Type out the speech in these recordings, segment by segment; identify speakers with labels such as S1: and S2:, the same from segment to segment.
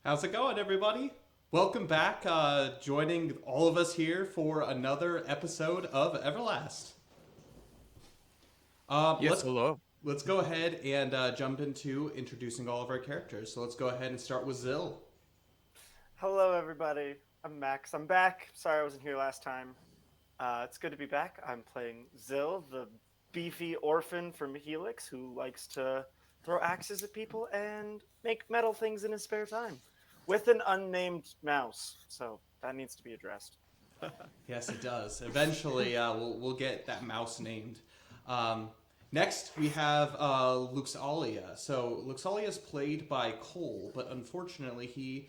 S1: How's it going, everybody? Welcome back, joining all of us here for another episode of Everlast. Uh,
S2: Yes,
S1: let's
S2: hello.
S1: let's go ahead and jump into introducing all of our characters. So let's go ahead and start with Zill.
S3: Hello, everybody. I'm Max. I'm back. Sorry I wasn't here last time. It's good to be back. I'm playing Zill, the beefy orphan from Helix who likes to throw axes at people and make metal things in his spare time with an unnamed mouse. So that needs to be addressed.
S1: Yes, it does. Eventually, we'll get that mouse named. Um, Next, we have Luxalia. So Luxalia is played by Cole, but unfortunately, he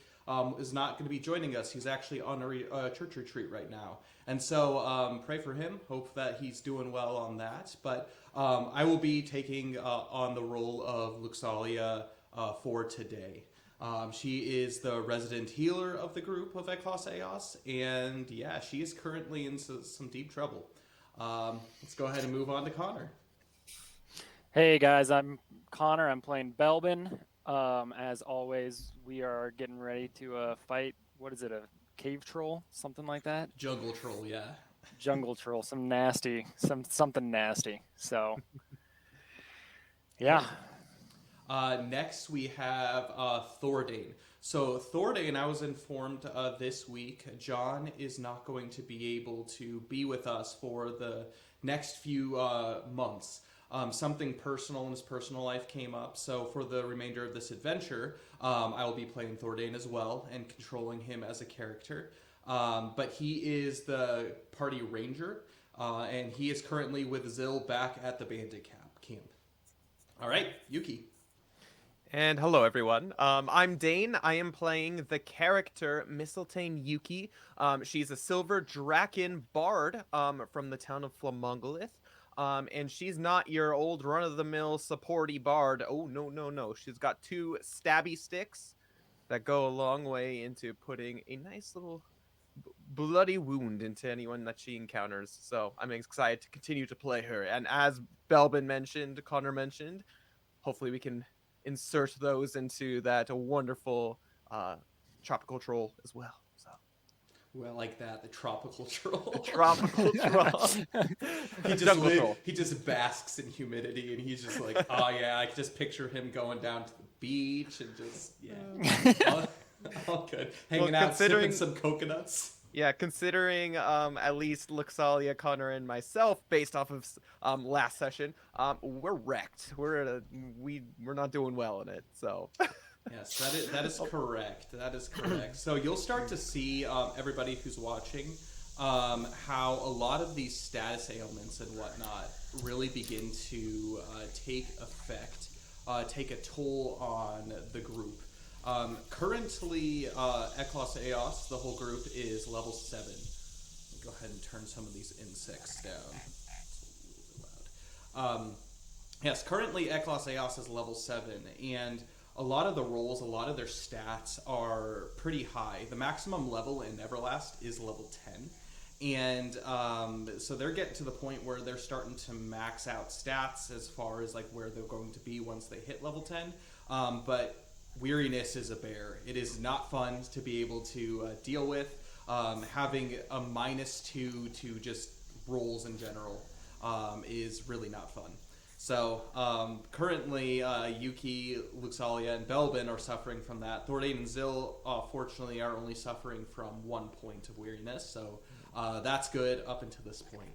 S1: is not going to be joining us. He's actually on a church retreat right now, and so pray for him. Hope that he's doing well on that. But I will be taking on the role of Luxalia for today. She is the resident healer of the group of Eclaas Eeas, and yeah, she is currently in some deep trouble. Let's go ahead and move on to Connor.
S4: Hey guys, I'm Connor. I'm playing Belbin. As always, we are getting ready to fight. What is it? A cave troll, something like that?
S1: Jungle Troll, yeah.
S4: Jungle troll, something nasty. So, yeah.
S1: Next, we have Thordane. So Thordane, I was informed this week, John is not going to be able to be with us for the next few months. Something personal in his personal life came up, so for the remainder of this adventure, I will be playing Thordane as well and controlling him as a character. But he is the party ranger, and he is currently with Zill back at the bandit camp. All right, Yuki.
S2: And hello, everyone. I'm Dane. I am playing the character Mistletoe Yuki. She's a silver draken bard from the town of Flamongolith. And she's not your old run-of-the-mill supporty bard. Oh, no, no, no. She's got two stabby sticks that go a long way into putting a nice little bloody wound into anyone that she encounters. So I'm excited to continue to play her. And as Belbin mentioned, Connor mentioned, hopefully we can insert those into that wonderful tropical troll as well. So
S1: Well, like that, the tropical troll.
S2: tropical troll. Jungle troll.
S1: He just basks in humidity, and he's just like, oh yeah, I can just picture him going down to the beach and just all good, hanging out, sipping some coconuts.
S2: Yeah, considering at least Luxalia, Connor, and myself, based off of last session, we're wrecked. We're not doing well in it. So.
S1: Yes, that is correct. That is correct. So you'll start to see everybody who's watching how a lot of these status ailments and whatnot really begin to take effect, take a toll on the group. Currently, Eclaas Eeas, the whole group, is level 7. Go ahead and turn some of these insects down. It's a little bit loud. Yes, currently Eclaas Eeas is level 7, and a lot of the roles, a lot of their stats are pretty high. The maximum level in Everlast is level 10. And so they're getting to the point where they're starting to max out stats as far as like where they're going to be once they hit level 10. But weariness is a bear. It is not fun to be able to deal with. Having a -2 to just rolls in general is really not fun. So currently, Yuki, Luxalia, and Belbin are suffering from that. Thordane and Zill, fortunately, are only suffering from 1 point of weariness. So that's good up until this point.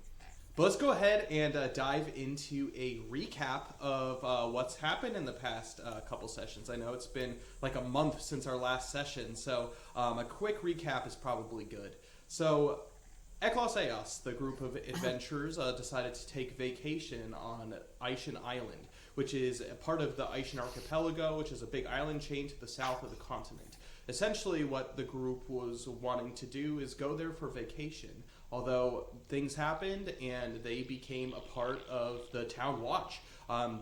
S1: But let's go ahead and dive into a recap of what's happened in the past couple sessions. I know it's been like a month since our last session, so a quick recap is probably good. So Eclaas Eeas, the group of adventurers, decided to take vacation on Aishan Island, which is a part of the Aishan Archipelago, which is a big island chain to the south of the continent. Essentially, what the group was wanting to do is go there for vacation, although things happened and they became a part of the town watch.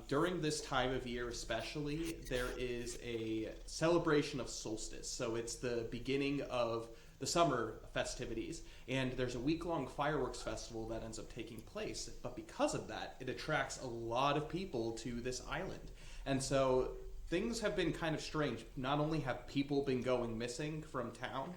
S1: During this time of year especially, there is a celebration of solstice, so it's the beginning of the summer festivities, and there's a week-long fireworks festival that ends up taking place. But because of that, it attracts a lot of people to this island. And so things have been kind of strange. Not only have people been going missing from town,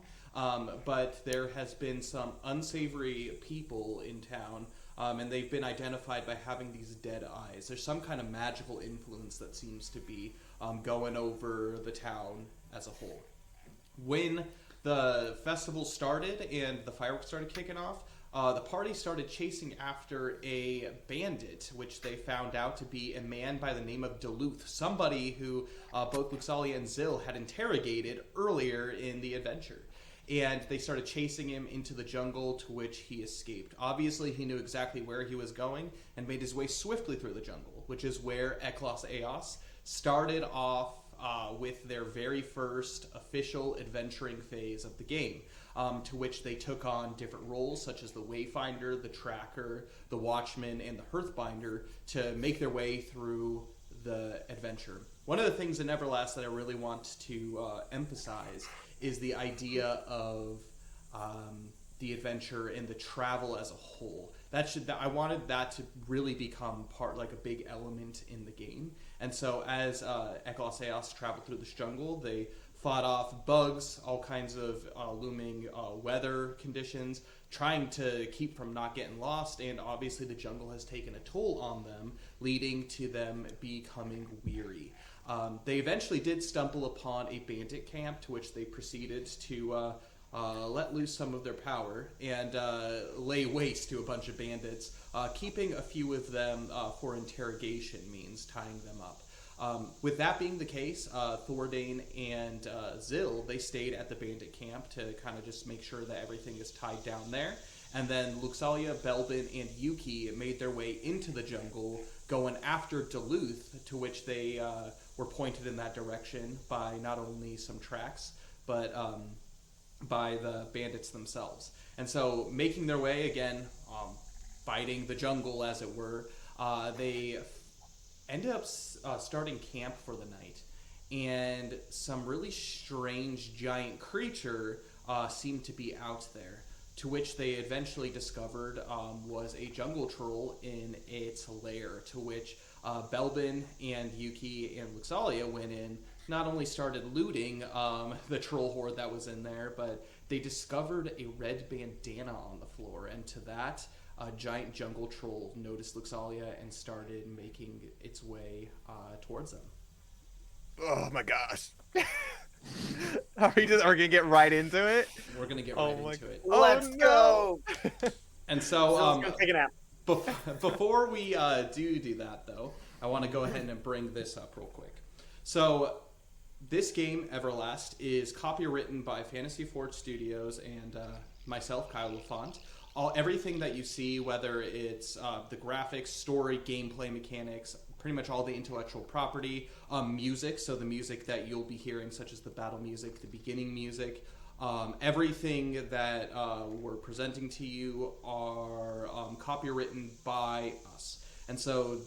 S1: but there has been some unsavory people in town, and they've been identified by having these dead eyes. There's some kind of magical influence that seems to be going over the town as a whole. When the festival started and the fireworks started kicking off, the party started chasing after a bandit, which they found out to be a man by the name of Duluth, somebody who both Luxalia and Zil had interrogated earlier in the adventure. And they started chasing him into the jungle, to which he escaped. Obviously, he knew exactly where he was going and made his way swiftly through the jungle, which is where Eclaas Eeas started off with their very first official adventuring phase of the game, to which they took on different roles such as the Wayfinder, the Tracker, the Watchman, and the Hearthbinder to make their way through the adventure. One of the things in Everlast that I really want to emphasize is the idea of the adventure and the travel as a whole. I wanted that to really become part, like a big element in the game. And so as Eclaas Eeas traveled through this jungle, they fought off bugs, all kinds of looming weather conditions, trying to keep from not getting lost, and obviously the jungle has taken a toll on them, leading to them becoming weary. They eventually did stumble upon a bandit camp, to which they proceeded to let loose some of their power and lay waste to a bunch of bandits, keeping a few of them for interrogation means tying them up. With that being the case, Thordane and Zil, they stayed at the bandit camp to kind of just make sure that everything is tied down there. And then Luxalia, Belbin, and Yuki made their way into the jungle, going after Duluth, to which they were pointed in that direction by not only some tracks, but by the bandits themselves. And so making their way, again, fighting the jungle, as it were, they ended up starting camp for the night. And some really strange giant creature seemed to be out there, to which they eventually discovered was a jungle troll in its lair, to which Belbin and Yuki and Luxalia went in, not only started looting the troll horde that was in there, but they discovered a red bandana on the floor, and to that, a giant jungle troll noticed Luxalia and started making its way towards them.
S2: Oh my gosh. Are we gonna get right into it?
S1: We're gonna get right into it.
S3: Let's go!
S1: And so,
S3: Zil's gonna take a nap.
S1: before we do that, though, I want to go ahead and bring this up real quick. So, this game, Everlast, is copywritten by Fantasy Forge Studios and myself, Kyle LaFont. Everything that you see, whether it's the graphics, story, gameplay mechanics, pretty much all the intellectual property, music, so the music that you'll be hearing, such as the battle music, the beginning music, everything that we're presenting to you are copywritten by us. And so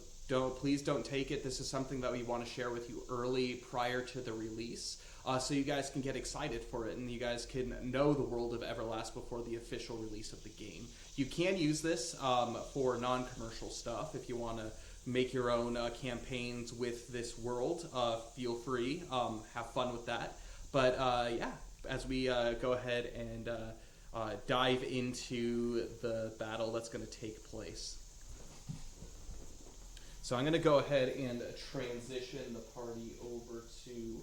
S1: please don't take it. This is something that we want to share with you early, prior to the release, so you guys can get excited for it and you guys can know the world of Everlast before the official release of the game. You can use this for non-commercial stuff. If you want to make your own campaigns with this world, feel free. Have fun with that. But yeah, as we go ahead and dive into the battle that's going to take place. So I'm going to go ahead and transition the party over to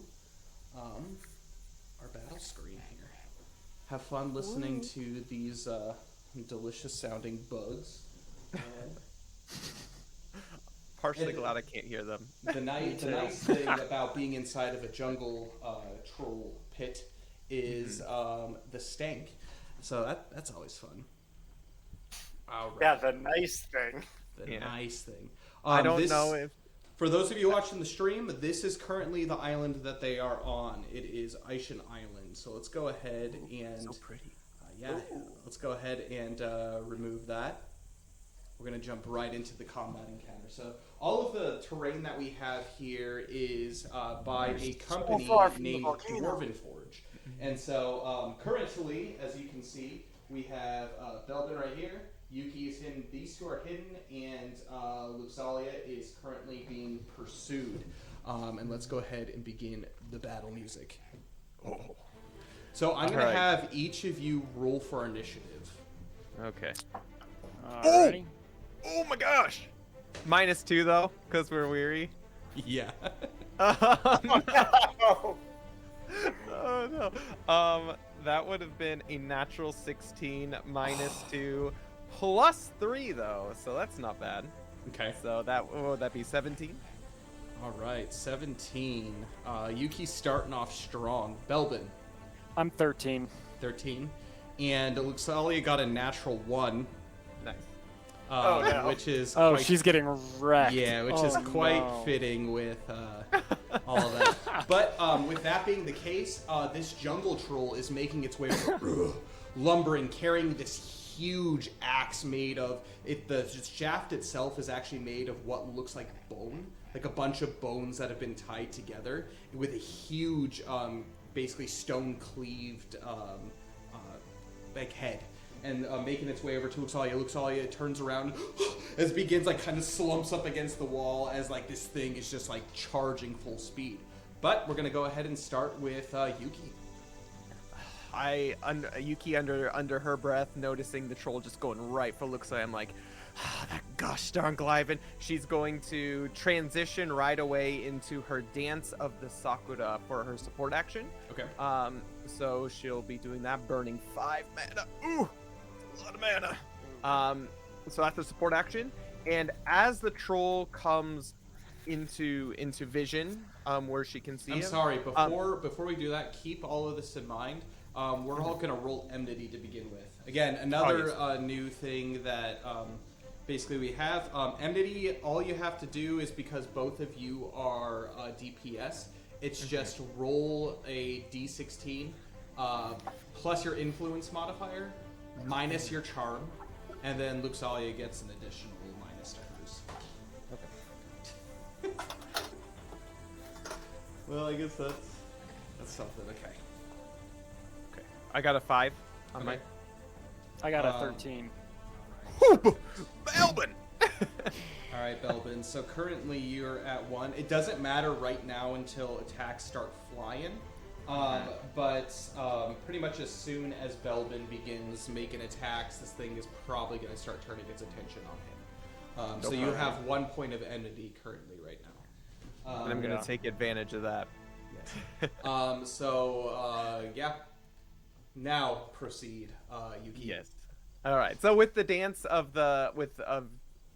S1: our battle screen here. Have fun listening to these delicious sounding bugs.
S2: Partially glad I can't hear them.
S1: The nice thing about being inside of a jungle troll pit is the stank. So that's always fun. All right.
S3: Yeah, the nice thing.
S1: The nice thing.
S2: I don't know if...
S1: For those of you watching the stream, this is currently the island that they are on. It is Aishan Island. So let's go ahead and...
S2: So pretty.
S1: Let's go ahead and remove that. We're going to jump right into the combat encounter. So all of the terrain that we have here is by a company named Dwarven Forge. And so currently, as you can see, we have Belbin right here. Yuki is hidden. These two are hidden, and Luxalia is currently being pursued. And let's go ahead and begin the battle music.
S2: Oh.
S1: So I'm going
S2: Alright.
S1: to have each of you roll for initiative.
S2: Okay.
S4: Alrighty.
S2: Oh my gosh! -2 though, because we're weary.
S1: Yeah.
S3: Oh,
S2: Oh no. That would have been a natural 16 -2 +3 though, so that's not bad.
S1: Okay.
S2: So that would that be 17?
S1: All right, 17. Yuki's starting off strong. Belbin,
S4: I'm 13.
S1: 13. And Luxalia got a natural 1.
S2: Nice.
S3: Oh, no.
S1: Which is
S4: Oh,
S1: quite,
S4: she's getting wrecked.
S1: yeah, which is
S4: Oh,
S1: quite
S4: no.
S1: fitting with all of that. But with that being the case, this jungle troll is making its way over, lumbering, carrying this huge axe made of it. The shaft itself is actually made of what looks like bone, like a bunch of bones that have been tied together with a huge, basically stone cleaved, like head. And making its way over to Luxalia. Luxalia turns around as it begins, like, kind of slumps up against the wall as, like, this thing is just, like, charging full speed. But we're going to go ahead and start with Yuki.
S2: Yuki under her breath, noticing the troll just going right for Luxalia. I'm like, that gosh darn Glyvin. She's going to transition right away into her Dance of the Sakura for her support action.
S1: Okay.
S2: So she'll be doing that, burning 5 mana. Ooh, a lot of mana. So that's the support action. And as the troll comes into vision, where she can see
S1: I'm
S2: him.
S1: sorry, before we do that, keep all of this in mind. We're all going to roll Enmity to begin with. Again, another new thing that basically we have. Enmity, all you have to do is, because both of you are DPS, it's just roll a d16 plus your influence modifier minus your charm, and then Luxalia gets an additional minus to hers.
S2: Okay.
S1: Well, I guess that's something. Okay.
S2: Okay. I got a 5 on
S1: Okay.
S4: I got a 13.
S2: my. Belbin.
S1: All right, Belbin. So currently you're at 1. It doesn't matter right now until attacks start flying. But pretty much as soon as Belbin begins making attacks, this thing is probably going to start turning its attention on him. So you have 1 point of enmity currently right now.
S2: And I'm going to take advantage of that.
S1: Yes. Yeah. Now proceed, Yuki.
S2: Yes. All right. So with the dance of the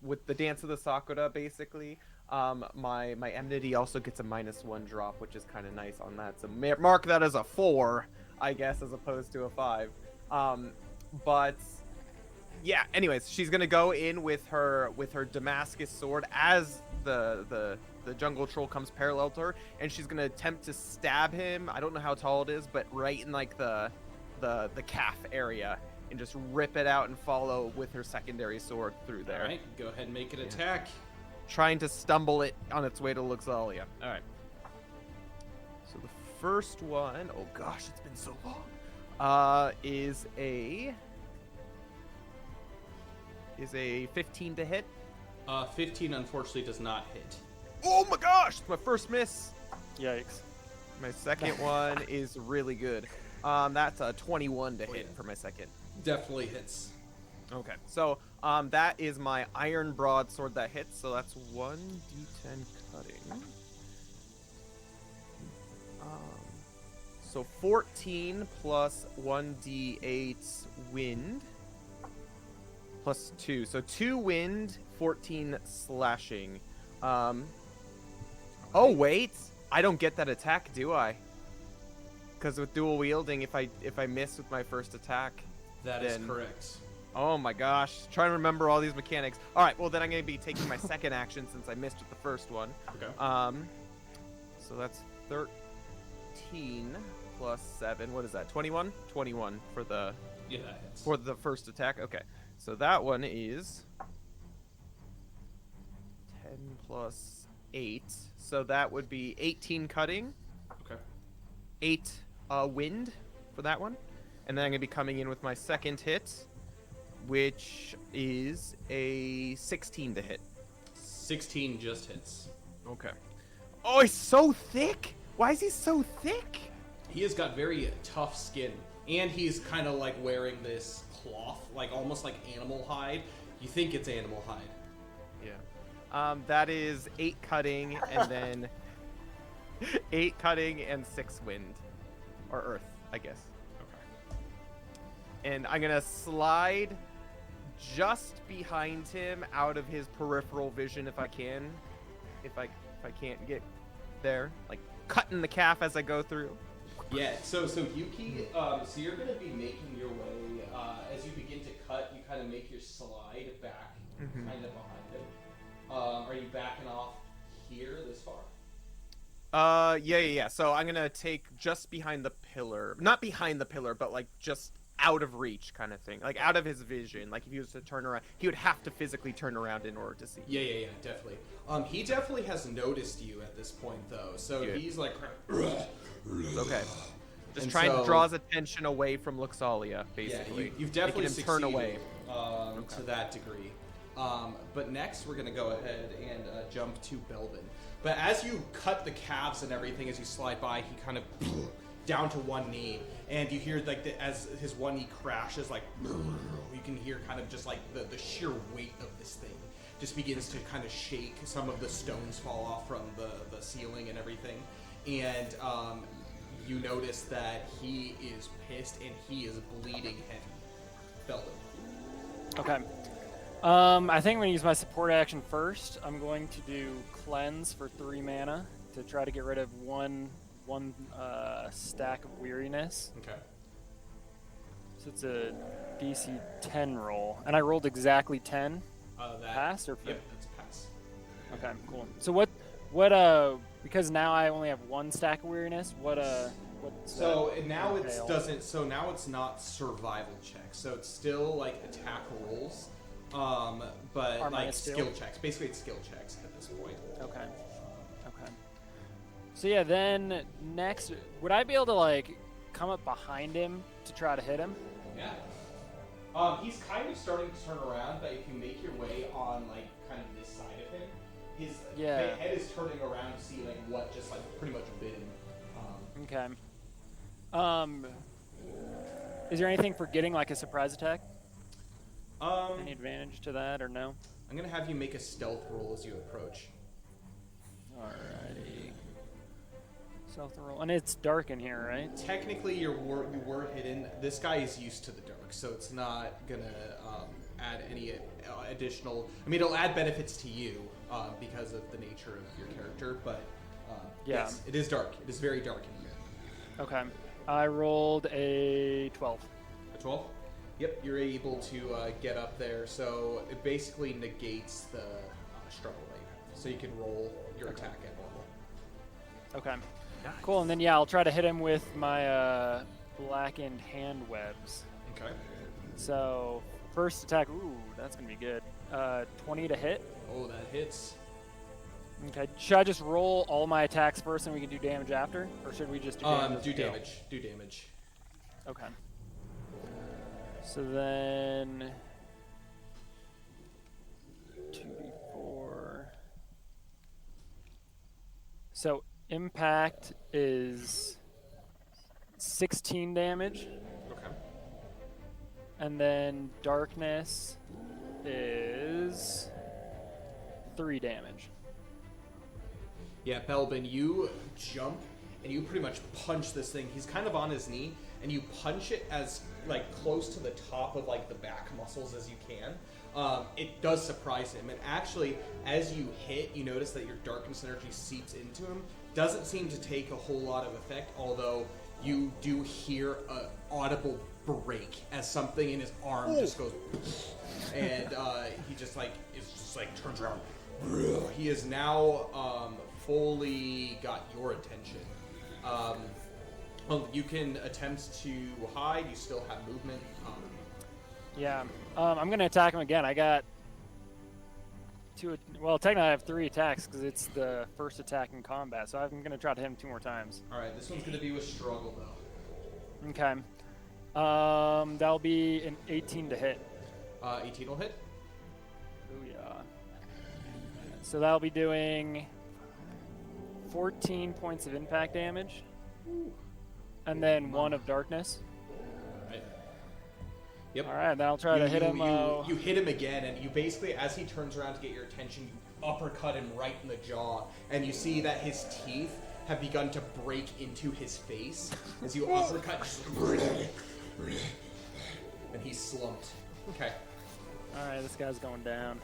S2: with the dance of the Sakura, basically, my enmity also gets a -1 drop, which is kind of nice on that. So mark that as a 4, I guess, as opposed to a 5. But yeah. Anyways, she's gonna go in with her Damascus sword as the jungle troll comes parallel to her, and she's gonna attempt to stab him. I don't know how tall it is, but right in like the calf area, and just rip it out and follow with her secondary sword through there.
S1: All right, go ahead and make an attack.
S2: Trying to stumble it on its way to Luxalia. All right. So the first one, oh gosh, it's been so long. Is a 15 to hit.
S1: 15 unfortunately does not hit.
S2: Oh my gosh, my first miss.
S4: Yikes.
S2: My second one is really good. That's a 21 to hit for my second.
S1: Definitely hits.
S2: Okay, so that is my iron broadsword that hits, so that's 1d10 cutting. So 14 plus 1d8 wind plus 2. So 2 wind, 14 slashing. Oh wait, I don't get that attack, do I? Because with dual wielding, if I miss with my first attack,
S1: That is correct.
S2: oh my gosh, trying to remember all these mechanics. All right, well then I'm going to be taking my second action since I missed with the first one.
S1: Okay.
S2: So that's 13 plus 7. What is that? 21? 21 for the
S1: Yeah, that hits.
S2: for the first attack. Okay. So that one is 10 plus 8. So that would be 18 cutting.
S1: Okay.
S2: 8 wind for that one. And then I'm going to be coming in with my second hit, which is a 16 to hit.
S1: 16 just hits.
S2: Okay. Oh, he's so thick. Why is he so thick?
S1: He has got very tough skin, and he's kind of like wearing this cloth, like almost like animal hide. You think it's animal hide.
S2: Yeah. That is 8 cutting and then 8 cutting and 6 wind. Or earth, I guess. Okay. And I'm gonna slide just behind him out of his peripheral vision if I can. If I can't get there. Like cutting the calf as I go through.
S1: Yeah, so Yuki, so you're going to be making your way, as you begin to cut, you kind of make your slide back, kind of behind him. Are you backing off here this far?
S2: Yeah. So I'm gonna take just behind the pillar. Not behind the pillar, but like just out of reach kind of thing. Like out of his vision. Like if he was to turn around, he would have to physically turn around in order to see.
S1: Yeah, definitely. He definitely has noticed you at this point, though, so
S2: Good.
S1: he's like...
S2: Okay. Just
S1: And
S2: trying
S1: so-
S2: to draw his attention away from Luxalia, basically.
S1: Yeah, you've definitely
S2: Making him
S1: succeeded
S2: turn away.
S1: To that degree. But next, we're going to go ahead and jump to Belvin. But as you cut the calves and everything, as you slide by, he kind of down to one knee, and you hear like as his one knee crashes, like you can hear kind of just like the sheer weight of this thing just begins to kind of shake. Some of the stones fall off from the ceiling and everything, and you notice that he is pissed and he is bleeding heavy. Belvin.
S4: Okay. I think I'm going to use my support action first. I'm going to do Cleanse for 3 mana to try to get rid of one stack of weariness.
S1: Okay.
S4: So it's a DC 10 roll. And I rolled exactly 10.
S1: That,
S4: Pass or
S1: Yep, that's a pass.
S4: Okay, cool. So what because now I only have 1 stack of weariness,
S1: So now it's
S4: entail?
S1: doesn't. So now it's not survival checks. So it's still like attack rolls, but
S4: Are
S1: like
S4: minus
S1: skill
S4: skill?
S1: checks. Basically, it's skill checks at this point.
S4: Okay. So yeah, then next, would I be able to like come up behind him to try to hit him?
S1: Yeah. He's kind of starting to turn around, but if you make your way on like kind of this side of him, his head is turning around to see like what just like pretty much bit him.
S4: Okay. Is there anything for getting like a surprise attack? Any advantage to that or no?
S1: I'm gonna have you make a stealth roll as you approach.
S4: Alrighty. Stealth roll, and it's dark in here, right?
S1: Technically, you were hidden. This guy is used to the dark, so it's not gonna add any additional. I mean, it'll add benefits to you because of the nature of your character, but
S4: Yeah.
S1: yes, it is dark. It is very dark in here.
S4: Okay. I rolled a 12.
S1: A 12? Yep, you're able to get up there, so it basically negates the struggle rate. So you can roll your attack at normal.
S4: Okay.
S2: Nice.
S4: Cool, and then yeah, I'll try to hit him with my blackened hand webs.
S1: Okay.
S4: So first attack, ooh, that's gonna be good. 20 to hit.
S1: Oh, that hits.
S4: Okay. Should I just roll all my attacks first and we can do damage after, or should we just do damage?
S1: Do
S4: as we go?
S1: damage. Do damage.
S4: Okay. So then 2d4. So impact is 16 damage,
S1: Okay.
S4: and then darkness is 3 damage.
S1: Yeah, Belbin, you jump and you pretty much punch this thing. He's kind of on his knee, and you punch it as like close to the top of like the back muscles as you can. It does surprise him, and actually, as you hit, you notice that your darkness energy seeps into him. Doesn't seem to take a whole lot of effect, although you do hear a audible break as something in his arm just goes, and he just like turns around. He is now fully got your attention. Well, you can attempt to hide. You still have movement.
S4: Yeah. I'm gonna attack him again. I got 2. Well, technically I have 3 attacks because it's the first attack in combat. So I'm gonna try to hit him 2 more times.
S1: All right, this one's gonna be with struggle though.
S4: Okay. That'll be an 18 to hit.
S1: 18 will hit.
S4: Ooh, yeah. So that'll be doing 14 points of impact damage. And then 1 of darkness.
S1: Right. Yep.
S4: Alright, then I'll try to hit him.
S1: You hit him again, and you basically, as he turns around to get your attention, you uppercut him right in the jaw, and you see that his teeth have begun to break into his face as you uppercut. And he's slumped. Okay.
S4: Alright, this guy's going down.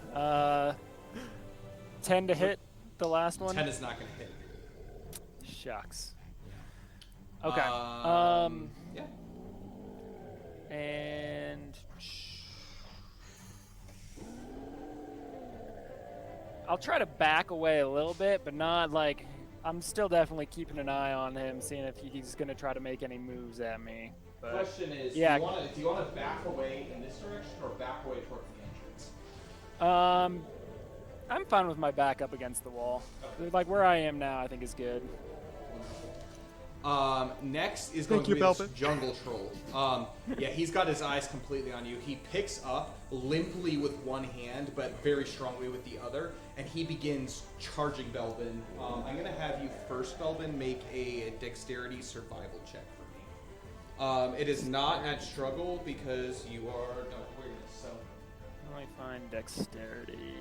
S4: 10 to hit the last one.
S1: 10 is not going to hit.
S4: Shucks. Okay.
S1: Yeah.
S4: And I'll try to back away a little bit, but not like I'm still definitely keeping an eye on him, seeing if he's gonna try to make any moves at me. But,
S1: Question is,
S4: yeah.
S1: do you want to back away in this direction or back away towards the entrance?
S4: I'm fine with my back up against the wall. Like where I am now, I think is good.
S1: Next is going to be this jungle troll. Yeah, he's got his eyes completely on you. He picks up limply with one hand, but very strongly with the other, and he begins charging Belvin. I'm going to have you first, Belvin, make a dexterity survival check for me. It is not at struggle because you are dark awareness, so...
S4: Let me find dexterity.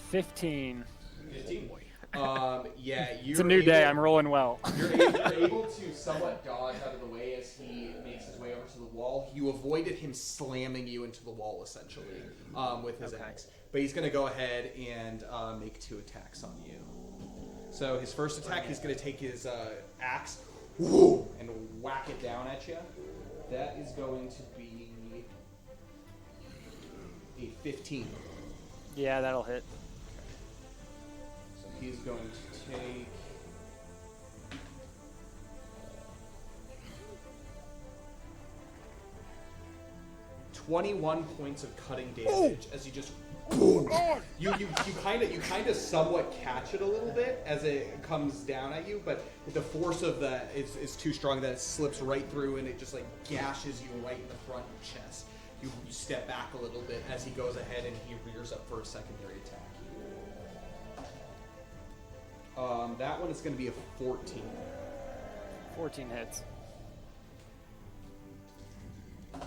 S4: 15.
S1: 15. Yeah,
S4: it's a new day. I'm rolling well.
S1: You're able to somewhat dodge out of the way as he makes his way over to the wall. You avoided him slamming you into the wall, essentially, with his axe. But he's going to go ahead and make 2 attacks on you. So his first attack, he's going to take his axe and whack it down at you. That is going to be a 15.
S4: Yeah, that'll hit.
S1: So he's going to take... ...21 points of cutting damage as you just... You kind of somewhat catch it a little bit as it comes down at you, but the force of that is too strong that it slips right through and it just like gashes you right in the front of your chest. You step back a little bit as he goes ahead and he rears up for a secondary attack. That one is going to be a 14.
S4: 14 hits.
S1: And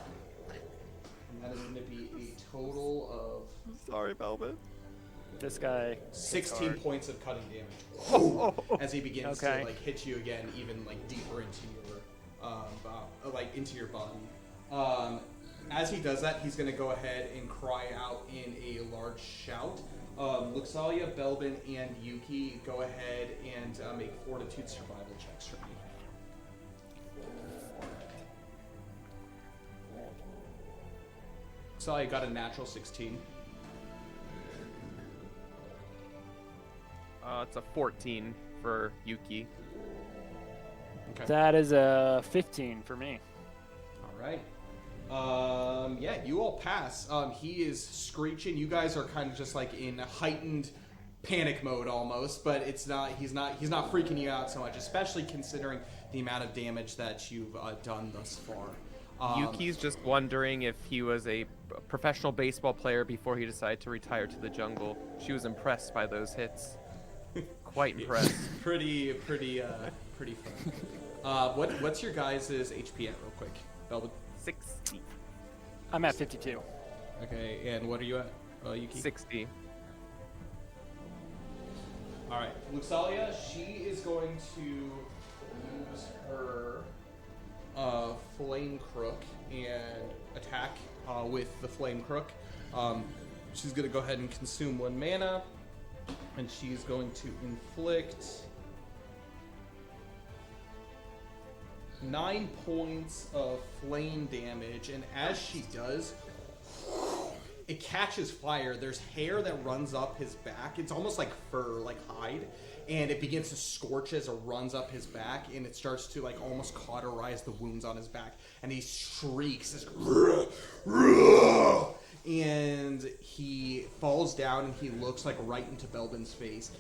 S1: that is going to be a total of...
S2: Sorry, Belvin.
S4: This guy...
S1: 16 points of cutting damage. As he begins to like hit you again, even like deeper into your into your body. As he does that, he's going to go ahead and cry out in a large shout. Luxalia, Belvin, and Yuki, go ahead and make Fortitude survival checks for me. Luxalia got a natural 16.
S2: It's a 14 for Yuki.
S1: Okay.
S4: That is a 15 for me.
S1: All right. Yeah, you all pass. He is screeching. You guys are kind of just like in heightened panic mode almost, but it's not. He's not freaking you out so much, especially considering the amount of damage that you've done thus far.
S2: Yuki's just wondering if he was a professional baseball player before he decided to retire to the jungle. She was impressed by those hits. Quite impressed.
S1: Pretty fun. What's your guys' HP at real quick? Belvin?
S2: 60.
S4: I'm at 52.
S1: Okay, and what are you at, Yuki?
S2: 60.
S1: All right, Luxalia, she is going to use her flame crook and attack with the flame crook. She's going to go ahead and consume 1 mana, and she's going to inflict 9 points of flame damage, and as she does, it catches fire. There's hair that runs up his back. It's almost like fur, like hide, and it begins to scorch as it runs up his back, and it starts to like almost cauterize the wounds on his back, and he shrieks, and he falls down, and he looks like right into Belvin's face.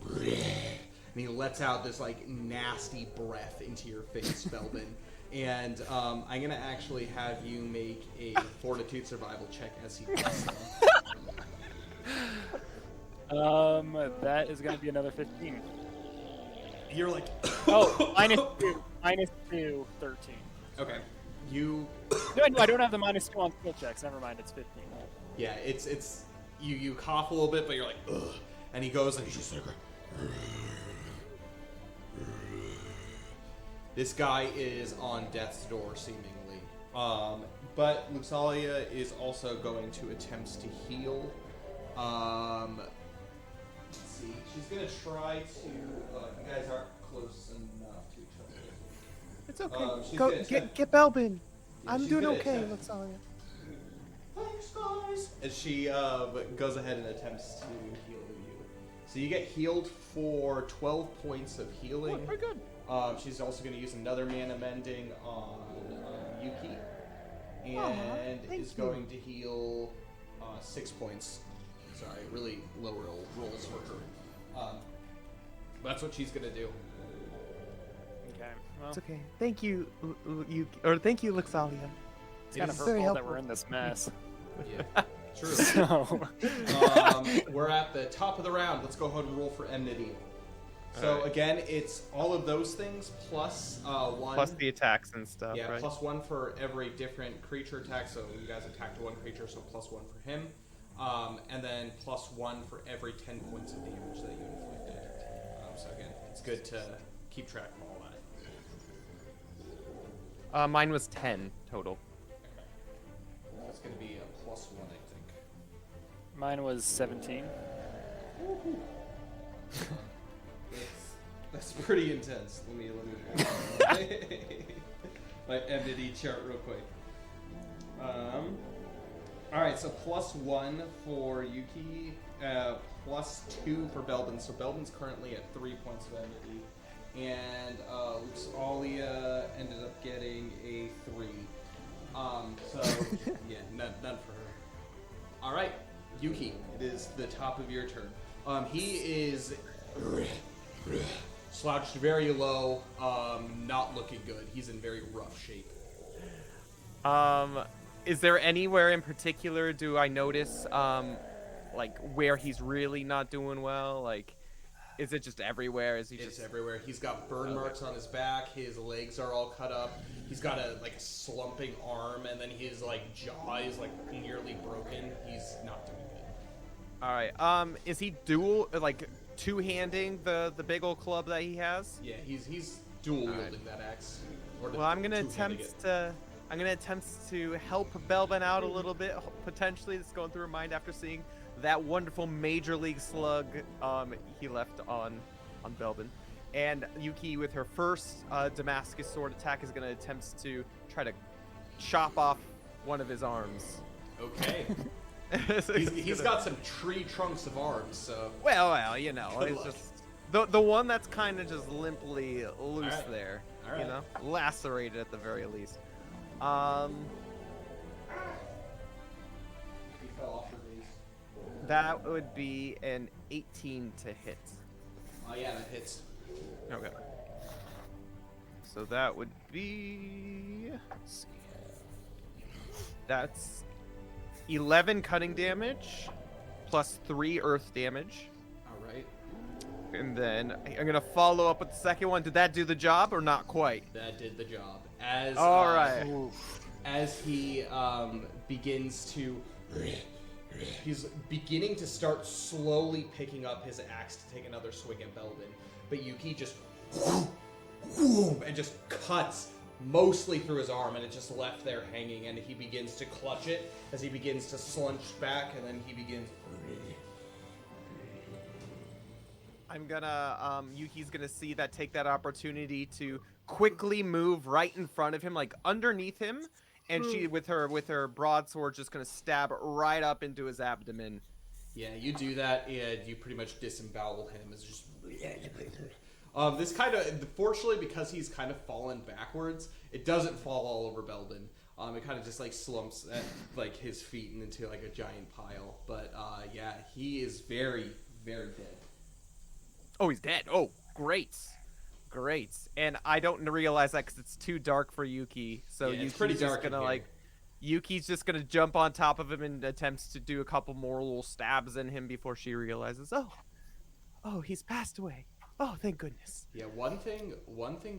S1: And he lets out this like nasty breath into your face, Belvin. And I'm gonna actually have you make a Fortitude survival check as he does so.
S4: That is going to be another 15.
S1: You're like,
S4: Oh, -2. -2, 13.
S1: okay. You,
S4: No, I don't have the -2 on skill checks. Never mind, it's 15.
S1: yeah, it's you cough a little bit, but you're like, ugh, and he goes and he's just like, this guy is on death's door seemingly. But Luxalia is also going to attempt to heal. Let's see. She's gonna try to. You guys aren't close enough to each other.
S2: It's okay.
S1: She's
S2: Go
S1: gonna
S2: get Belbin.
S1: Yeah,
S2: I'm
S1: she's
S2: doing
S1: gonna
S2: okay,
S1: attempt-
S2: Luxalia.
S1: Thanks, guys. And she goes ahead and attempts to heal you. So you get healed for 12 points of healing.
S2: Oh, very good.
S1: She's also going to use another mana mending on Yuki, and
S2: thank
S1: is
S2: you.
S1: going to heal 6 points. Sorry, really low rolls for her. That's what she's going to do.
S4: Okay. Well,
S2: It's okay. Thank you, thank you, Luxalia.
S4: it's kind of
S1: It
S4: her
S2: very
S4: fault that
S2: helpful.
S4: we're in this mess.
S1: Yeah, true.
S4: So,
S1: We're at the top of the round. Let's go ahead and roll for enmity. So
S2: Alright.
S1: again, it's all of those things plus 1.
S2: Plus the attacks and stuff,
S1: Yeah,
S2: right?
S1: plus 1 for every different creature attack. So you guys attacked one creature, so plus 1 for him. And then plus 1 for every 10 points of damage that you inflicted. So again, it's good to keep track of all that.
S2: Mine was 10 total.
S1: Okay. That's going to be a plus 1, I think.
S4: mine was 17.
S1: That's pretty intense. Let me my enmity chart real quick. All right, so plus 1 for Yuki, plus 2 for Belbin. So Belbin's currently at 3 points of enmity, and Luxalia ended up getting a 3. So yeah, none for her. All right, Yuki, it is the top of your turn. He is slouched very low, not looking good. He's in very rough shape.
S2: Is there anywhere in particular do I notice, like where he's really not doing well? Like, is it just everywhere? Is he
S1: It's
S2: just
S1: everywhere. He's got burn marks on his back. His legs are all cut up. He's got a slumping arm, and then his jaw is nearly broken. He's not doing good.
S2: all right? Is he two-handing the big old club that he has?
S1: Yeah, he's dual wielding that axe. Or
S2: Well, I'm gonna
S1: two-handing
S2: attempt to help Belbin out a little bit. Potentially, that's going through her mind after seeing that wonderful Major League slug he left on Belbin. And Yuki, with her first Damascus sword attack, is gonna attempt to try to chop off one of his arms.
S1: Okay.
S2: So
S1: he's got some tree trunks of arms, so.
S2: Well, you know,
S1: Good
S2: it's
S1: luck.
S2: just the one that's kind of just limply loose
S1: Alright.
S2: there.
S1: Alright.
S2: You know, lacerated at the very least.
S1: He fell off her base.
S2: That would be an 18 to hit.
S1: Oh yeah, that hits.
S2: Okay. So that would be. Let's see. That's 11 cutting damage, plus 3 earth damage.
S1: All right.
S2: And then I'm gonna follow up with the second one. Did that do the job or not quite?
S1: That did the job. As
S2: All right.
S1: as he begins to, he's beginning to start slowly picking up his axe to take another swing at Belbin, but Yuki just and just cuts mostly through his arm, and it's just left there hanging, and he begins to clutch it as he begins to slunch back, and then he begins.
S2: I'm gonna Yuki's gonna see that, take that opportunity to quickly move right in front of him, like underneath him, and she with her broadsword just gonna stab right up into his abdomen.
S1: Yeah, you do that, and you pretty much disembowel him. It's just this kind of, fortunately, because he's kind of fallen backwards, it doesn't fall all over Belbin. It kind of just slumps at his feet and into a giant pile. But yeah, he is very, very dead.
S2: Oh, he's dead. Oh, great. And I don't realize that because it's too dark for Yuki. So
S1: Yeah, it's
S2: Yuki's
S1: pretty
S2: just
S1: dark in
S2: gonna
S1: here.
S2: Yuki's just gonna jump on top of him and attempts to do a couple more little stabs in him before she realizes, oh, he's passed away. Oh, thank goodness.
S1: Yeah, one thing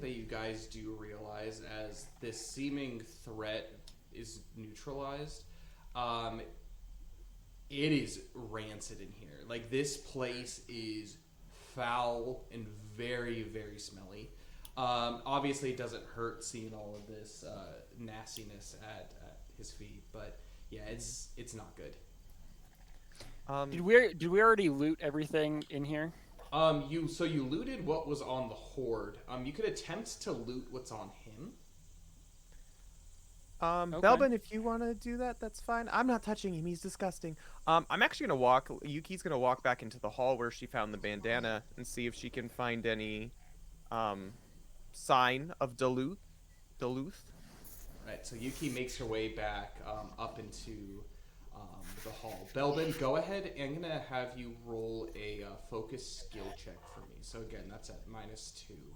S1: that you guys do realize as this seeming threat is neutralized, it is rancid in here. Like, this place is foul and very, very smelly. Obviously, it doesn't hurt seeing all of this nastiness at his feet, but yeah, it's not good.
S4: Did we already loot everything in here?
S1: You looted what was on the horde. You could attempt to loot what's on him.
S4: Okay.
S2: Belbin, if you want to do that, that's fine. I'm not touching him. He's disgusting. I'm actually gonna walk. Yuki's gonna walk back into the hall where she found the bandana and see if she can find any sign of Duluth.
S1: Right. So Yuki makes her way back up into the hall. Belbin, go ahead. I'm gonna have you roll a focus skill check for me. So again, that's at -2,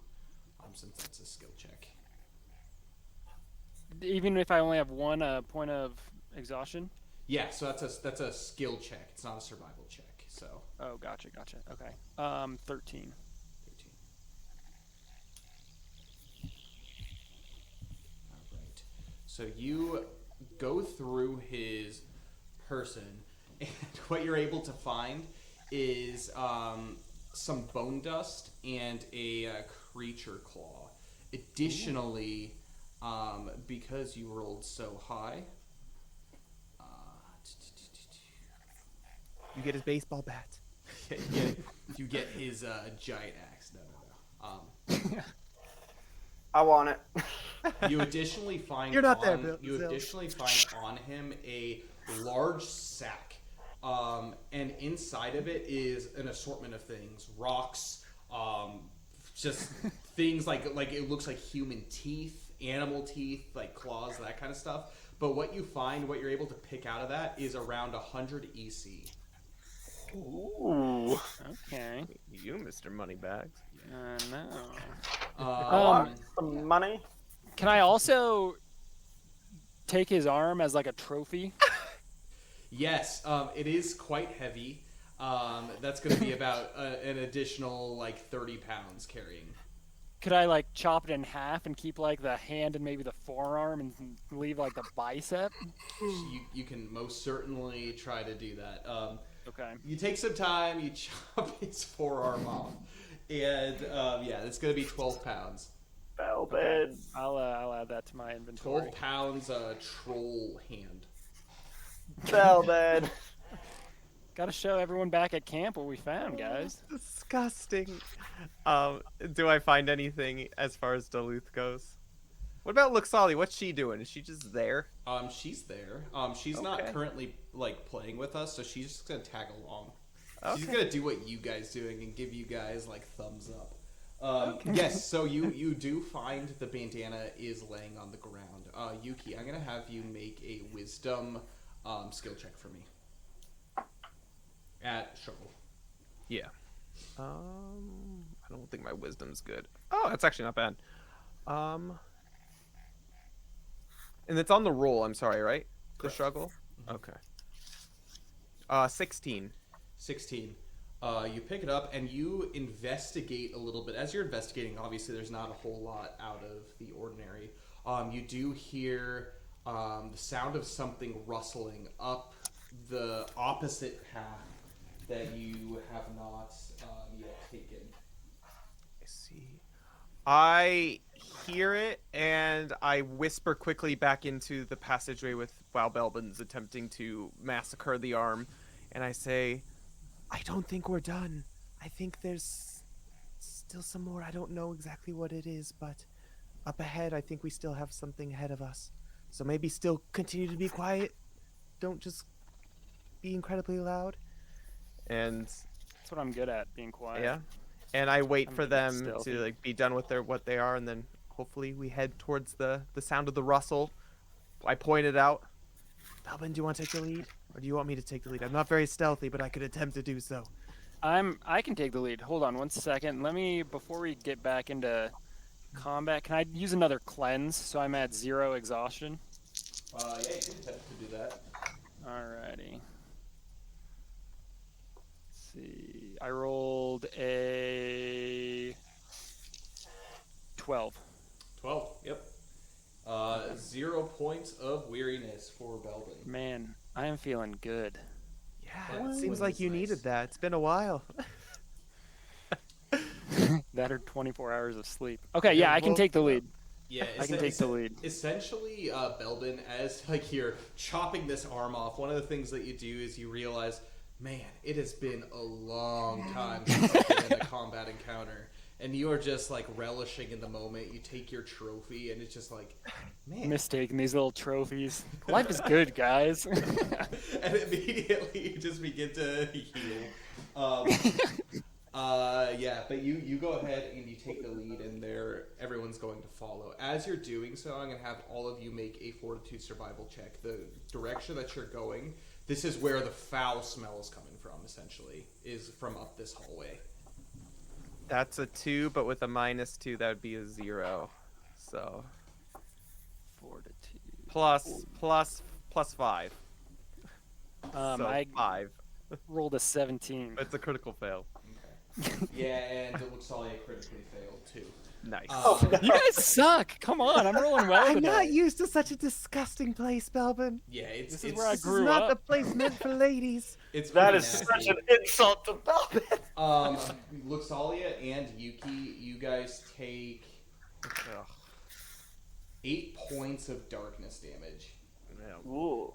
S1: since that's a skill check.
S4: Even if I only have one point of exhaustion?
S1: Yeah, so that's a skill check. It's not a survival check. So.
S4: Oh, gotcha. Okay. 13.
S1: 13. All right. So you go through his person, and what you're able to find is some bone dust and a creature claw. Additionally, because you rolled so high,
S2: You get his baseball bat.
S1: you get his giant axe. No.
S3: I want it.
S1: You additionally find
S2: You're not there, Bill.
S1: you additionally find on him a large sack, and inside of it is an assortment of things: rocks, just things like it looks like human teeth, animal teeth, like claws, that kind of stuff. But what you're able to pick out of that is around 100 EC.
S3: Ooh.
S4: Okay.
S2: You, Mr. Moneybags.
S4: No.
S3: Some money.
S4: Can I also take his arm as like a trophy?
S1: Yes, it is quite heavy. That's going to be about an additional 30 pounds carrying.
S4: Could I like chop it in half and keep like the hand and maybe the forearm and leave like the bicep?
S1: You can most certainly try to do that.
S4: Okay.
S1: You take some time, you chop his forearm off, and it's going to be 12 pounds.
S3: Belbin.
S4: Okay. I'll add that to my inventory.
S1: 12 pounds troll hand.
S3: Belbin.
S4: Gotta show everyone back at camp what we found, guys.
S2: Disgusting. Do I find anything as far as Duluth goes? What about Luxali? What's she doing? Is she just there?
S1: She's there. She's not currently playing with us, so she's just gonna tag along.
S2: Okay.
S1: She's gonna do what you guys doing and give you guys thumbs up. Yes, so you do find the bandana is laying on the ground. Yuki, I'm gonna have you make a wisdom skill check for me. At shovel.
S2: Yeah. I don't think my wisdom's good. Oh, that's actually not bad. And it's on the roll, I'm sorry, right? The
S1: Correct.
S2: struggle? Okay. 16.
S1: 16. You pick it up and you investigate a little bit. As you're investigating, obviously there's not a whole lot out of the ordinary. You do hear the sound of something rustling up the opposite path that you have not yet taken.
S2: I see. I hear it, and I whisper quickly back into the passageway while Belbin's attempting to massacre the arm, and I say, I don't think we're done. I think there's still some more. I don't know exactly what it is, but up ahead, I think we still have something ahead of us. So maybe still continue to be quiet. Don't just be incredibly loud. And
S4: That's what I'm good at, being quiet.
S2: yeah, and I wait
S4: I'm
S2: for
S4: good at
S2: them
S4: stealthy.
S2: to be done with what they are, and then hopefully we head towards the sound of the rustle. I pointed out. Belbin, do you want to take the lead, or do you want me to take the lead? I'm not very stealthy, but I could attempt to do so.
S4: I can take the lead. Hold on one second. Before we get back into combat, can I use another cleanse so I'm at 0 exhaustion?
S1: Yeah, you can attempt to do that.
S4: Alrighty. Let's see. I rolled a 12.
S1: 12. Yep. 0 points of weariness for Belvin.
S4: Man, I am feeling good.
S2: Yeah, it
S1: That
S2: seems
S1: was
S2: like you
S1: nice.
S2: needed that. It's been a while.
S4: That or 24 hours of sleep. Okay, yeah, I can take the lead.
S1: Yeah,
S4: I can take the lead.
S1: Essentially, Belbin, as like you're chopping this arm off, one of the things that you do is you realize, man, it has been a long time since I've been in a combat encounter, and you are just like relishing in the moment. You take your trophy, and it's just like, man.
S4: Mistaking these little trophies. Life is good, guys.
S1: And immediately you just begin to heal. Yeah, but you go ahead and you take the lead, and everyone's going to follow. As you're doing so, I'm going to have all of you make a Fortitude survival check. The direction that you're going, this is where the foul smell is coming from, essentially, is from up this hallway.
S2: That's a 2, but with a -2, that would be a 0. So
S4: Fortitude.
S2: plus 5. So
S4: I
S2: 5.
S4: rolled a 17.
S2: It's a critical fail.
S1: Yeah, and it looks like it critically failed, too.
S2: Nice.
S4: You guys suck. Come on, I'm rolling well
S2: I'm
S4: today.
S2: not used to such a disgusting place, Belbin.
S1: Yeah,
S4: This is where I
S2: This is
S4: grew
S2: not the
S4: up.
S2: place meant for ladies.
S1: It's
S3: That
S1: pretty
S3: is
S1: nasty.
S3: such an insult to Belbin.
S1: Luxalia and Yuki, you guys take
S2: Ugh.
S1: 8 points of darkness damage.
S2: No.
S3: Ooh.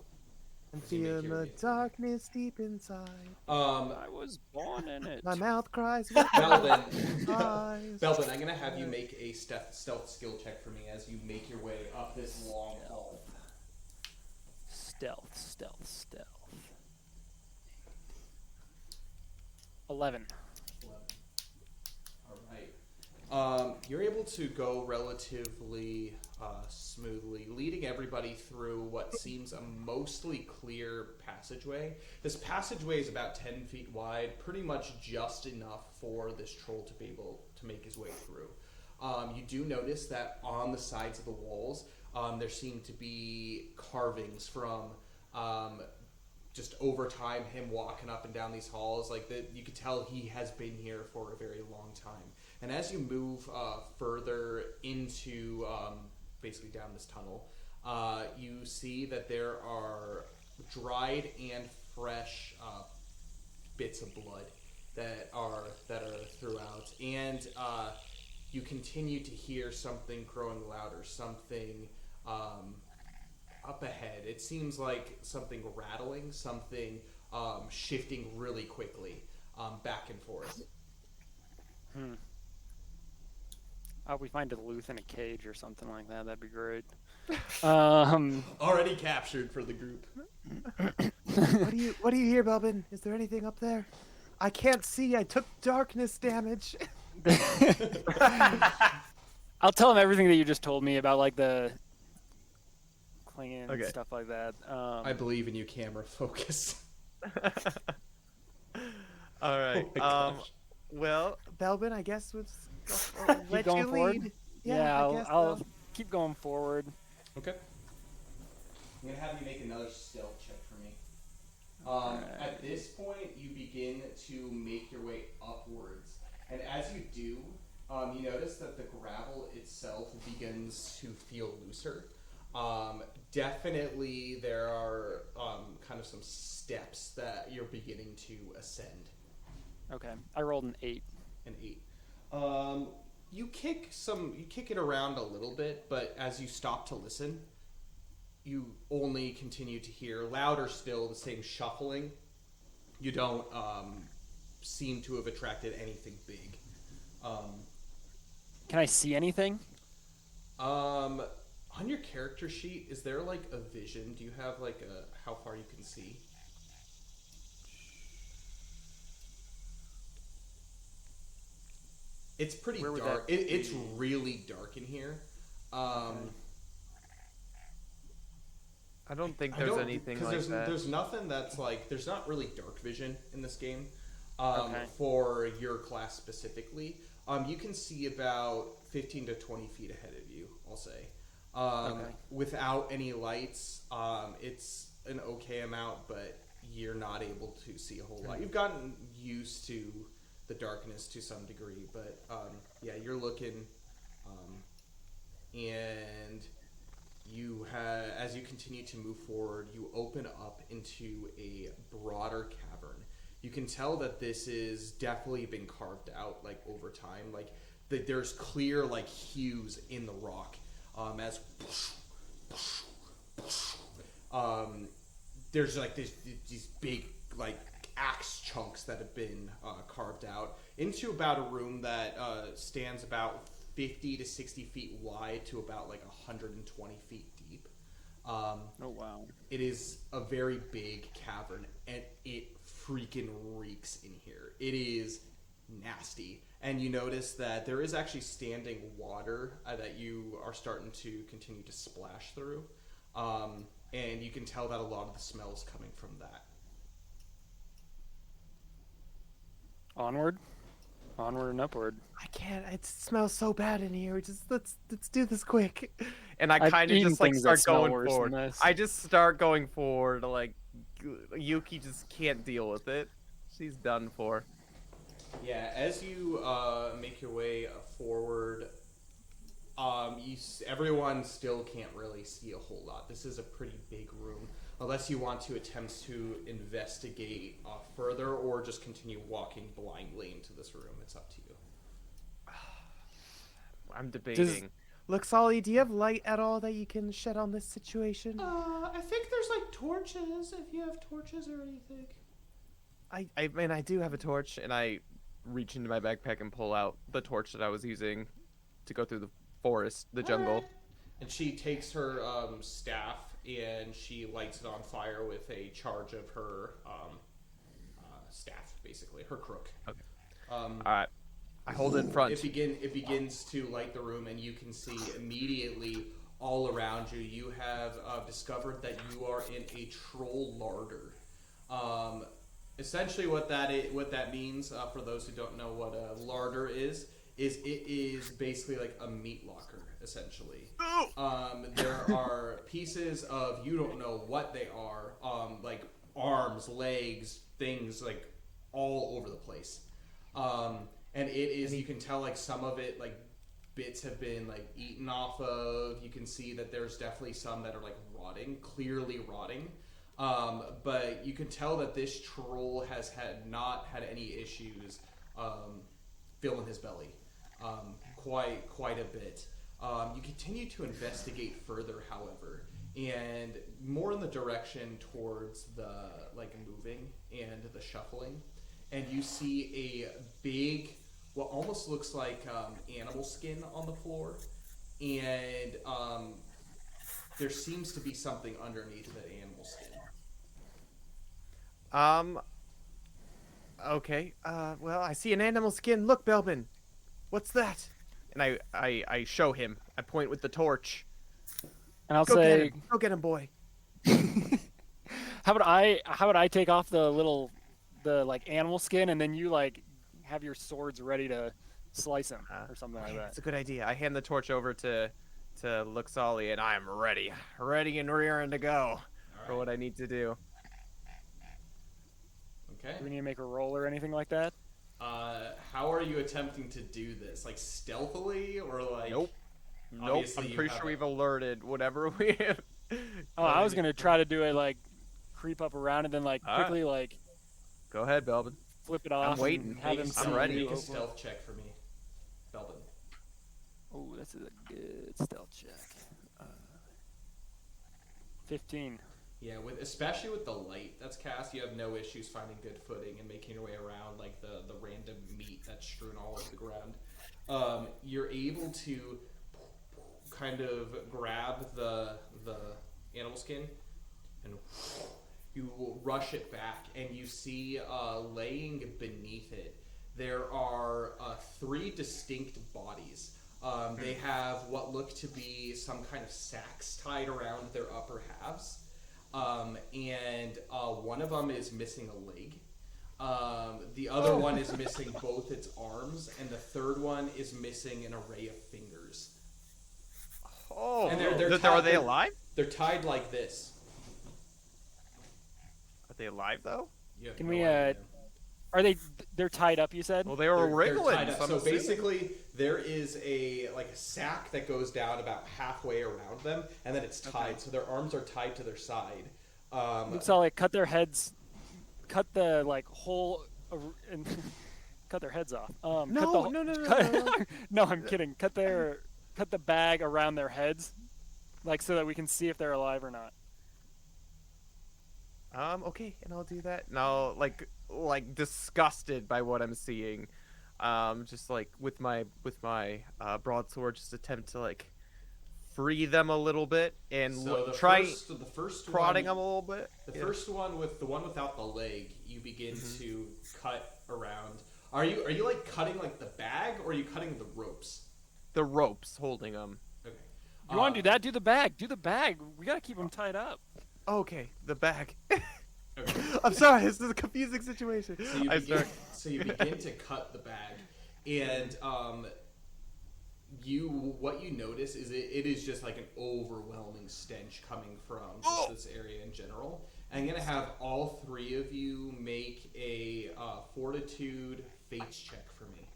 S2: I'm
S1: As you make
S2: feeling
S1: your
S2: the
S1: way.
S2: darkness deep inside.
S4: I was born in it.
S2: My mouth cries with
S1: Belvin,
S2: eyes.
S1: Belvin, I'm gonna have you make a stealth skill check for me as you make your way up this long hall.
S4: Stealth. 11.
S1: 11. All right. You're able to go relatively smoothly, leading everybody through what seems a mostly clear passageway. This passageway is about 10 feet wide, pretty much just enough for this troll to be able to make his way through. You do notice that on the sides of the walls, there seem to be carvings from just over time, him walking up and down these halls. Like that, you could tell he has been here for a very long time. And as you move further into basically down this tunnel, you see that there are dried and fresh bits of blood that are throughout, and you continue to hear something growing louder, something up ahead. It seems like something rattling, something shifting really quickly back and forth.
S4: We find Duluth in a cage or something like that. That'd be great.
S1: Already captured for the group.
S2: What do you hear, Belbin? Is there anything up there? I can't see. I took darkness damage.
S4: I'll tell him everything that you just told me about, like the clinging and
S2: Okay.
S4: stuff like that.
S1: I believe in you, camera focus.
S2: All right.
S1: Oh my gosh.
S2: Well, Belbin, I guess we'll
S4: Keep
S2: let
S4: going
S2: you
S4: forward?
S2: lead.
S4: Yeah,
S2: I guess
S4: I'll
S2: so.
S4: keep going forward.
S1: Okay. I'm gonna have you make another stealth check for me.
S4: Alright.
S1: At this point, you begin to make your way upwards, and as you do, you notice that the gravel itself begins to feel looser. Definitely, there are kind of some steps that you're beginning to ascend.
S4: Okay, I rolled an 8.
S1: An 8. You kick it around a little bit, but as you stop to listen, you only continue to hear louder still the same shuffling. You don't seem to have attracted anything big.
S4: Can I see anything?
S1: On your character sheet, is there like a vision? Do you have like how far you can see? It's pretty
S4: Where would
S1: dark.
S4: that
S1: It's
S4: be?
S1: really dark in here.
S2: I don't think
S1: I
S2: there's
S1: don't-
S2: anything
S1: 'cause
S2: like that.
S1: There's nothing that's like, there's not really dark vision in this game
S4: Okay.
S1: for your class specifically. You can see about 15 to 20 feet ahead of you, I'll say. Without any lights, it's an okay amount, but you're not able to see a whole lot. You've gotten used to the darkness to some degree, but yeah, you're looking, and as you continue to move forward, you open up into a broader cavern. You can tell that this is definitely been carved out like over time. Like there's clear like hues in the rock, as there's like these big like axe chunks that have been carved out into about a room that stands about 50 to 60 feet wide to about like 120 feet deep.
S4: Oh wow!
S1: It is a very big cavern, and it freaking reeks in here. It is nasty, and you notice that there is actually standing water that you are starting to continue to splash through, and you can tell that a lot of the smell is coming from that.
S4: Onward and upward.
S2: I can't. It smells so bad in here. Let's do this quick. And I
S4: I've
S2: kind of
S4: eaten
S2: just like
S4: things that
S2: start
S4: smell
S2: going
S4: worse than
S2: forward.
S4: this.
S2: I just start going forward. Like Yuki just can't deal with it. She's done for.
S1: Yeah, as you make your way forward, everyone still can't really see a whole lot. This is a pretty big room. Unless you want to attempt to investigate further or just continue walking blindly into this room. It's up to you.
S2: I'm debating. Luxolly, do you have light at all that you can shed on this situation?
S1: I think there's like torches, if you have torches or anything.
S2: I mean, I do have a torch, and I reach into my backpack and pull out the torch that I was using to go through the forest, the jungle.
S1: Right. And she takes her staff and she lights it on fire with a charge of her staff, basically her crook.
S2: Okay. All right. I hold it in front.
S1: It begins to light the room, and you can see immediately all around you. You have discovered that you are in a troll larder. Essentially, what that means for those who don't know what a larder is it is basically like a meat locker, essentially. There are pieces of, you don't know what they are, like arms, legs, things like all over the place. And it is, you can tell like some of it, like bits have been like eaten off of. You can see that there's definitely some that are like rotting, clearly rotting. But you can tell that this troll has not had any issues filling his belly. Quite a bit. You continue to investigate further, however, and more in the direction towards the like moving and the shuffling, and you see a big, what almost looks like animal skin on the floor, and there seems to be something underneath that animal skin.
S2: Okay. Well, I see an animal skin. Look, Belbin. What's that? And I show him. I point with the torch.
S4: And I'll say,
S2: Go get him, boy.
S4: how about I take off the like animal skin, and then you like have your swords ready to slice him or something like that.
S2: That's a good idea. I hand the torch over to Luxolly, and I'm ready and rearing to go for what I need to do.
S1: Okay.
S4: Do we need to make a roll or anything like that?
S1: How are you attempting to do this? Like stealthily or like?
S2: Nope. I'm pretty sure we've alerted whatever we have.
S4: Oh, I was gonna try to do it like creep up around and then like quickly like.
S2: Go ahead, Belbin.
S4: Flip it off.
S2: I'm waiting.
S4: And have him
S2: I'm ready.
S1: Make a stealth check for me, Belbin.
S4: Oh, this is a good stealth check. 15.
S1: Yeah, especially with the light that's cast, you have no issues finding good footing and making your way around like the random meat that's strewn all over the ground. You're able to kind of grab the animal skin and you rush it back, and you see laying beneath it there are 3 distinct bodies. They have what look to be some kind of sacks tied around their upper halves. And one of them is missing a leg. The other one is missing both its arms, and the third one is missing an array of fingers.
S2: Oh,
S1: And they're
S2: are
S1: tied,
S2: they alive?
S1: They're tied like this.
S2: Are they alive though?
S1: You have
S4: Can
S1: no
S4: we,
S1: idea.
S4: Are they're tied up, you said?
S2: Well, they were
S1: They're
S2: wriggling.
S1: tied up.
S2: So,
S1: So
S2: I'm assuming.
S1: basically, there is a sack that goes down about halfway around them, and then it's tied.
S4: Okay.
S1: So their arms are tied to their side.
S4: Looks all like cut their heads, cut the whole, and cut their heads off.
S2: No.
S4: No, I'm kidding. Cut the bag around their heads, so that we can see if they're alive or not.
S2: Okay, and I'll do that. And I'll like disgusted by what I'm seeing, just with my broadsword, just attempt to free them a little bit and
S1: So
S2: try
S1: the first
S2: prodding
S1: one,
S2: them a little bit.
S1: The first one the one without the leg, you begin to cut around. Are you cutting the bag, or are you cutting the ropes?
S2: The ropes holding them.
S1: Okay.
S4: You want to do that? Do the bag. Do the bag. We gotta keep them tied up.
S2: Okay, the bag.
S1: Okay.
S2: I'm sorry, this is a confusing situation.
S1: So you begin to cut the bag, and what you notice is it is just an overwhelming stench coming from just this area in general. And I'm gonna have all three of you make a Fortitude fates check for me.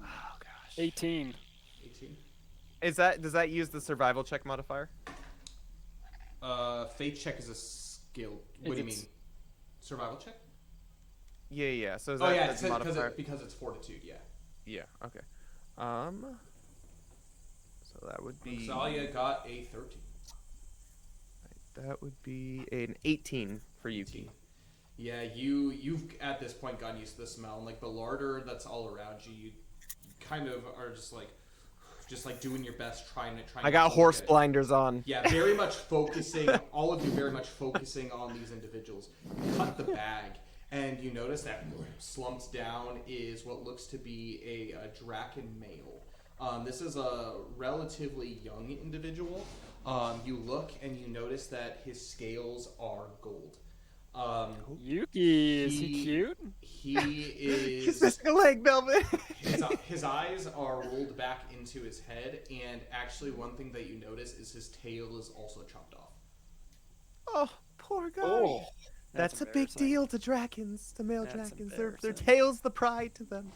S2: Oh gosh.
S4: 18.
S1: 18.
S2: Does that use the survival check modifier?
S1: Fate check is a skill. What do you mean? Survival check?
S2: Yeah. So is
S1: Oh
S2: that
S1: yeah,
S2: a modifier?
S1: because it's Fortitude. Yeah.
S2: Yeah. Okay. So that would be.
S1: Xalia got a 13.
S2: That would be an 18 for Yuki.
S1: Yeah, you've at this point gotten used to the smell, and the larder that's all around you. You kind of are just doing your best trying.
S2: I got horse blinders on.
S1: Yeah, very much focusing. All of you very much focusing on these individuals. You cut the bag, and you notice that slumped down is what looks to be a Draken male. This is a relatively young individual. You look and you notice that his scales are gold.
S4: Yuki, is he cute?
S1: He is.
S2: He's missing a leg, Melvin.
S1: His eyes are rolled back into his head, and actually, one thing that you notice is his tail is also chopped off.
S2: Oh, poor guy.
S3: Oh,
S2: that's a big
S4: embarrassing.
S2: deal to dragons, to male
S4: That's
S2: dragons. Their
S4: embarrassing.
S2: tail's the pride to them.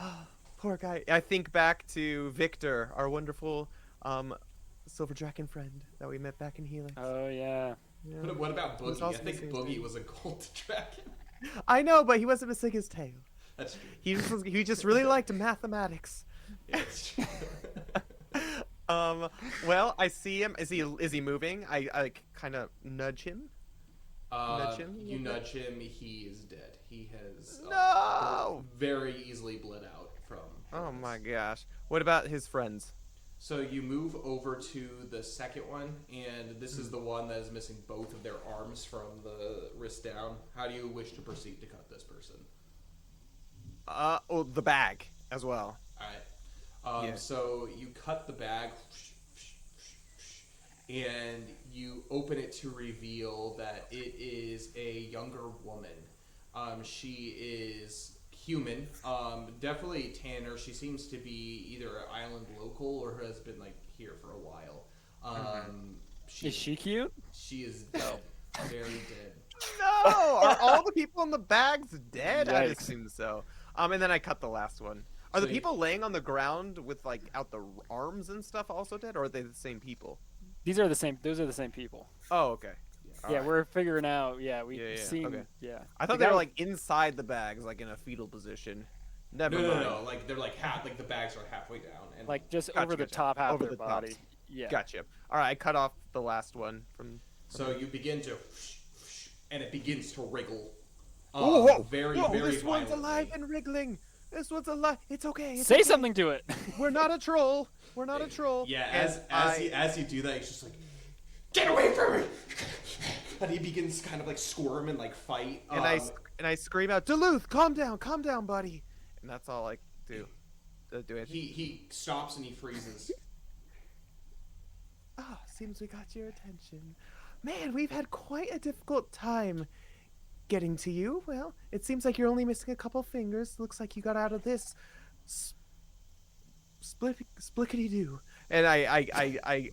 S2: Oh, poor guy. I think back to Victor, our wonderful silver dragon friend that we met back in Helix.
S4: Oh yeah.
S2: Yeah.
S1: But what about
S2: He was
S1: Boogie? I
S2: also
S1: think
S2: missing his
S1: Boogie
S2: tail.
S1: was a gold dragon.
S2: I know, but he wasn't missing his tail.
S1: That's true.
S2: He just really liked mathematics.
S1: Yeah, that's true.
S2: Well, I see him. Is he moving? I kind of nudge him. Nudge him a
S1: You
S2: little
S1: nudge him. He is dead. He has
S2: No!
S1: very easily bled out from.
S2: Oh
S1: this.
S2: my gosh. What about his friends?
S1: So you move over to the second one, and this is the one that is missing both of their arms from the wrist down. How do you wish to proceed to cut this person?
S2: The bag as well.
S1: All right.
S2: Yeah.
S1: So you cut the bag, and you open it to reveal that it is a younger woman. She is human, definitely tanner. She seems to be either an island local or has been here for a while.
S4: Is she cute?
S1: She is dead, very dead.
S2: No! Are all the people in the bags dead? I
S4: Yikes.
S2: assume so. And then I cut the last one. Are the
S1: So you-
S2: people laying on the ground with out the arms and stuff also dead, or are they the same people?
S4: Those are the same people.
S2: Oh, okay.
S4: Yeah,
S2: Alright.
S4: we're figuring out. Yeah, we've
S2: Yeah,
S4: seen.
S2: okay.
S4: Yeah.
S2: I thought
S4: The
S2: they
S4: guy
S2: were
S4: with-
S2: inside the bags, in a fetal position. Never
S1: No,
S2: mind.
S1: no. They're half. The bags are halfway down, and
S4: just
S2: Gotcha,
S4: over the
S2: gotcha.
S4: top half
S2: Over
S4: of their
S2: the tops.
S4: body. Yeah.
S2: Gotcha. All right, I cut off the last one from.
S1: so you begin to, and it begins to wriggle.
S2: Whoa!
S1: Very,
S2: Whoa,
S1: very
S2: this one's
S1: violently.
S2: alive and wriggling. This one's alive. It's okay. It's
S4: Say
S2: okay.
S4: something to it.
S2: We're not a troll. We're not a troll.
S1: Yeah,
S2: And
S1: as you do that, he's just get away from me! And he begins kind of squirm and fight.
S2: And I scream out, Duluth, calm down, buddy. And that's all I do. Do it.
S1: he stops and he freezes.
S2: Oh, seems we got your attention. Man, we've had quite a difficult time getting to you. Well, it seems like you're only missing a couple fingers. Looks like you got out of this splickety doo, and I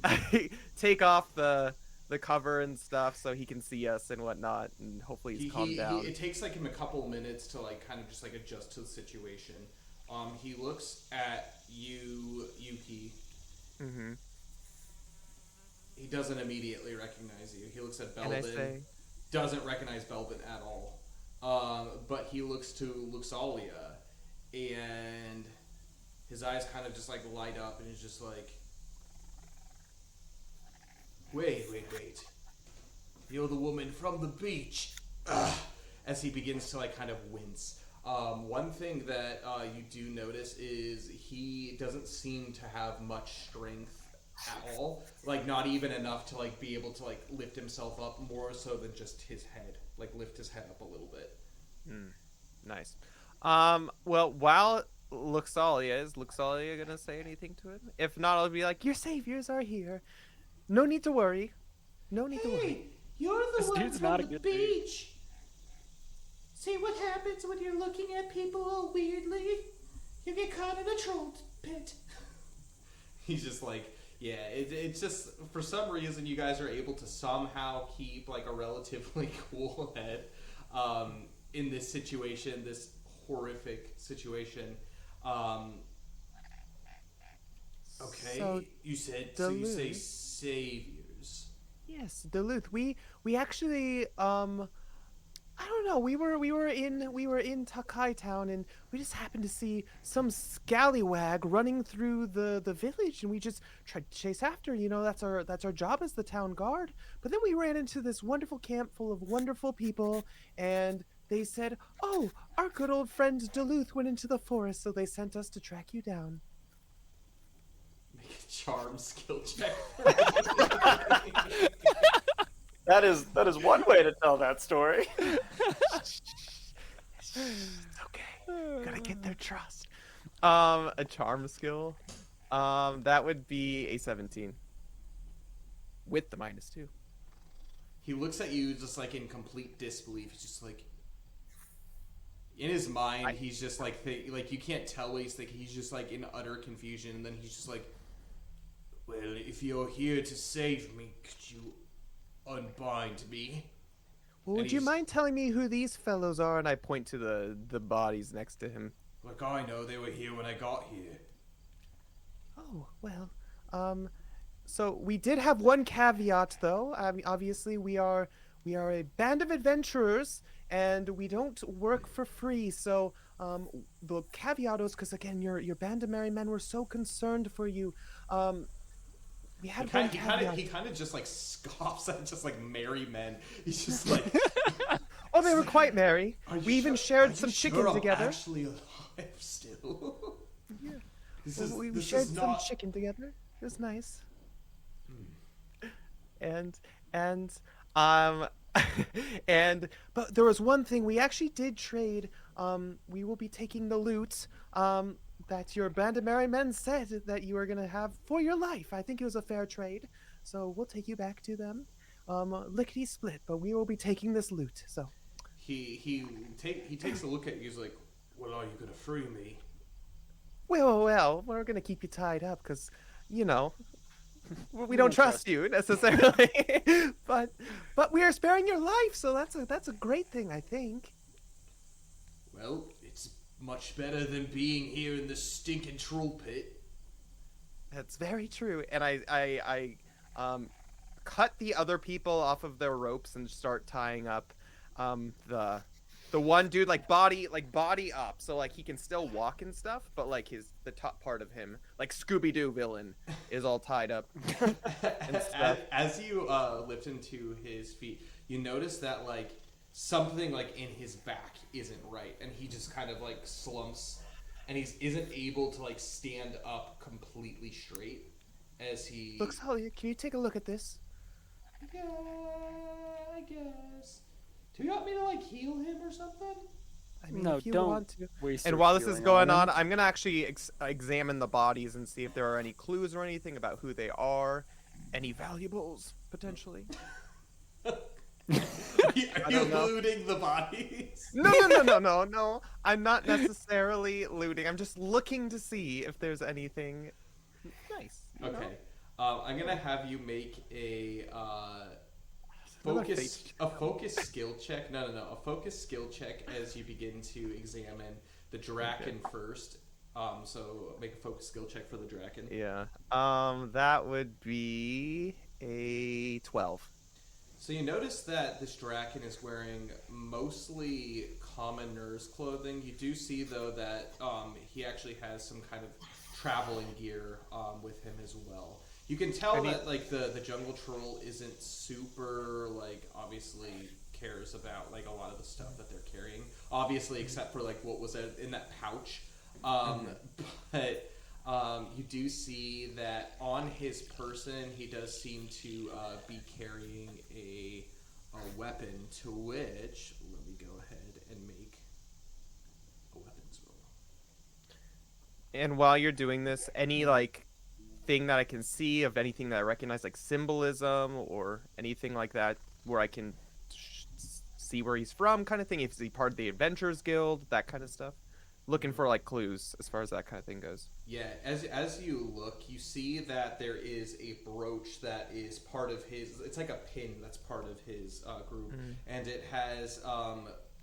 S2: take off the cover and stuff so he can see us and whatnot, and hopefully he's calmed down.
S1: It takes like him a couple minutes to like kind of just like adjust to the situation. He looks at you, Yuki.
S2: Mm-hmm.
S1: He doesn't immediately recognize you. He looks at
S2: And I
S1: Belbin.
S2: say,
S1: Doesn't recognize Belbin at all. But he looks to Luxalia, and his eyes kind of just like light up, and he's just like, wait. You're the woman from the beach. Ugh. As he begins to like kind of wince. One thing that you do notice is he doesn't seem to have much strength at all. Like not even enough to like be able to like lift himself up, more so than just his head. Like lift his head up a little bit.
S2: Nice. Well, while Luxalia gonna say anything to him? If not, I'll be like, your saviors are here. No need to worry. No need to worry.
S1: You're the
S4: This
S1: one
S4: dude's
S1: from
S4: not a
S1: the
S4: good dude.
S1: beach. See what happens when you're looking at people all weirdly? You get caught in a troll pit. He's just like, yeah, it's just, for some reason, you guys are able to somehow keep, like, a relatively cool head in this situation, this horrific situation. Okay,
S2: So,
S1: you say
S2: Duluth.
S1: saviors.
S2: Yes, Duluth. We actually I don't know. We were in Takai Town, and we just happened to see some scallywag running through the village, and we just tried to chase after. You know, that's our job as the town guard. But then we ran into this wonderful camp full of wonderful people, and they said, "Oh, our good old friend Duluth went into the forest, so they sent us to track you down."
S1: Make a charm skill check.
S3: That is one way to tell that story.
S2: It's okay. Gotta get their trust. A charm skill. That would be a 17. With the -2.
S1: He looks at you just like in complete disbelief. He's just like, in his mind, he's just like, like you can't tell what he's thinking. He's just like in utter confusion, and then he's just like, well, if you're here to save me, could you unbind me?
S2: Well,
S1: And
S2: would you
S1: he's-
S2: mind telling me who these fellows are? And I point to the bodies next to him.
S1: Like, I know they were here when I got here.
S2: Oh, well, so we did have one caveat, though. Obviously, we are a band of adventurers, and we don't work for free. So, the caveat is because again, your band of merry men were so concerned for you. We had one caveat.
S1: He kind of just like scoffs at just like merry men. He's just like,
S2: Oh, they were quite merry.
S1: "Are you
S2: We even
S1: sure- are
S2: shared
S1: you
S2: some
S1: sure
S2: chicken
S1: I'm
S2: together.
S1: Actually alive still.
S2: Yeah.
S1: This
S2: We
S1: is
S2: shared some
S1: not.
S2: chicken together. It was nice. And but there was one thing we actually did trade. We will be taking the loot that your band of merry men said that you were gonna have for your life. I think it was a fair trade, so we'll take you back to them. Lickety split, but we will be taking this loot. So
S1: He takes a look at you. He's like, well, are you gonna free me?
S2: well, we're gonna keep you tied up because, you know, we don't trust you necessarily. but we are sparing your life, so that's a great thing, I think.
S1: Well, it's much better than being here in the stinking troll pit.
S2: That's very true. And I cut the other people off of their ropes and start tying up the one dude like body up, so like he can still walk and stuff, but like the top part of him, like Scooby-Doo villain, is all tied up and stuff.
S1: As you lift him to his feet, you notice that like something like in his back isn't right, and he just kind of like slumps, and he isn't able to like stand up completely straight as he
S2: Looks, Holly, can you take a look at this?
S1: Yeah, I guess. Do you want me to like heal him or something?
S2: I mean,
S4: No,
S2: if you
S4: don't
S2: want to.
S4: waste
S2: And
S4: your
S2: while this is
S4: healing
S2: going on,
S4: him.
S2: I'm gonna actually examine the bodies and see if there are any clues or anything about who they are, any valuables potentially.
S1: Are you
S2: don't know.
S1: looting the bodies?
S2: No. I'm not necessarily looting. I'm just looking to see if there's anything nice. You know?
S1: Okay. I'm gonna have you make a
S2: Another
S1: focus skill check. No. A focus skill check as you begin to examine the Draken first. So make a focus skill check for the Draken.
S2: Yeah. That would be a 12.
S1: So you notice that this Draken is wearing mostly common nurse clothing. You do see though that he actually has some kind of traveling gear with him as well. You can tell that like the jungle troll isn't super like obviously cares about like a lot of the stuff that they're carrying. Obviously, except for like what was in that pouch. But you do see that on his person, he does seem to be carrying a weapon. To which, let me go ahead and make a weapons roll.
S2: And while you're doing this, any like thing that I can see of anything that I recognize, like symbolism or anything like that, where I can see where he's from, kind of thing. If he's part of the Adventurers Guild, that kind of stuff. Looking for like clues as far as that kind of thing goes.
S1: Yeah, as you look, you see that there is a brooch that is part of his. It's like a pin that's part of his group, and it has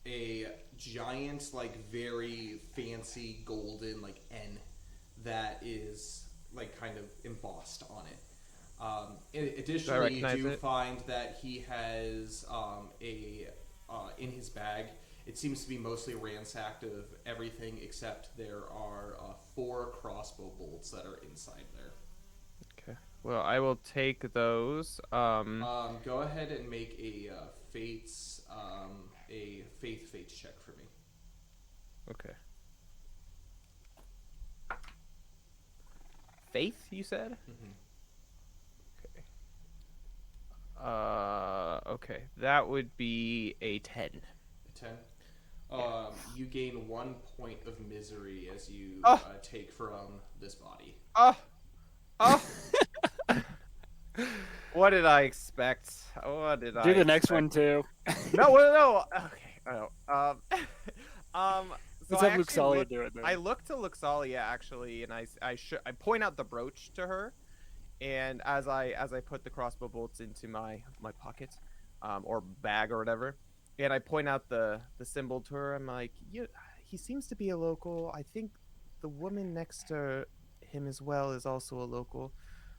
S1: a giant, like very fancy golden like N that is like kind of embossed on it. Additionally, you do find that he has in his bag. It seems to be mostly ransacked of everything except there are 4 crossbow bolts that are inside there.
S2: Okay. Well, I will take those.
S1: Go ahead and make a faith check for me.
S2: Okay. Faith, you said? Okay. Okay. That would be a 10.
S1: A 10? You gain 1 point of misery as you take from this body.
S2: What did I expect? What did I
S4: Do the
S2: expect?
S4: next one too.
S2: No. Okay. So
S4: Let's have Luxalia do it then.
S2: I look to Luxalia actually, and I point out the brooch to her, and as I put the crossbow bolts into my pocket, or bag or whatever, and I point out the symbol to her. I'm like, he seems to be a local. I think the woman next to him as well is also a local.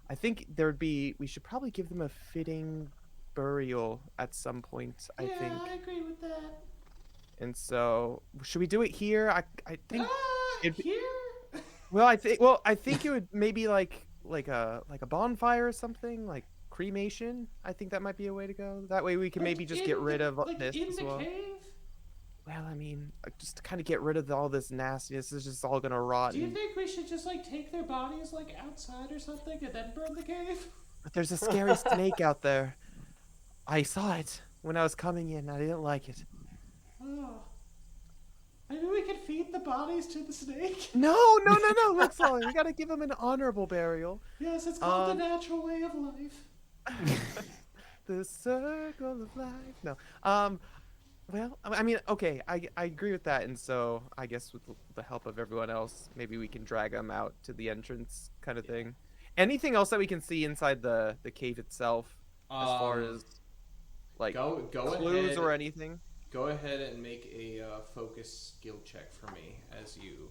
S2: I think we should probably give them a fitting burial at some point. I think.
S1: I agree with that.
S2: And so, should we do it here? I think
S1: here.
S2: Well, I think it would maybe like a bonfire or something, like cremation. I think that might be a way to go. That way we can maybe just get rid of this as well.
S1: Cave?
S2: Well, I mean, just to kind of get rid of all this nastiness. It's just all gonna rot.
S1: Do you think we should just like take their bodies like outside or something and then burn the cave?
S2: But there's a scary snake out there. I saw it when I was coming in. I didn't like it.
S1: Oh. Maybe we could feed the bodies to the snake?
S2: No, that's all. We gotta give him an honorable burial.
S1: Yes, it's called the natural way of life.
S2: The circle of life. No. Well, I mean, okay, I agree with that, and so I guess with the help of everyone else, maybe we can drag them out to the entrance kind of thing. Anything else that we can see inside the cave itself, as far as like
S1: go
S2: clues
S1: ahead,
S2: or anything?
S1: Go ahead and make a focus skill check for me as you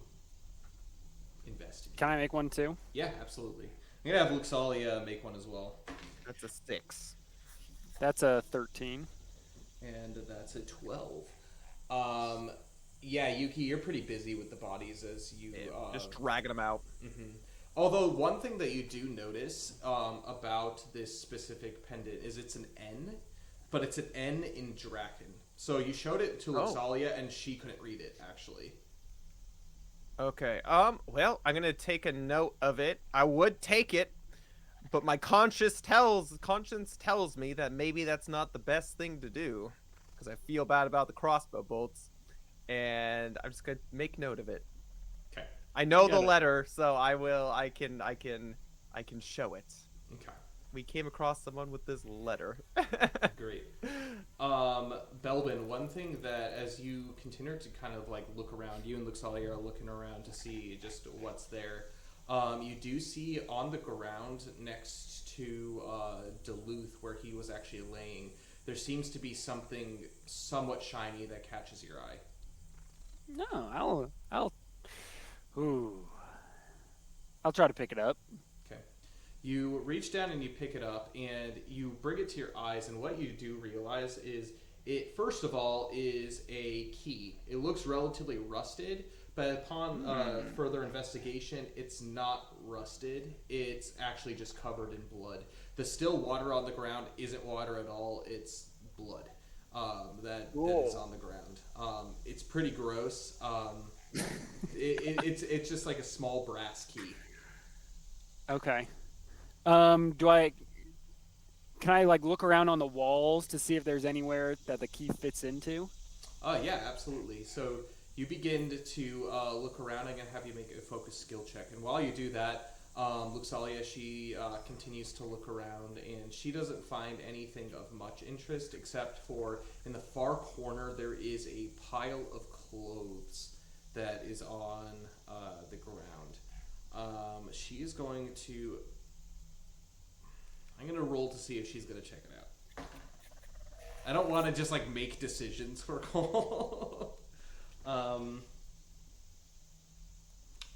S1: investigate.
S4: Can I make one too?
S1: Yeah, absolutely. I'm gonna have Luxalia make one as well.
S2: That's a 6.
S4: That's a 13.
S1: And that's a 12. Yeah, Yuki, you're pretty busy with the bodies as you
S2: just dragging them out.
S1: Mm-hmm. Although one thing that you do notice about this specific pendant is it's an N, but it's an N in Draken. So you showed it to Luxalia, and she couldn't read it actually.
S2: Okay. Well, I'm gonna take a note of it. I would take it, but my conscience tells me that maybe that's not the best thing to do, because I feel bad about the crossbow bolts, and I'm just gonna make note of it.
S1: Okay.
S2: I know the letter, so I can show it.
S1: Okay.
S2: we came across someone with this letter.
S1: Great. Belbin, one thing that as you continue to kind of like look around, you and Luxalia are looking around to see just what's there. You do see on the ground next to Duluth, where he was actually laying, there seems to be something somewhat shiny that catches your eye.
S4: No, I'll try to pick it up.
S1: Okay. You reach down and you pick it up and you bring it to your eyes, and what you do realize is it, first of all, is a key. It looks relatively rusted, but upon further investigation, it's not rusted. It's actually just covered in blood. The still water on the ground isn't water at all. It's blood that is on the ground. It's pretty gross. It's just like a small brass key.
S4: Okay. Can I like look around on the walls to see if there's anywhere that the key fits into?
S1: Yeah, absolutely. So you begin to look around. I'm going to have you make a focus skill check. And while you do that, Luxalia, she continues to look around, and she doesn't find anything of much interest except for in the far corner there is a pile of clothes that is on the ground. She is going to... I'm going to roll to see if she's going to check it out. I don't want to just like make decisions for Cole.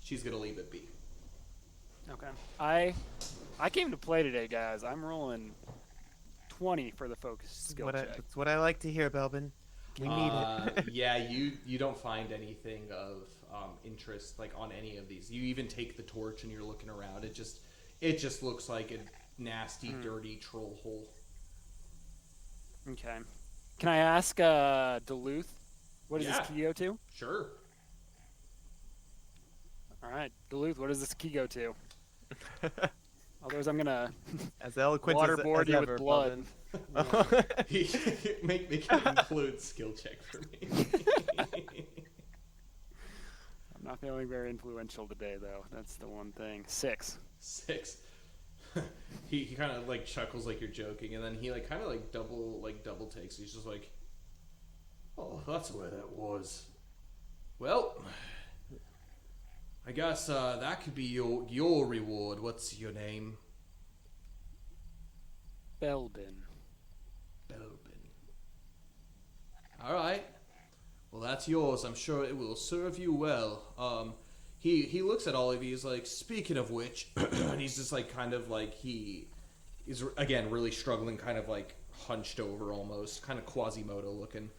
S1: She's going to leave it be.
S4: Okay. I came to play today, guys. I'm rolling 20 for the focus skill check.
S2: That's what I like to hear, Belbin. We need it.
S1: Yeah, you don't find anything of interest like on any of these. You even take the torch and you're looking around. It just looks like a nasty, dirty troll hole.
S4: Okay. Can I ask Duluth, what does this key go to?
S1: Sure.
S4: All right, Duluth, what does this key go to? Otherwise, I'm gonna
S2: as eloquent
S4: waterboard
S2: as
S4: you
S2: ever,
S4: with blood.
S1: Make it include skill check for me.
S4: I'm not feeling very influential today, though. That's the one thing. 6.
S1: He kind of like chuckles like you're joking, and then he like kind of like double takes. He's just like, "Oh, that's where that was." Well, I guess that could be your reward. What's your name?
S4: Belbin.
S1: All right. Well, that's yours. I'm sure it will serve you well. He looks at all of you. He's like, speaking of which, and he's just like kind of like he is again really struggling, kind of like hunched over almost, kind of Quasimodo looking.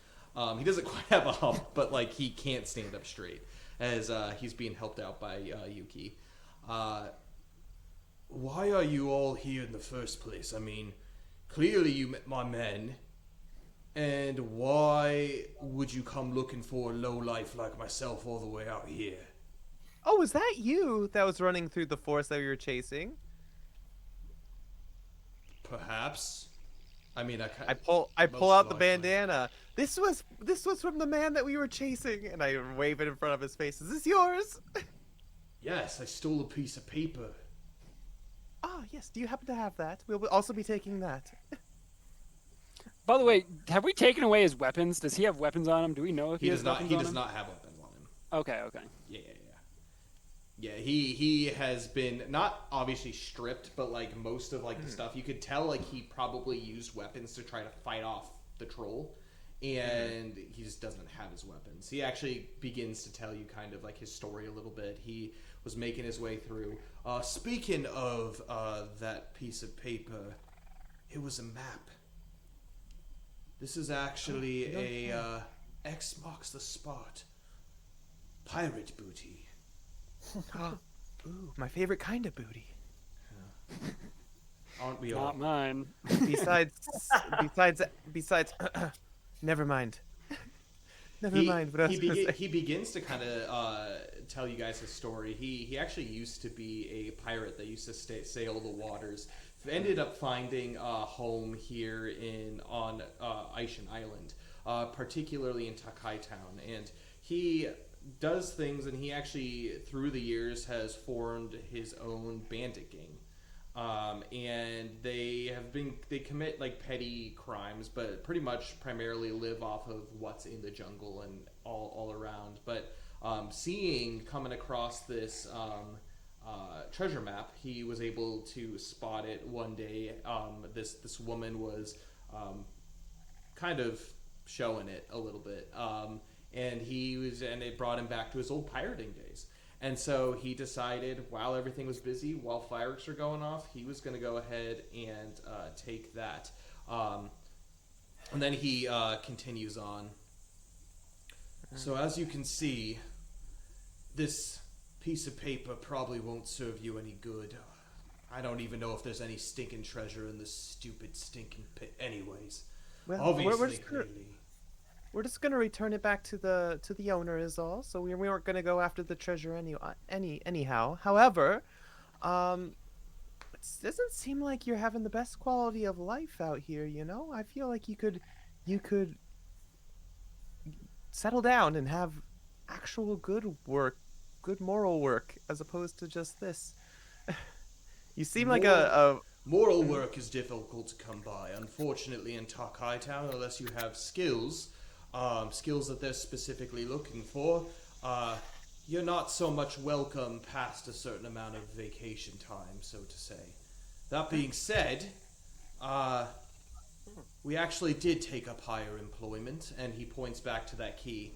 S1: He doesn't quite have a hump, but like he can't stand up straight as he's being helped out by Yuki. Why are you all here in the first place? I mean, clearly you met my men. And why would you come looking for a lowlife like myself all the way out here?
S2: Oh, was that you that was running through the forest that we were chasing?
S1: Perhaps. I mean,
S2: I pull out the bandana. This was from the man that we were chasing, and I wave it in front of his face. Is this yours?
S1: Yes, I stole a piece of paper.
S2: Ah, yes. Do you happen to have that? We'll also be taking that.
S4: By the way, have we taken away his weapons? Does he have weapons on him? Do we know if he has weapons on him?
S1: He does not have weapons on him.
S4: Okay.
S1: Yeah, he has been not obviously stripped, but like most of like the stuff you could tell like he probably used weapons to try to fight off the troll, and he just doesn't have his weapons. He actually begins to tell you kind of like his story a little bit. He was making his way through. Speaking of that piece of paper, it was a map. This is actually a X marks the spot pirate booty.
S2: Ooh, my favorite kind of booty.
S1: Aren't we all?
S4: Not mine.
S2: Besides, never mind. Never mind. What
S1: He begins to kind of tell you guys his story. He actually used to be a pirate that used to sail the waters. Ended up finding a home here on Aishin Island, particularly in Takai Town, and he does things, and he actually through the years has formed his own bandit gang. and they commit like petty crimes, but pretty much primarily live off of what's in the jungle and all around. But coming across this treasure map, he was able to spot it one day. This woman was kind of showing it a little bit, and it brought him back to his old pirating days. And so he decided, while everything was busy, while fireworks were going off, he was going to go ahead and take that. And then he continues on. So as you can see, this piece of paper probably won't serve you any good. I don't even know if there's any stinking treasure in this stupid stinking pit anyways.
S2: Well,
S1: Obviously, clearly.
S2: we're just gonna return it back to the owner is all. So we weren't gonna go after the treasure anyhow. However, it doesn't seem like you're having the best quality of life out here. You know, I feel like you could settle down and have actual good work, good moral work, as opposed to just this. You seem like a
S1: Moral work is difficult to come by, unfortunately, in Takai Town, unless you have skills that they're specifically looking for. You're not so much welcome past a certain amount of vacation time, so to say. That being said, we actually did take up higher employment, and he points back to that key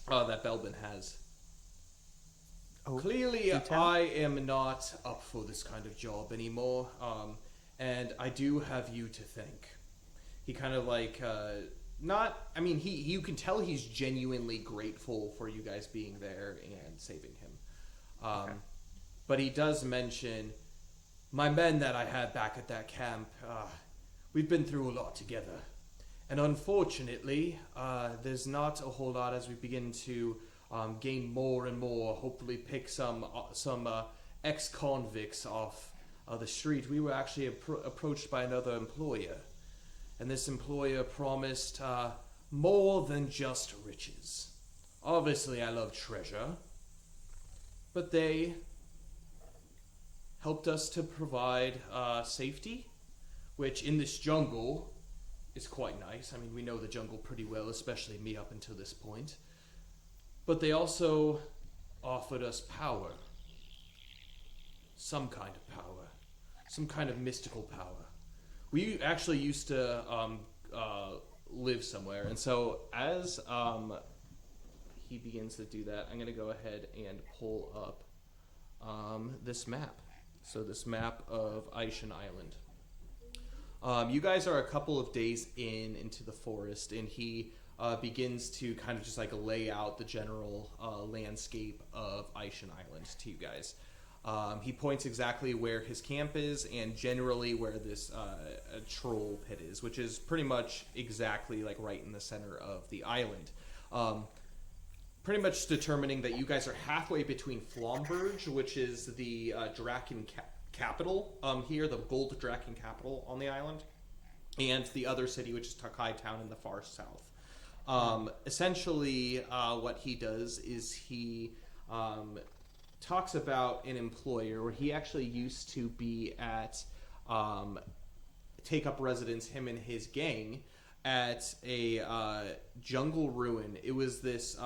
S1: that Belbin has.
S2: Oh,
S1: Clearly, I am not up for this kind of job anymore, and I do have you to thank. He kind of like, you can tell he's genuinely grateful for you guys being there and saving him. Okay. But he does mention, my men that I had back at that camp, we've been through a lot together. And unfortunately, there's not a whole lot as we begin to gain more and more, hopefully pick some ex-convicts off the street. We were actually approached by another employer, and this employer promised more than just riches. Obviously, I love treasure, but they helped us to provide safety, which in this jungle is quite nice. I mean, we know the jungle pretty well, especially me up until this point. But they also offered us power. Some kind of power. Some kind of mystical power. We actually used to live somewhere. And so as he begins to do that, I'm going to go ahead and pull up this map. So this map of Aishan Island. You guys are a couple of days into the forest, and he begins to kind of just like lay out the general landscape of Aishan Island to you guys. He points exactly where his camp is and generally where this troll pit is, which is pretty much exactly like right in the center of the island. Pretty much determining that you guys are halfway between Flomberge, which is the Draken capital here, the gold Draken capital on the island, and the other city, which is Takai Town in the far south. Essentially, what he does is he talks about an employer where he actually used to be at, take up residence, him and his gang, at a jungle ruin. It was this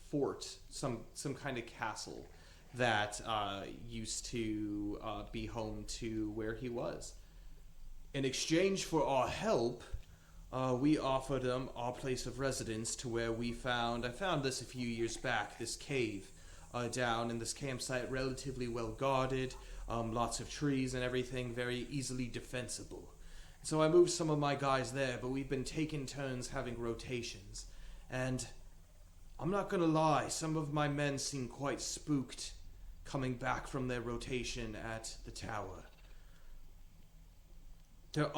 S1: fort, some kind of castle that used to be home to where he was. In exchange for our help, we offered him our place of residence to where I found this a few years back, this cave down in this campsite, relatively well guarded, lots of trees and everything, very easily defensible. So I moved some of my guys there, but we've been taking turns having rotations. And I'm not gonna lie, some of my men seem quite spooked coming back from their rotation at the tower. They're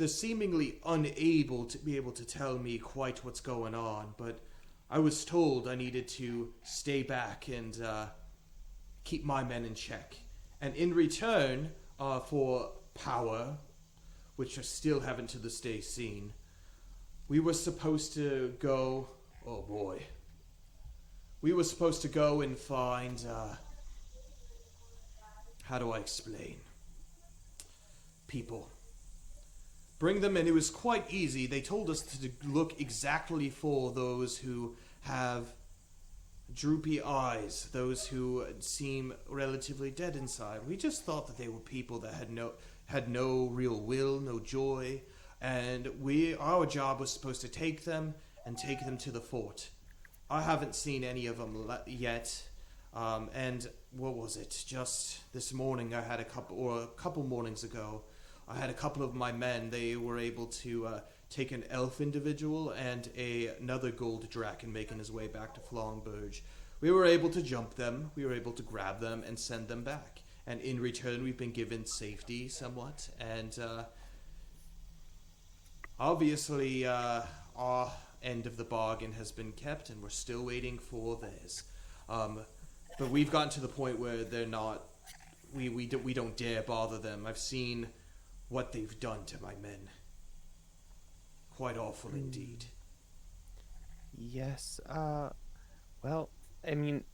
S1: seemingly unable to be able to tell me quite what's going on, but I was told I needed to stay back and keep my men in check. And in return for power, which I still haven't to this day seen, we were supposed to go... Oh boy. We were supposed to go and find... how do I explain? People. Bring them in. It was quite easy. They told us to look exactly for those who have droopy eyes, those who seem relatively dead inside. We just thought that they were people that had no real will, no joy, and our job was supposed to take them and take them to the fort. I haven't seen any of them yet, and what was it? Just this morning, a couple mornings ago, I had a couple of my men. They were able to take an elf individual and another gold draken making his way back to Flongburg. We were able to jump them, we were able to grab them and send them back. And in return, we've been given safety somewhat. And obviously, our end of the bargain has been kept, and we're still waiting for theirs. But we've gotten to the point where they're not. We don't dare bother them. I've seen what they've done to my men. Quite awful indeed.
S2: Yes. Well, I mean,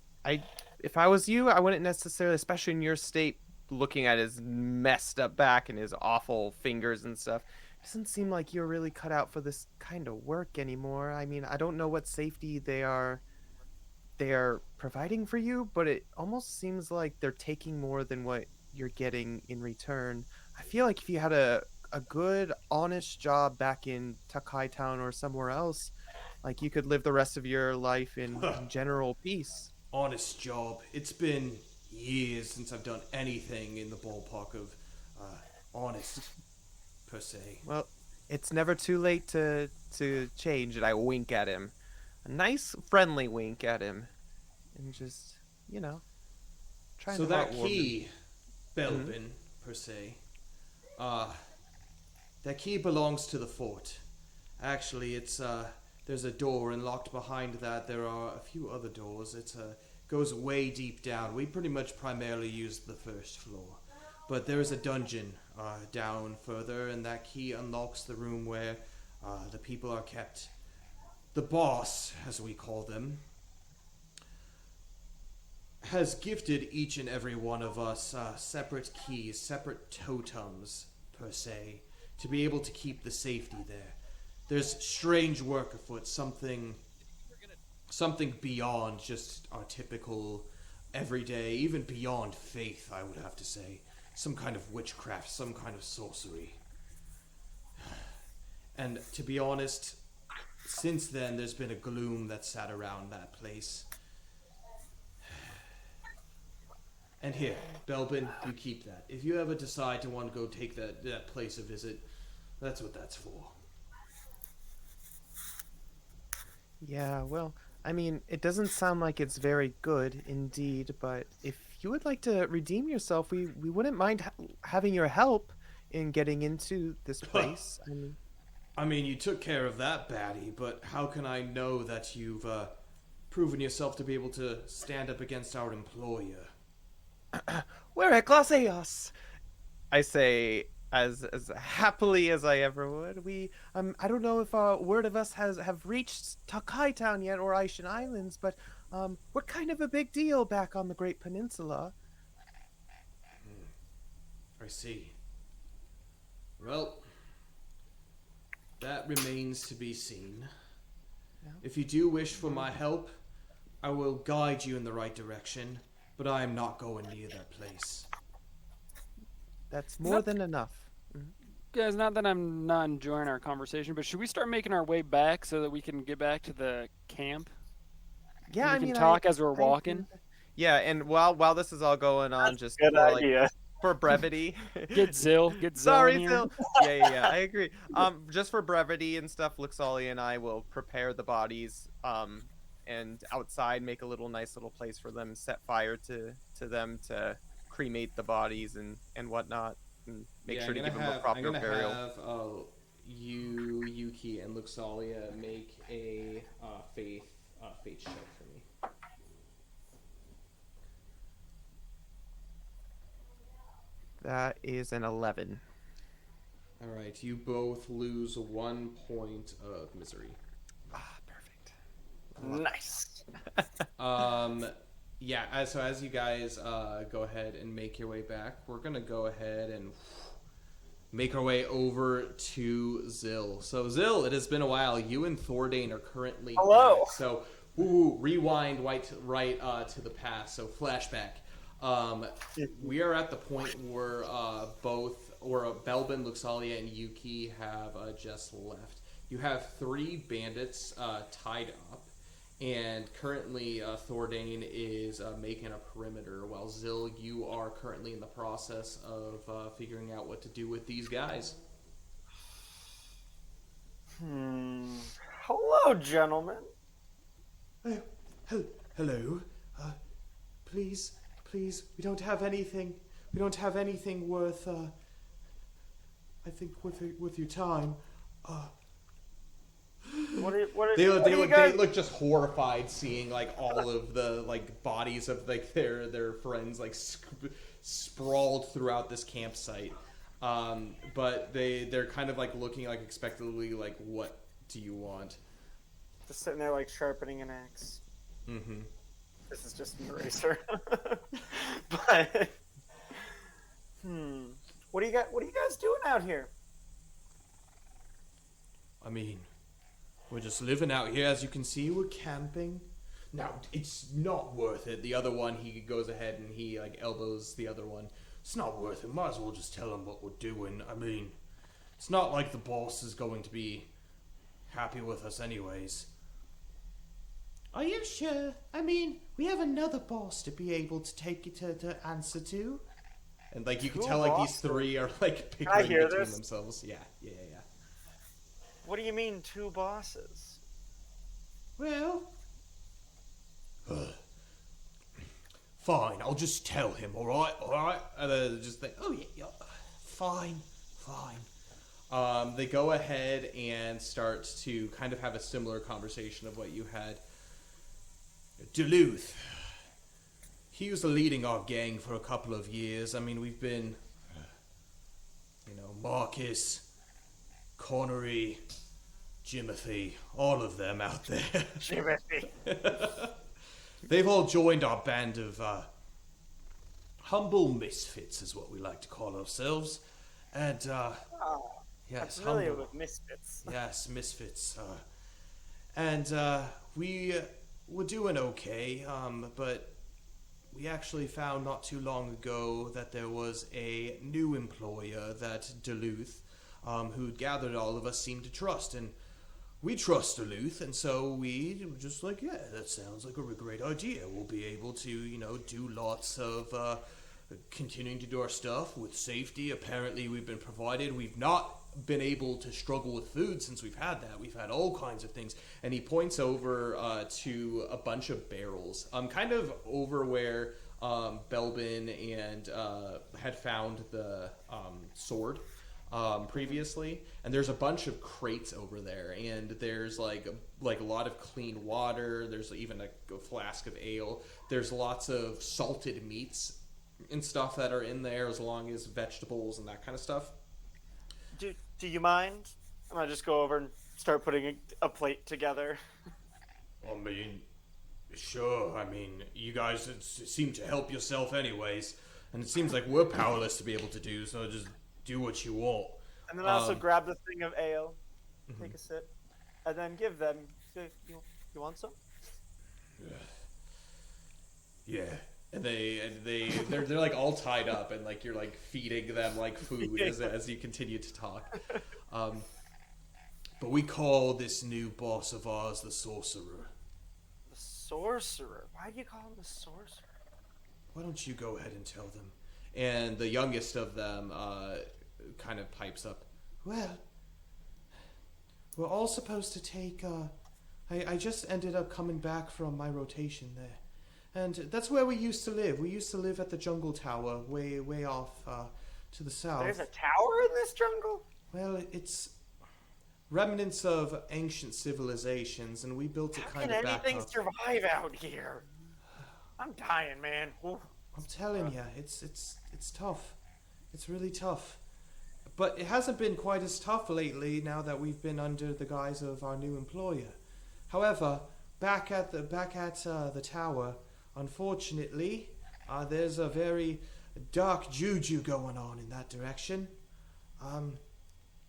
S2: if I was you, I wouldn't necessarily, especially in your state, looking at his messed up back and his awful fingers and stuff. Doesn't seem like you're really cut out for this kind of work anymore. I mean, I don't know what safety they are providing for you, but it almost seems like they're taking more than what you're getting in return. I feel like if you had a good, honest job back in Takai Town or somewhere else, like you could live the rest of your life in general peace.
S1: Honest job. It's been years since I've done anything in the ballpark of honest, per se.
S2: Well, it's never too late to change, and I wink at him. A nice, friendly wink at him. And just, trying
S1: So
S2: to
S1: that
S2: heartwarm him.
S1: key, Belbin, per se, that key belongs to the fort. Actually, it's, there's a door, and locked behind that there are a few other doors. It goes way deep down. We pretty much primarily use the first floor. But there is a dungeon down further, and that key unlocks the room where the people are kept. The boss, as we call them, has gifted each and every one of us separate keys, separate totems, per se, to be able to keep the safety there. There's strange work afoot, something beyond just our typical everyday, even beyond faith, I would have to say. Some kind of witchcraft, some kind of sorcery. And to be honest, since then there's been a gloom that sat around that place. And here, Belbin, you keep that. If you ever decide to want to go take that place a visit, that's what that's for.
S2: Yeah, well, I mean, it doesn't sound like it's very good indeed, but if you would like to redeem yourself, we wouldn't mind having your help in getting into this place.
S1: I mean, you took care of that baddie, but how can I know that you've proven yourself to be able to stand up against our employer?
S2: We're Eclaas Eeas, I say as happily as I ever would. I don't know if word of us have reached Takai Town yet or Aishin Islands, but we're kind of a big deal back on the Great Peninsula.
S1: I see. Well, that remains to be seen.
S2: Yeah.
S1: If you do wish for my help, I will guide you in the right direction, but I am not going near that place.
S2: That's more than enough.
S4: Guys, not that I'm not enjoying our conversation, but should we start making our way back so that we can get back to the camp?
S2: Yeah,
S4: we can talk as we're walking.
S2: Yeah, and while this is all going on,
S3: That's
S2: just
S3: a good idea.
S2: like for brevity.
S4: Get Zill
S2: Sorry,
S4: in here.
S2: Zill. Yeah, I agree. Just for brevity and stuff, Luxali and I will prepare the bodies. And outside make a nice little place for them, set fire to them to cremate the bodies and whatnot, and make sure to give them a proper burial.
S1: I'm gonna have you, Yuki, and Luxalia make a faith check for me.
S2: That is an 11.
S1: All right, you both lose 1 point of misery.
S2: Ah, perfect.
S3: Nice.
S1: Yeah, so as you guys go ahead and make your way back, we're going to go ahead and make our way over to Zill. So, Zill, it has been a while. You and Thordane are currently
S3: Hello.
S1: back. So, rewind right to the past. So, flashback. We are at the point where Belbin, Luxalia, and Yuki have just left. You have 3 bandits tied up. And currently, Thordane is making a perimeter, while Zill, you are currently in the process of figuring out what to do with these guys.
S3: Hello, gentlemen.
S1: Hello. Please, we don't have anything. We don't have anything worth. I think worth your time. They look just horrified seeing like all of the like bodies of like their friends like sprawled throughout this campsite. But they're kind of like looking like expectantly like, what do you want?
S3: Just sitting there like sharpening an axe.
S1: Mm-hmm.
S3: This is just an eraser. But what do you guys doing out here?
S1: I mean, we're just living out here. As you can see, we're camping. Now, it's not worth it. The other one, he goes ahead and he like elbows the other one. It's not worth it. Might as well just tell him what we're doing. I mean, it's not like the boss is going to be happy with us anyways. Are you sure? I mean, we have another boss to be able to take it to answer to. And like you can tell like these 3 are like bickering between themselves. Yeah.
S3: What do you mean 2 bosses?
S1: Well, fine. I'll just tell him. All right. And then just think, oh yeah, fine. They go ahead and start to kind of have a similar conversation of what you had. Duluth. He was leading our gang for a couple of years. I mean, we've been, Marcus, Connery, Jimothy, all of them out there.
S3: Jimothy.
S1: They've all joined our band of humble misfits, is what we like to call ourselves. And, yes,
S3: I'm familiar
S1: humble.
S3: with misfits.
S1: Yes, misfits. And we were doing okay, but we actually found not too long ago that there was a new employer that Duluth, who gathered all of us, seemed to trust. And we trust Duluth, and so we were just like, yeah, that sounds like a great idea. We'll be able to, do lots of continuing to do our stuff with safety. Apparently, we've been provided. We've not been able to struggle with food since we've had that. We've had all kinds of things. And he points over to a bunch of barrels, kind of over where Belbin and had found the sword previously. And there's a bunch of crates over there, and there's like a lot of clean water. There's even a flask of ale. There's lots of salted meats and stuff that are in there, as long as vegetables and that kind of stuff.
S3: Do you mind? I'm gonna just go over and start putting a plate together.
S1: I mean, sure. I mean, you guys seem to help yourself anyways, and it seems like we're powerless to be able to do, so just do what you want.
S3: And then also grab the thing of ale, take a sip, and then give them. You want some?
S1: Yeah. And they're like all tied up, and like you're like feeding them like food as you continue to talk. But we call this new boss of ours the Sorcerer.
S3: The Sorcerer? Why do you call him the Sorcerer?
S1: Why don't you go ahead and tell them? And the youngest of them kind of pipes up. Well, we're all supposed to take. I just ended up coming back from my rotation there. And that's where we used to live. We used to live at the jungle tower, way off to the south.
S3: There's a tower in this jungle?
S1: Well, it's remnants of ancient civilizations, and we built it kind of back up.
S3: How can anything survive out here? I'm dying, man. Ooh.
S1: I'm telling you, it's tough. It's really tough. But it hasn't been quite as tough lately now that we've been under the guise of our new employer. However, back at the tower,
S5: unfortunately, there's a very dark juju going on in that direction.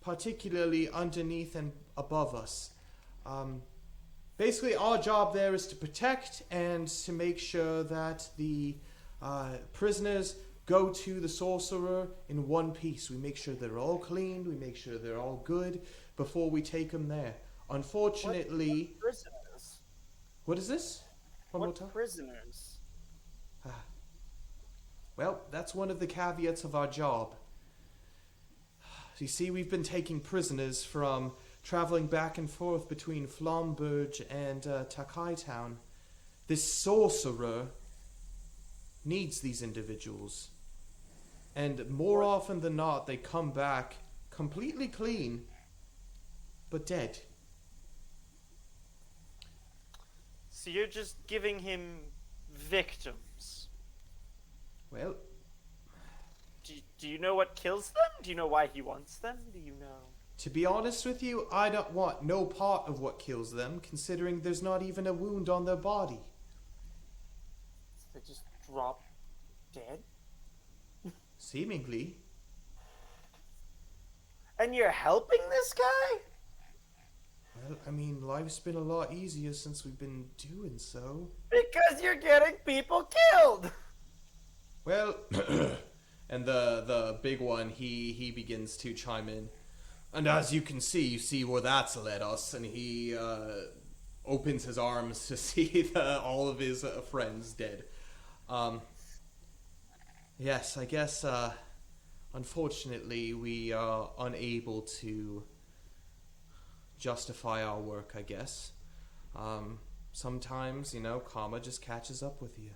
S5: Particularly underneath and above us. Basically, our job there is to protect and to make sure that the prisoners go to the sorcerer in one piece. We make sure they're all cleaned, we make sure they're all good before we take them there. Unfortunately...
S3: What prisoners?
S5: What is this? One more
S3: What
S5: time?
S3: prisoners?
S5: Well, that's one of the caveats of our job. You see, we've been taking prisoners from traveling back and forth between Flomburg and Takai Town. This sorcerer needs these individuals. And more often than not, they come back completely clean, but dead.
S3: So you're just giving him victims.
S5: Well,
S3: Do you know what kills them? Do you know why he wants them? Do you know?
S5: to be honest with you, I don't want no part of what kills them, considering there's not even a wound on their body.
S3: They just drop dead?
S5: Seemingly.
S3: And you're helping this guy?
S5: Well, I mean, life's been a lot easier since we've been doing so.
S3: Because you're getting people killed!
S5: Well, and the big one, he begins to chime in. And as you can see, you see where that's led us. And he opens his arms to see all of his friends dead. Yes, I guess, unfortunately, we are unable to justify our work, I guess. Sometimes, you know, karma just catches up with you.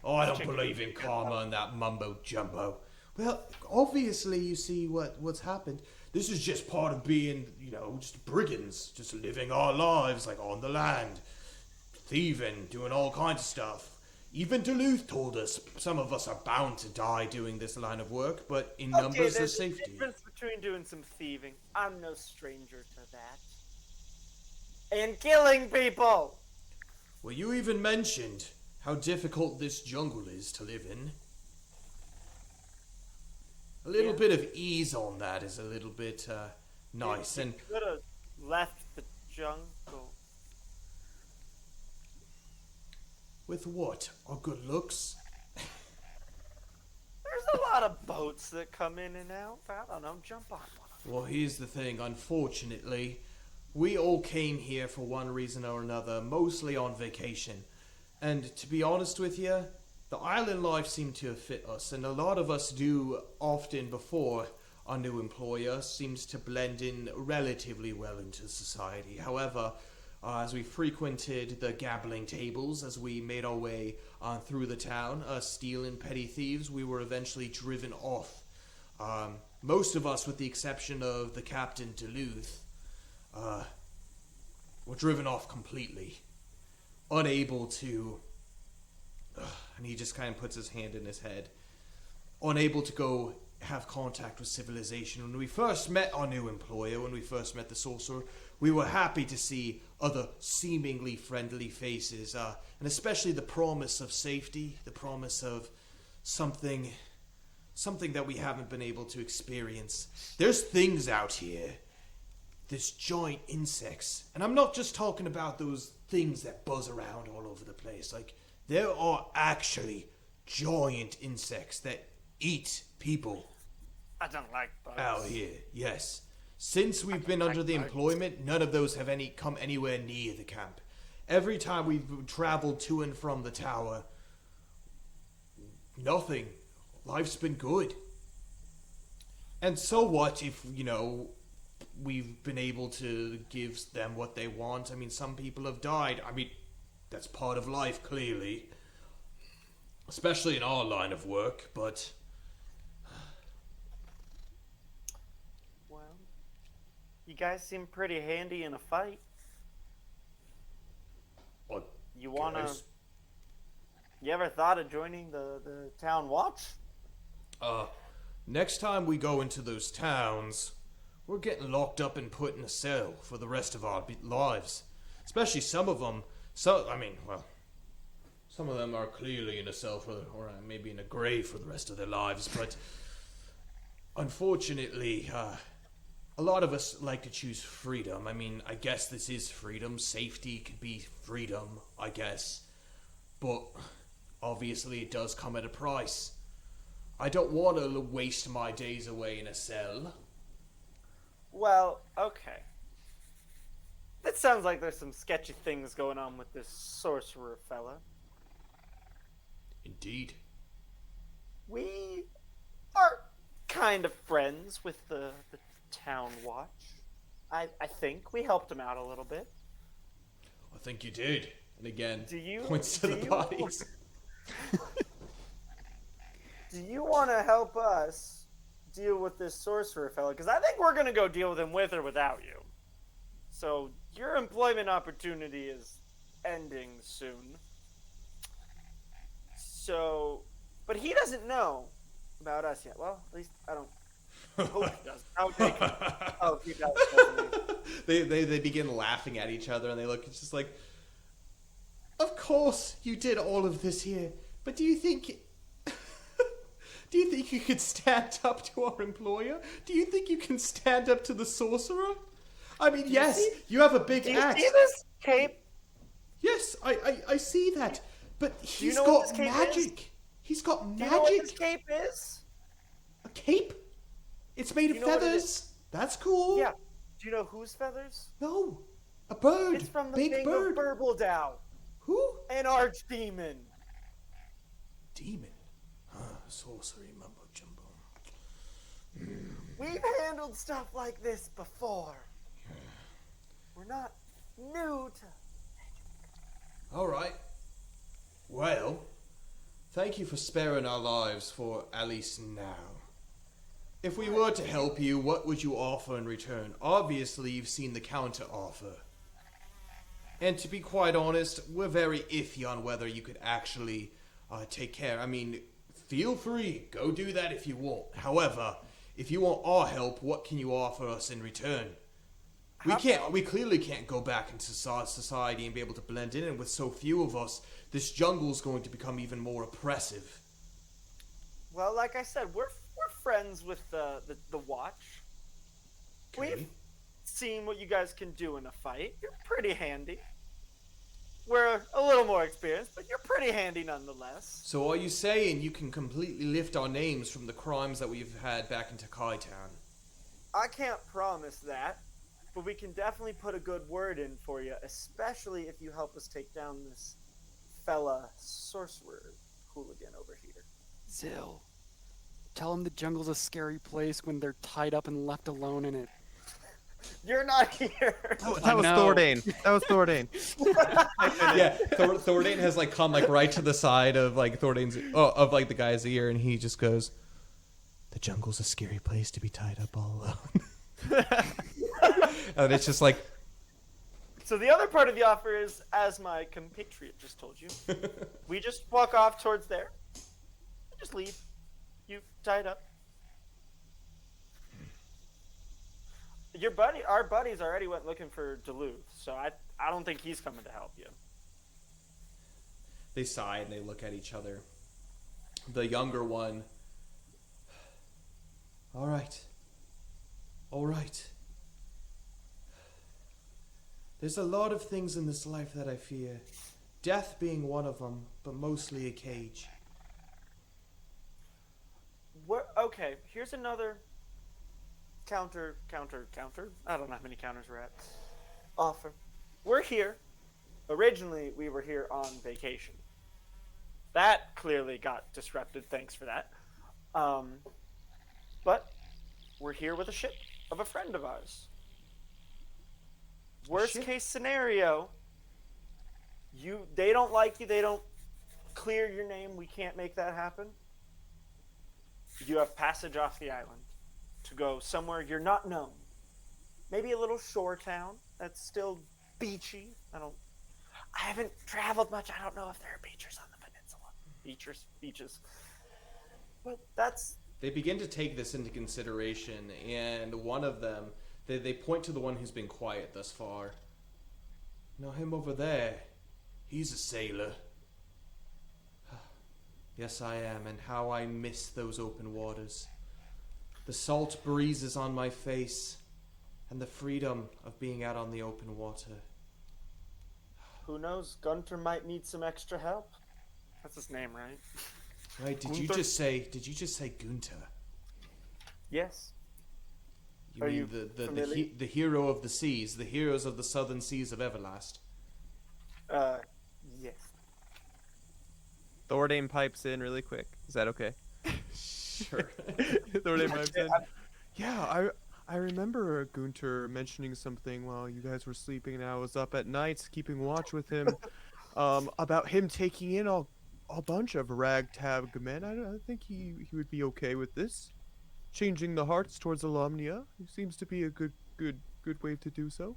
S5: Oh, I don't believe in karma and that mumbo jumbo. Well, obviously, you see what's happened. This is just part of being, you know, just brigands, just living our lives, like, on the land. Thieving, doing all kinds of stuff. Even Duluth told us some of us are bound to die doing this line of work, but in numbers there's
S3: there's
S5: safety.
S3: a difference between doing some thieving. I'm no stranger to that. And killing people!
S5: Well, you even mentioned how difficult this jungle is to live in. A little bit of ease on that is a little bit nice. And
S3: could have left the jungle.
S5: with what? Our good looks?
S3: There's a lot of boats that come in and out. I don't know, jump on one.
S5: Well, here's the thing. Unfortunately, we all came here for one reason or another, mostly on vacation. And to be honest with you, the island life seemed to have fit us, and a lot of us do often before our new employer seems to blend in relatively well into society. However, as we frequented the gambling tables, as we made our way through the town, stealing petty thieves, we were eventually driven off. Most of us, with the exception of the Captain Duluth, were driven off completely. Unable to... and he just kind of puts his hand in his head. Unable to go have contact with civilization. When we first met our new employer, when we first met the sorcerer, we were happy to see other seemingly friendly faces, and especially the promise of safety, the promise of something that we haven't been able to experience. There's things out here, there's giant insects, and I'm not just talking about those things that buzz around all over the place. Like, there are actually giant insects that eat people.
S3: I don't like bugs.
S5: Out here, yes. Since we've been under the employment, none of those have come anywhere near the camp. Every time we've traveled to and from the tower, nothing. Life's been good. And so what if, you know, we've been able to give them what they want? I mean, some people have died. I mean, that's part of life, clearly. Especially in our line of work, but...
S3: Well, you guys seem pretty handy in a fight.
S5: What,
S3: You wanna...
S5: guys?
S3: You ever thought of joining the town watch?
S5: Next time we go into those towns, we're getting locked up and put in a cell for the rest of our lives. Especially some of them. Some of them are clearly in a cell or maybe in a grave for the rest of their lives, but unfortunately, a lot of us like to choose freedom. I mean, I guess this is freedom. Safety could be freedom, I guess. But obviously it does come at a price. I don't want to waste my days away in a cell.
S3: Well, okay. That sounds like there's some sketchy things going on with this sorcerer fella.
S5: Indeed.
S3: We are kind of friends with the town watch. I think we helped him out a little bit.
S5: I think you did. And again,
S3: Do you-
S5: points to
S3: do
S5: the
S3: you-
S5: bodies.
S3: Do you want to help us deal with this sorcerer fella? Because I think we're going to go deal with him with or without you. So your employment opportunity is ending soon. So, but he doesn't know about us yet. Well, at least I don't hope he does. I would take him. Oh, he does. Doesn't he?
S1: They begin laughing at each other, and they look. It's just like,
S5: Of course you did all of this here, but do you think... do you think you could stand up to our employer? Do you think you can stand up to the sorcerer? I mean, yes, you have a big
S3: Do you
S5: axe.
S3: see this cape?
S5: Yes, I see that, but
S3: you
S5: he's
S3: know what
S5: got
S3: this cape
S5: magic. He's got
S3: Do you know what this
S5: magic.
S3: cape is?
S5: A cape? It's made
S3: Do
S5: of
S3: you know what it
S5: feathers. That's cool.
S3: Yeah. Do you know whose feathers?
S5: No, a bird.
S3: It's from the
S5: big
S3: Big
S5: bird.
S3: Burbledow,
S5: Who?
S3: an archdemon.
S5: Demon. Sorcery mumbo jumbo.
S3: We've handled stuff like this before. We're not new to.
S5: All right. Well, thank you for sparing our lives for at least now. If we were to help you, what would you offer in return? Obviously, you've seen the counter offer. And to be quite honest, we're very iffy on whether you could actually take care. I mean, feel free, go do that if you want. However, if you want our help, what can you offer us in return? We clearly can't go back into society and be able to blend in, and with so few of us, this jungle's going to become even more oppressive.
S3: Well, like I said, we're friends with the watch.
S5: Okay.
S3: We've seen what you guys can do in a fight. You're pretty handy. We're a little more experienced, but you're pretty handy nonetheless.
S5: So are you saying you can completely lift our names from the crimes that we've had back in Takai Town?
S3: I can't promise that, but we can definitely put a good word in for you, especially if you help us take down this fella sorcerer hooligan over here.
S4: Zill, tell them the jungle's a scary place when they're tied up and left alone in it.
S3: You're not here.
S2: That was
S4: know.
S2: Thordane. That was Thordane.
S1: yeah, Thordane has like come like right to the side of like Thordane's of like the guy's ear, and he just goes, "The jungle's a scary place to be tied up all alone." And it's just like,
S3: So the other part of the offer is, as my compatriot just told you, we just walk off towards there. Just leave. You tied up. Our buddies already went looking for Duluth, so I don't think he's coming to help you.
S1: they sigh and they look at each other. The younger one, all right.
S5: There's a lot of things in this life that I fear. Death being one of them, but mostly a cage.
S3: Okay, here's another counter. I don't know how many counters we're at. Offer. We're here. Originally, we were here on vacation. That clearly got disrupted. Thanks for that. But we're here with a ship of a friend of ours. Worst case scenario, they don't like you. They don't clear your name. We can't make that happen. You have passage off the island to go somewhere you're not known. Maybe a little shore town that's still beachy. I haven't traveled much. I don't know if there are beaches on the peninsula. Beaches. But that's...
S1: They begin to take this into consideration, and one of them, they point to the one who's been quiet thus far.
S5: Now him over there, he's a sailor. Yes, I am, and how I miss those open waters. The salt breezes on my face, and the freedom of being out on the open water.
S3: Who knows? Gunter might need some extra help. That's his name, right?
S5: Wait, did you
S3: Gunther?
S5: just say Gunter?
S3: Yes.
S5: You
S3: Are
S5: mean
S3: you familiar?
S5: the hero of the seas, the heroes of the southern seas of Everlast?
S3: Yes.
S2: Thordane pipes in really quick. Is that okay?
S5: Sure.
S2: Thordane pipes in. Yeah, I remember Gunter mentioning something while you guys were sleeping, and I was up at nights keeping watch with him, about him taking in a bunch of ragtag men. I think he would be okay with this. Changing the hearts towards Alumnia. It seems to be a good way to do so.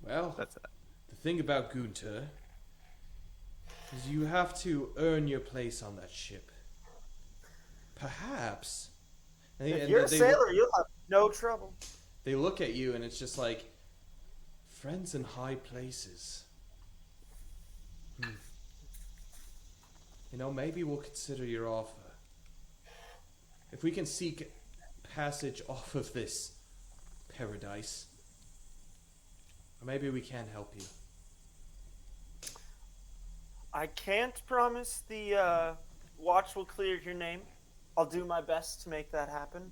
S5: Well,
S2: That's
S5: the thing about Gunter is you have to earn your place on that ship. Perhaps.
S3: If you're a sailor, you'll have no trouble.
S5: They look at you and it's just like, friends in high places. You know, maybe we'll consider your offer. If we can seek passage off of this paradise, or maybe we can help you.
S3: I can't promise the watch will clear your name. I'll do my best to make that happen.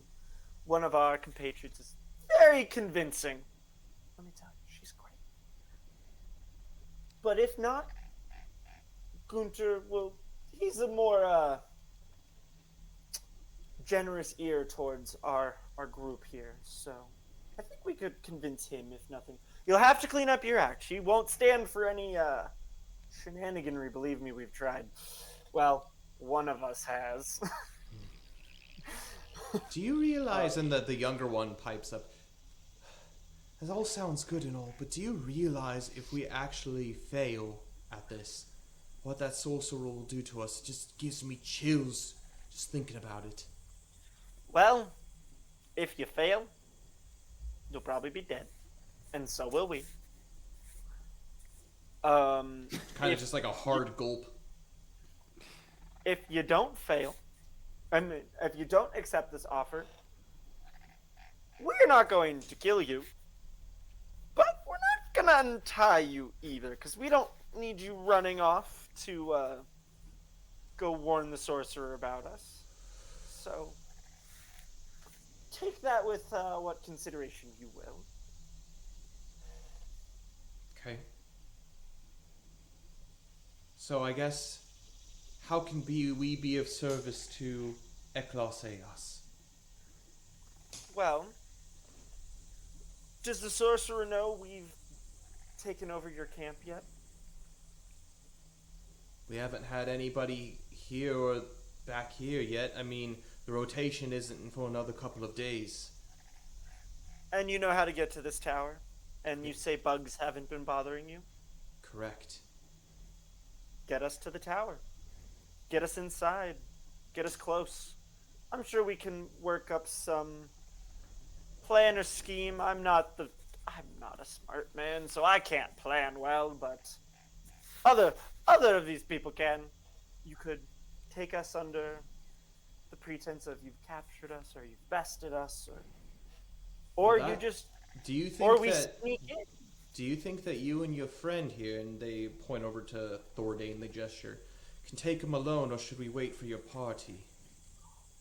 S3: One of our compatriots is very convincing. Let me tell you, she's great. But if not, Gunter will... He's a more generous ear towards our group here, so I think we could convince him, if nothing. You'll have to clean up your act. She won't stand for any shenaniganry, believe me, we've tried. Well, one of us has.
S5: Do you realize, and the younger one pipes up, this all sounds good and all, but do you realize if we actually fail at this, what that sorcerer will do to us? It just gives me chills just thinking about it.
S3: Well, if you fail, you'll probably be dead. And so will we.
S5: Kind of just like a hard gulp.
S3: If you don't fail, and if you don't accept this offer, we're not going to kill you. But we're not going to untie you either, because we don't need you running off to go warn the sorcerer about us. So, take that with what consideration you will.
S5: Okay. So I guess, how can we be of service to Eclaas Eeas?
S3: Well, does the sorcerer know we've taken over your camp yet?
S5: We haven't had anybody here or back here yet. I mean, the rotation isn't for another couple of days.
S3: And you know how to get to this tower? And you say bugs haven't been bothering you?
S5: Correct.
S3: Get us to the tower. Get us inside. Get us close. I'm sure we can work up some plan or scheme. I'm not a smart man, so I can't plan well, but other of these people can. You could take us under the pretense of you've captured us or you've bested us or
S5: Well,
S3: you just
S5: Do you think
S3: or we
S5: that
S3: sneak in.
S5: Do you think that you and your friend here, and they point over to Thordane, they gesture, can take him alone, or should we wait for your party?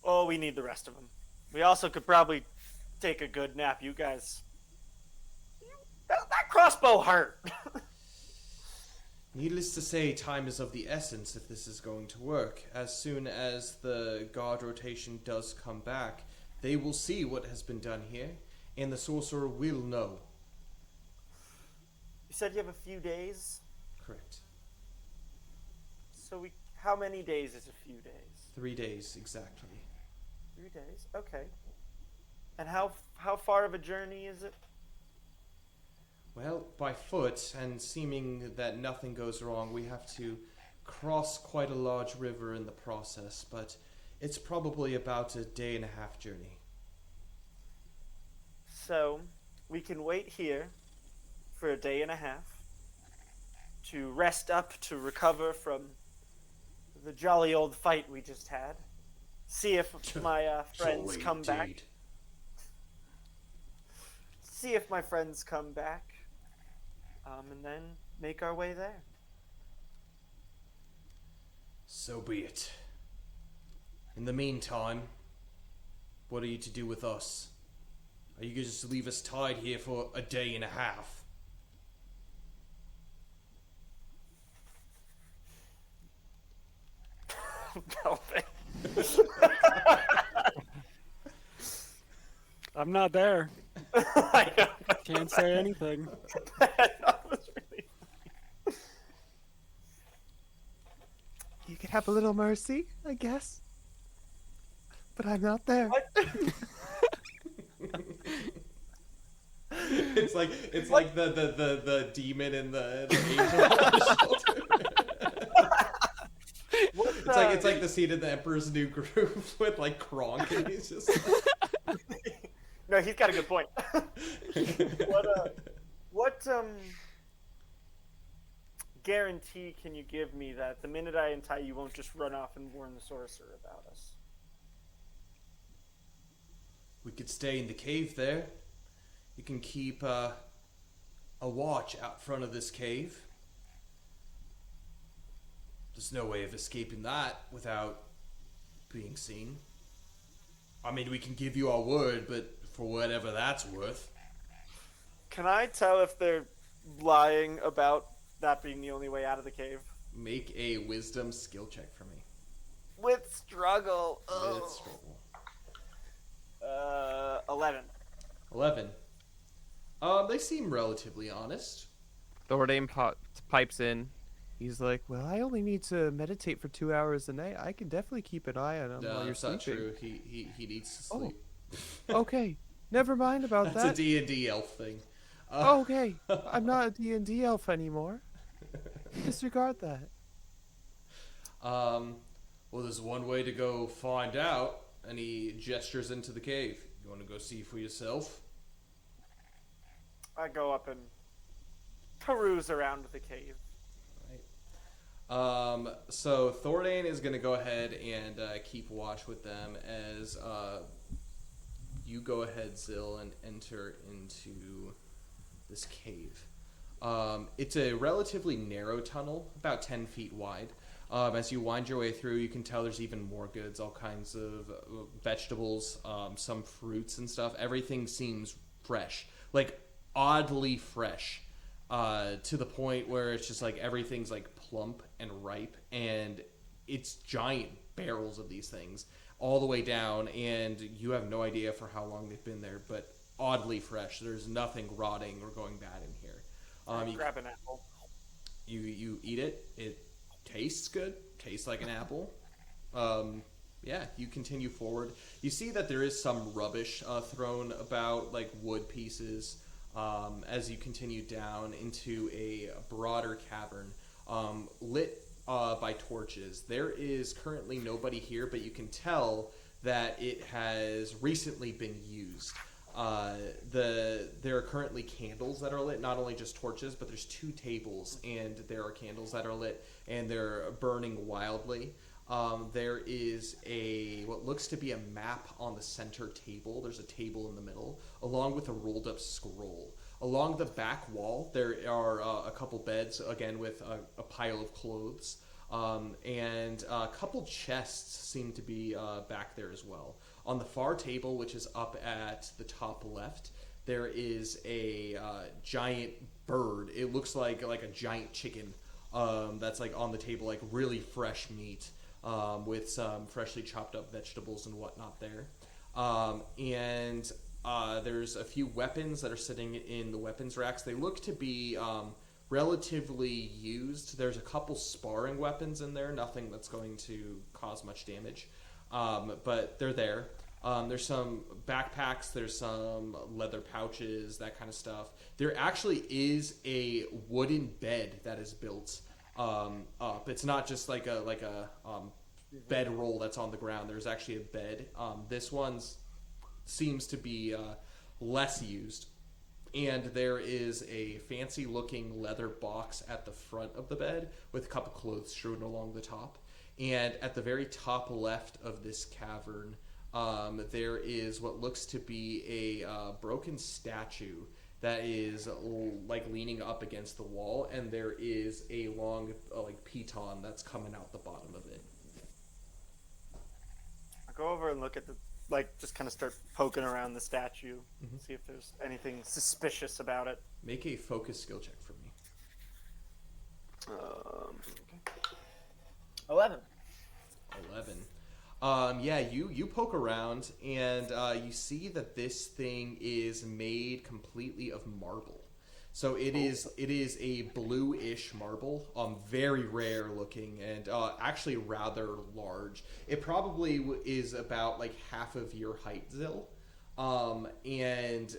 S3: Oh, we need the rest of them. We also could probably take a good nap. You guys, that crossbow hurt.
S5: Needless to say, time is of the essence if this is going to work. As soon as the guard rotation does come back, they will see what has been done here, and the sorcerer will know.
S3: You said you have a few days.
S5: Correct.
S3: So how many days is a few days?
S5: 3 days, exactly.
S3: 3 days. Okay. And how far of a journey is it?
S5: Well, by foot, and seeming that nothing goes wrong, we have to cross quite a large river in the process, but it's probably about a day and a half journey.
S3: So we can wait here for a day and a half to rest up, to recover from jolly old fight we just had. See if my friends
S5: Jolly
S3: come back.
S5: indeed.
S3: See if my friends come back. And then make our way there.
S5: So be it. In the meantime, what are you to do with us? Are you going to just leave us tied here for a day and a half?
S4: I'm not there.
S3: I know.
S4: Can't say anything.
S3: That was really
S2: You could have a little mercy, I guess. But I'm not there.
S3: What?
S1: It's like the demon in the angel on the shelter. It's like the scene in the Emperor's New Groove with like Kronk, and he's just
S3: No, he's got a good point. What guarantee can you give me that the minute I untie you won't just run off and warn the sorcerer about us?
S5: We could stay in the cave there. You can keep a watch out front of this cave. There's no way of escaping that without being seen. I mean, we can give you our word, but for whatever that's worth.
S3: Can I tell if they're lying about that being the only way out of the cave?
S1: make a wisdom skill check for me.
S3: With struggle.
S1: With
S3: Oh.
S1: struggle.
S3: 11.
S1: 11. They seem relatively honest.
S2: Thordain pipes in. He's like, well, I only need to meditate for 2 hours a night. I can definitely keep an eye on him
S1: No,
S2: while you're
S1: that's not
S2: sleeping.
S1: true. He needs to sleep.
S2: Okay, never mind about
S1: That's
S2: that.
S1: a D&D elf thing.
S2: Oh, okay, I'm not a D&D elf anymore. Disregard that.
S1: Well, there's one way to go find out, and he gestures into the cave. You want to go see for yourself?
S3: I go up and peruse around the cave.
S1: So Thordain is going to go ahead and keep watch with them as you go ahead, Zill, and enter into this cave. It's a relatively narrow tunnel, about 10 feet wide. As you wind your way through, you can tell there's even more goods, all kinds of vegetables, some fruits and stuff. Everything seems fresh, like oddly fresh, to the point where it's just like everything's like plump and ripe, and it's giant barrels of these things all the way down, and you have no idea for how long they've been there, but oddly fresh. There's nothing rotting or going bad in here. You
S3: Grab an apple.
S1: you eat it. It tastes good. Tastes like an apple. Yeah, you continue forward. You see that there is some rubbish thrown about, like wood pieces, as you continue down into a broader cavern, lit by torches. There is currently nobody here, but you can tell that it has recently been used. There are currently candles that are lit, not only just torches, but there's 2 tables, and there are candles that are lit, and they're burning wildly. There is what looks to be a map on the center table. There's a table in the middle, along with a rolled up scroll. Along the back wall, there are a couple beds, again with a pile of clothes, and a couple chests seem to be back there as well. On the far table, which is up at the top left, there is a giant bird. It looks like a giant chicken that's like on the table, like really fresh meat, with some freshly chopped up vegetables and whatnot there. And there's a few weapons that are sitting in the weapons racks. They look to be relatively used. There's a couple sparring weapons in there, nothing that's going to cause much damage. But they're there. There's some backpacks, there's some leather pouches, that kind of stuff. There actually is a wooden bed that is built up. It's not just like a bed roll that's on the ground. There's actually a bed. This one seems to be less used. And there is a fancy looking leather box at the front of the bed with a couple clothes strewn along the top. And at the very top left of this cavern, there is what looks to be a broken statue that is like leaning up against the wall, and there is a long like piton that's coming out the bottom of it.
S3: I go over and look at the, like, just kind of start poking around the statue, see if there's anything suspicious about it.
S1: Make a focus skill check for me.
S3: Okay. 11.
S1: 11. Yeah, you poke around and you see that this thing is made completely of marble. So it is a bluish marble, very rare looking and actually rather large. It probably is about like half of your height, Zill. And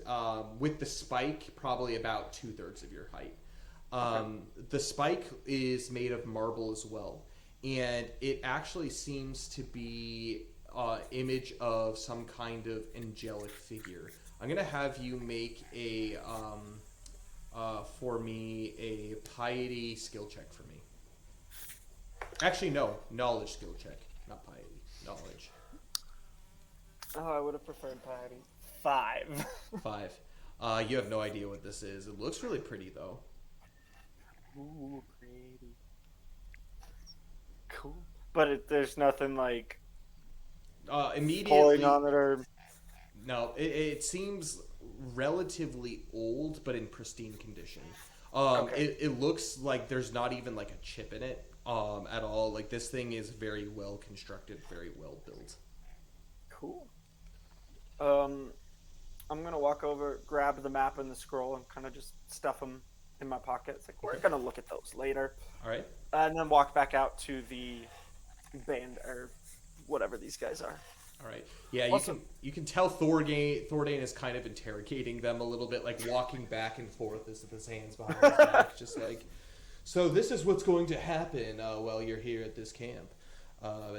S1: with the spike, probably about 2/3 of your height. The spike is made of marble as well. And it actually seems to be image of some kind of angelic figure. I'm gonna have you make a for me a piety skill check for me. Actually, no, knowledge skill check, not piety, knowledge.
S3: Oh, I would have preferred piety. 5.
S1: 5. You have no idea what this is. It looks really pretty though.
S3: Ooh, pretty. Cool. But there's nothing like
S1: Immediately
S3: pulling on it or...
S1: No, it seems relatively old, but in pristine condition. It looks like there's not even like a chip in it at all. Like this thing is very well constructed, very well built.
S3: Cool. I'm gonna walk over, grab the map and the scroll, and kind of just stuff them in my pocket. It's like, we're gonna look at those later.
S1: All right.
S3: And then walk back out to the band or whatever these guys are.
S1: All right. Yeah,
S3: Awesome.
S1: you can tell Thordane is kind of interrogating them a little bit, like walking back and forth with his hands behind his back, just like, so this is what's going to happen while you're here at this camp.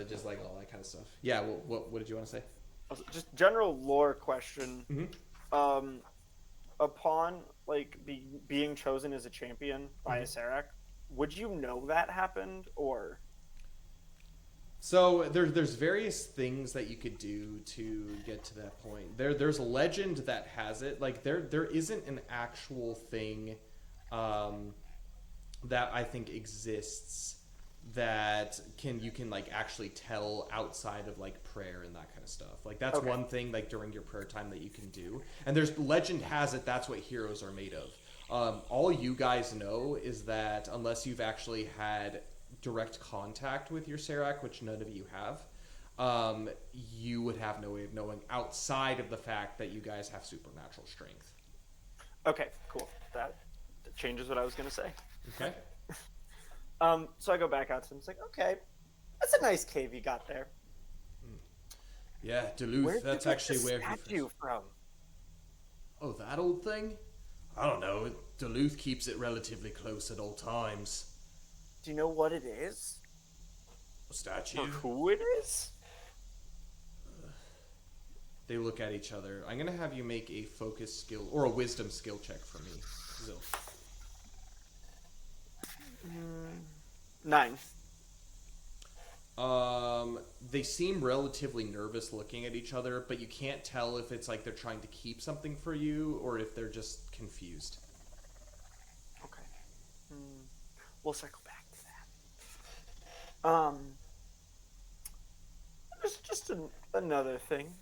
S1: Just like all that kind of stuff. Yeah. What did you want to say?
S3: Just general lore question.
S1: Mm-hmm.
S3: Upon like being chosen as a champion by a Serac, would you know that happened or?
S1: So there's various things that you could do to get to that point. There's a legend that has it. Like there isn't an actual thing that I think exists that you can like actually tell outside of like prayer and that kind of stuff. Like that's one thing like during your prayer time that you can do. And there's legend has it that's what heroes are made of. All you guys know is that unless you've actually had direct contact with your Serac, which none of you have, you would have no way of knowing outside of the fact that you guys have supernatural strength.
S3: Okay, cool. That changes what I was gonna say.
S1: Okay.
S3: So I go back out to him. It's like, okay, that's a nice cave you got there.
S1: Yeah, Duluth. That's actually where he
S3: statue from.
S1: Oh, that old thing? I don't know. Duluth keeps it relatively close at all times.
S3: Do you know what it is?
S1: A statue?
S3: Or who it is?
S1: They look at each other. I'm gonna have you make a focus skill or a wisdom skill check for me, Zil.
S3: 9.
S1: They seem relatively nervous looking at each other, but you can't tell if it's like they're trying to keep something for you or if they're just confused.
S3: Okay. We'll circle back to that. Just another thing.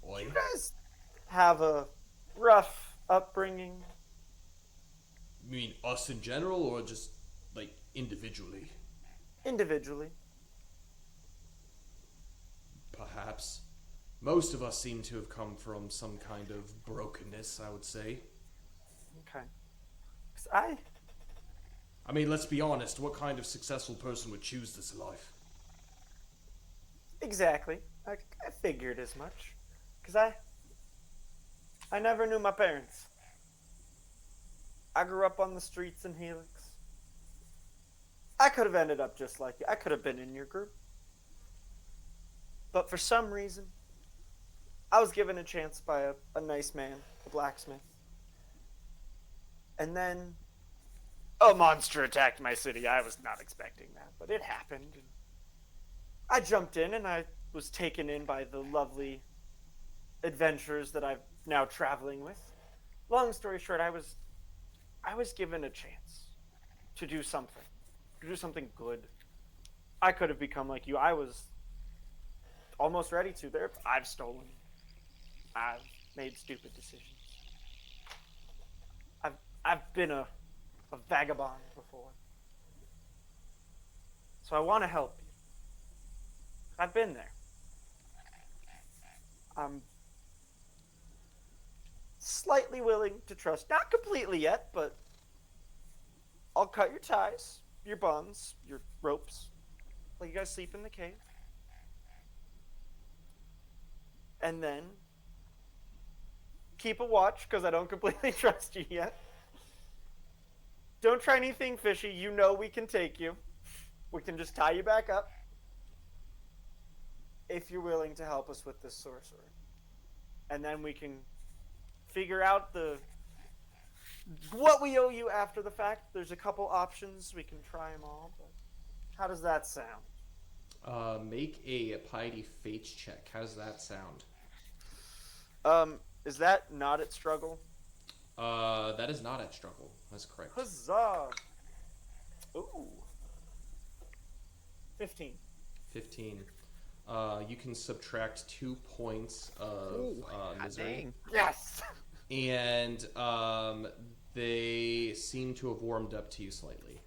S1: Oi.
S3: You guys have a rough upbringing?
S1: You mean us in general or just like individually?
S3: Individually.
S1: Perhaps. Most of us seem to have come from some kind of brokenness, I would say.
S3: Okay. 'Cause I
S1: mean, let's be honest, what kind of successful person would choose this life?
S3: Exactly. I figured as much. Because I never knew my parents. I grew up on the streets in Helix. I could have ended up just like you. I could have been in your group. But for some reason, I was given a chance by a nice man, a blacksmith. And then a monster attacked my city. I was not expecting that, but it happened. I jumped in and I was taken in by the lovely adventures that I'm now traveling with. Long story short, I was given a chance to do something good. I could have become like you. I was almost ready to. I've stolen. I've made stupid decisions. I've been a vagabond before. So I want to help you. I've been there. I'm slightly willing to trust. Not completely yet, but I'll cut your ties, your bonds, your ropes. Let you guys sleep in the cave. And then keep a watch, because I don't completely trust you yet. Don't try anything fishy. You know we can take you. We can just tie you back up. If you're willing to help us with this sorcerer. And then we can figure out what we owe you after the fact. There's a couple options. We can try them all. But how does that sound?
S1: Make a piety fates check. How does that sound?
S3: Is that not at struggle?
S1: That is not at struggle. That's correct.
S3: Huzzah! Ooh. 15.
S1: 15. You can subtract 2 points of misery.
S3: Yes!
S1: And they seem to have warmed up to you slightly.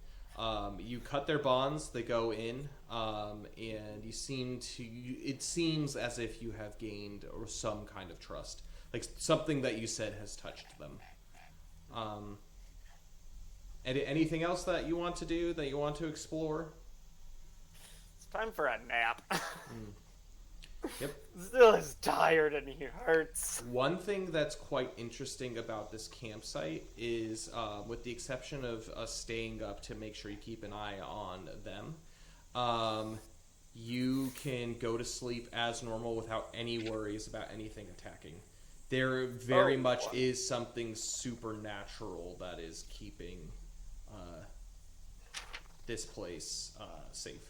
S1: You cut their bonds, they go in, and you seem to... It seems as if you have gained some kind of trust. Like, something that you said has touched them. Anything else that you want to do, that you want to explore?
S3: It's time for a nap.
S1: Yep.
S3: Still is tired and he hurts.
S1: One thing that's quite interesting about this campsite is, with the exception of us staying up to make sure you keep an eye on them, you can go to sleep as normal without any worries about anything attacking. There very much is something supernatural that is keeping this place safe.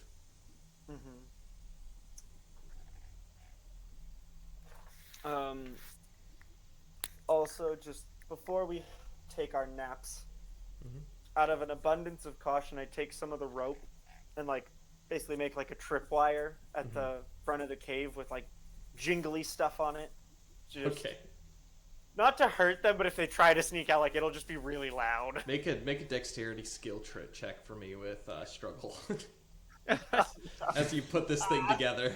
S3: Also, just before we take our naps, out of an abundance of caution, I take some of the rope and basically make like a tripwire at the front of the cave with like jingly stuff on it. Just,
S1: Okay.
S3: Not to hurt them, but if they try to sneak out, it'll just be really loud.
S1: Make a dexterity skill check for me with struggle. As you put this thing together.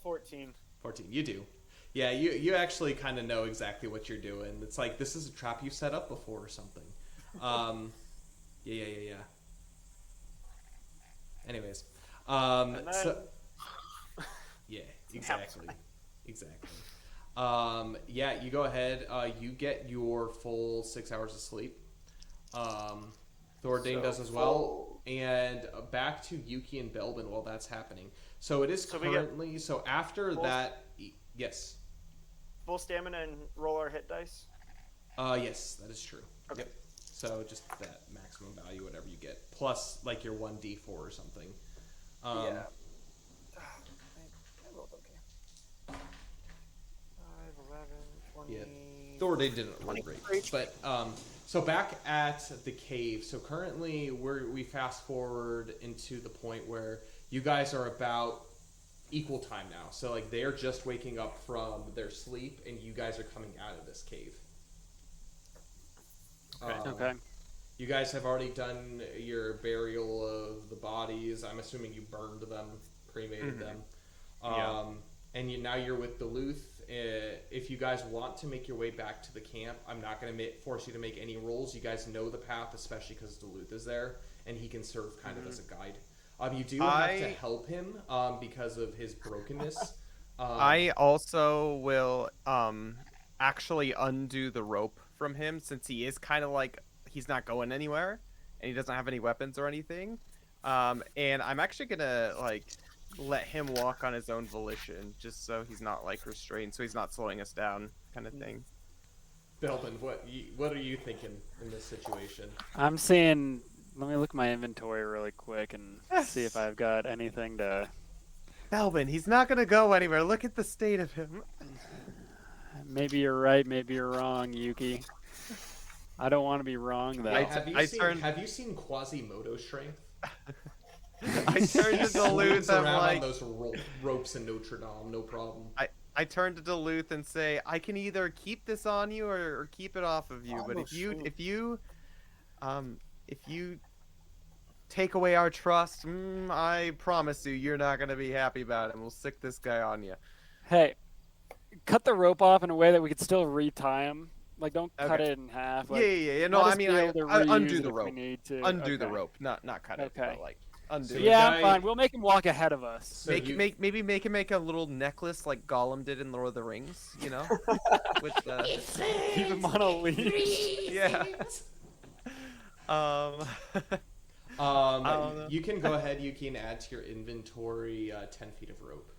S3: 14.
S1: 14. You do. Yeah, you actually kind of know exactly what you're doing. It's like, this is a trap you've set up before or something. Yeah. Anyways. So, yeah, exactly. Yeah, you go ahead. You get your full 6 hours of sleep. Thordane does as well. And back to Yuki and Belbin while that's happening. So it is currently... So after that... Yes.
S3: Full stamina and roll our hit dice?
S1: Yes, that is true.
S3: Okay.
S1: Yep. So just that maximum value, whatever you get. Plus, like, your 1d4 or something.
S3: Yeah. I rolled okay. 5, 11, 20...
S1: Yeah. Thordane didn't roll great. But, so back at the cave. So currently, we fast forward into the point where you guys are about equal time now. So, like, they're just waking up from their sleep, and you guys are coming out of this cave.
S4: Okay.
S1: You guys have already done your burial of the bodies. I'm assuming you burned them, cremated them. And now you're with Duluth. If you guys want to make your way back to the camp, I'm not going to force you to make any rolls. You guys know the path, especially because Duluth is there, and he can serve kind of as a guide. You do have to help him because of his brokenness.
S2: I also will actually undo the rope from him, since he is kind of like, he's not going anywhere and he doesn't have any weapons or anything. And I'm actually gonna let him walk on his own volition, just so he's not restrained, so he's not slowing us down, kind of thing.
S1: Belvin, what are you thinking in this situation?
S4: I'm seeing. Let me look at my inventory really quick and see if I've got anything to.
S2: Belvin, he's not gonna go anywhere. Look at the state of him.
S4: Maybe you're right. Maybe you're wrong, Yuki. I don't want to be wrong though.
S1: Have you seen Quasimodo strength?
S2: I turned to Duluth. I'm
S1: around
S2: like,
S1: on those ropes in Notre Dame, no problem.
S2: I turned to Duluth and say, I can either keep this on you or keep it off of you. But if you take away our trust, I promise you're not gonna be happy about it. And we'll stick this guy on you.
S4: Hey, cut the rope off in a way that we could still retie him. Like, don't cut it in half. Like,
S2: yeah. No, I mean, I undo the rope. Undo the
S4: Okay.
S2: rope, not cut it.
S4: Okay.
S2: But like undo.
S1: So
S2: it.
S4: Yeah,
S1: guy-
S4: fine. We'll make him walk ahead of us.
S1: So
S2: Maybe make him make a little necklace like Gollum did in Lord of the Rings, you know, with
S4: Keep him on a leash.
S2: yeah. don't know.
S1: You can go ahead. You can add to your inventory 10 feet of rope.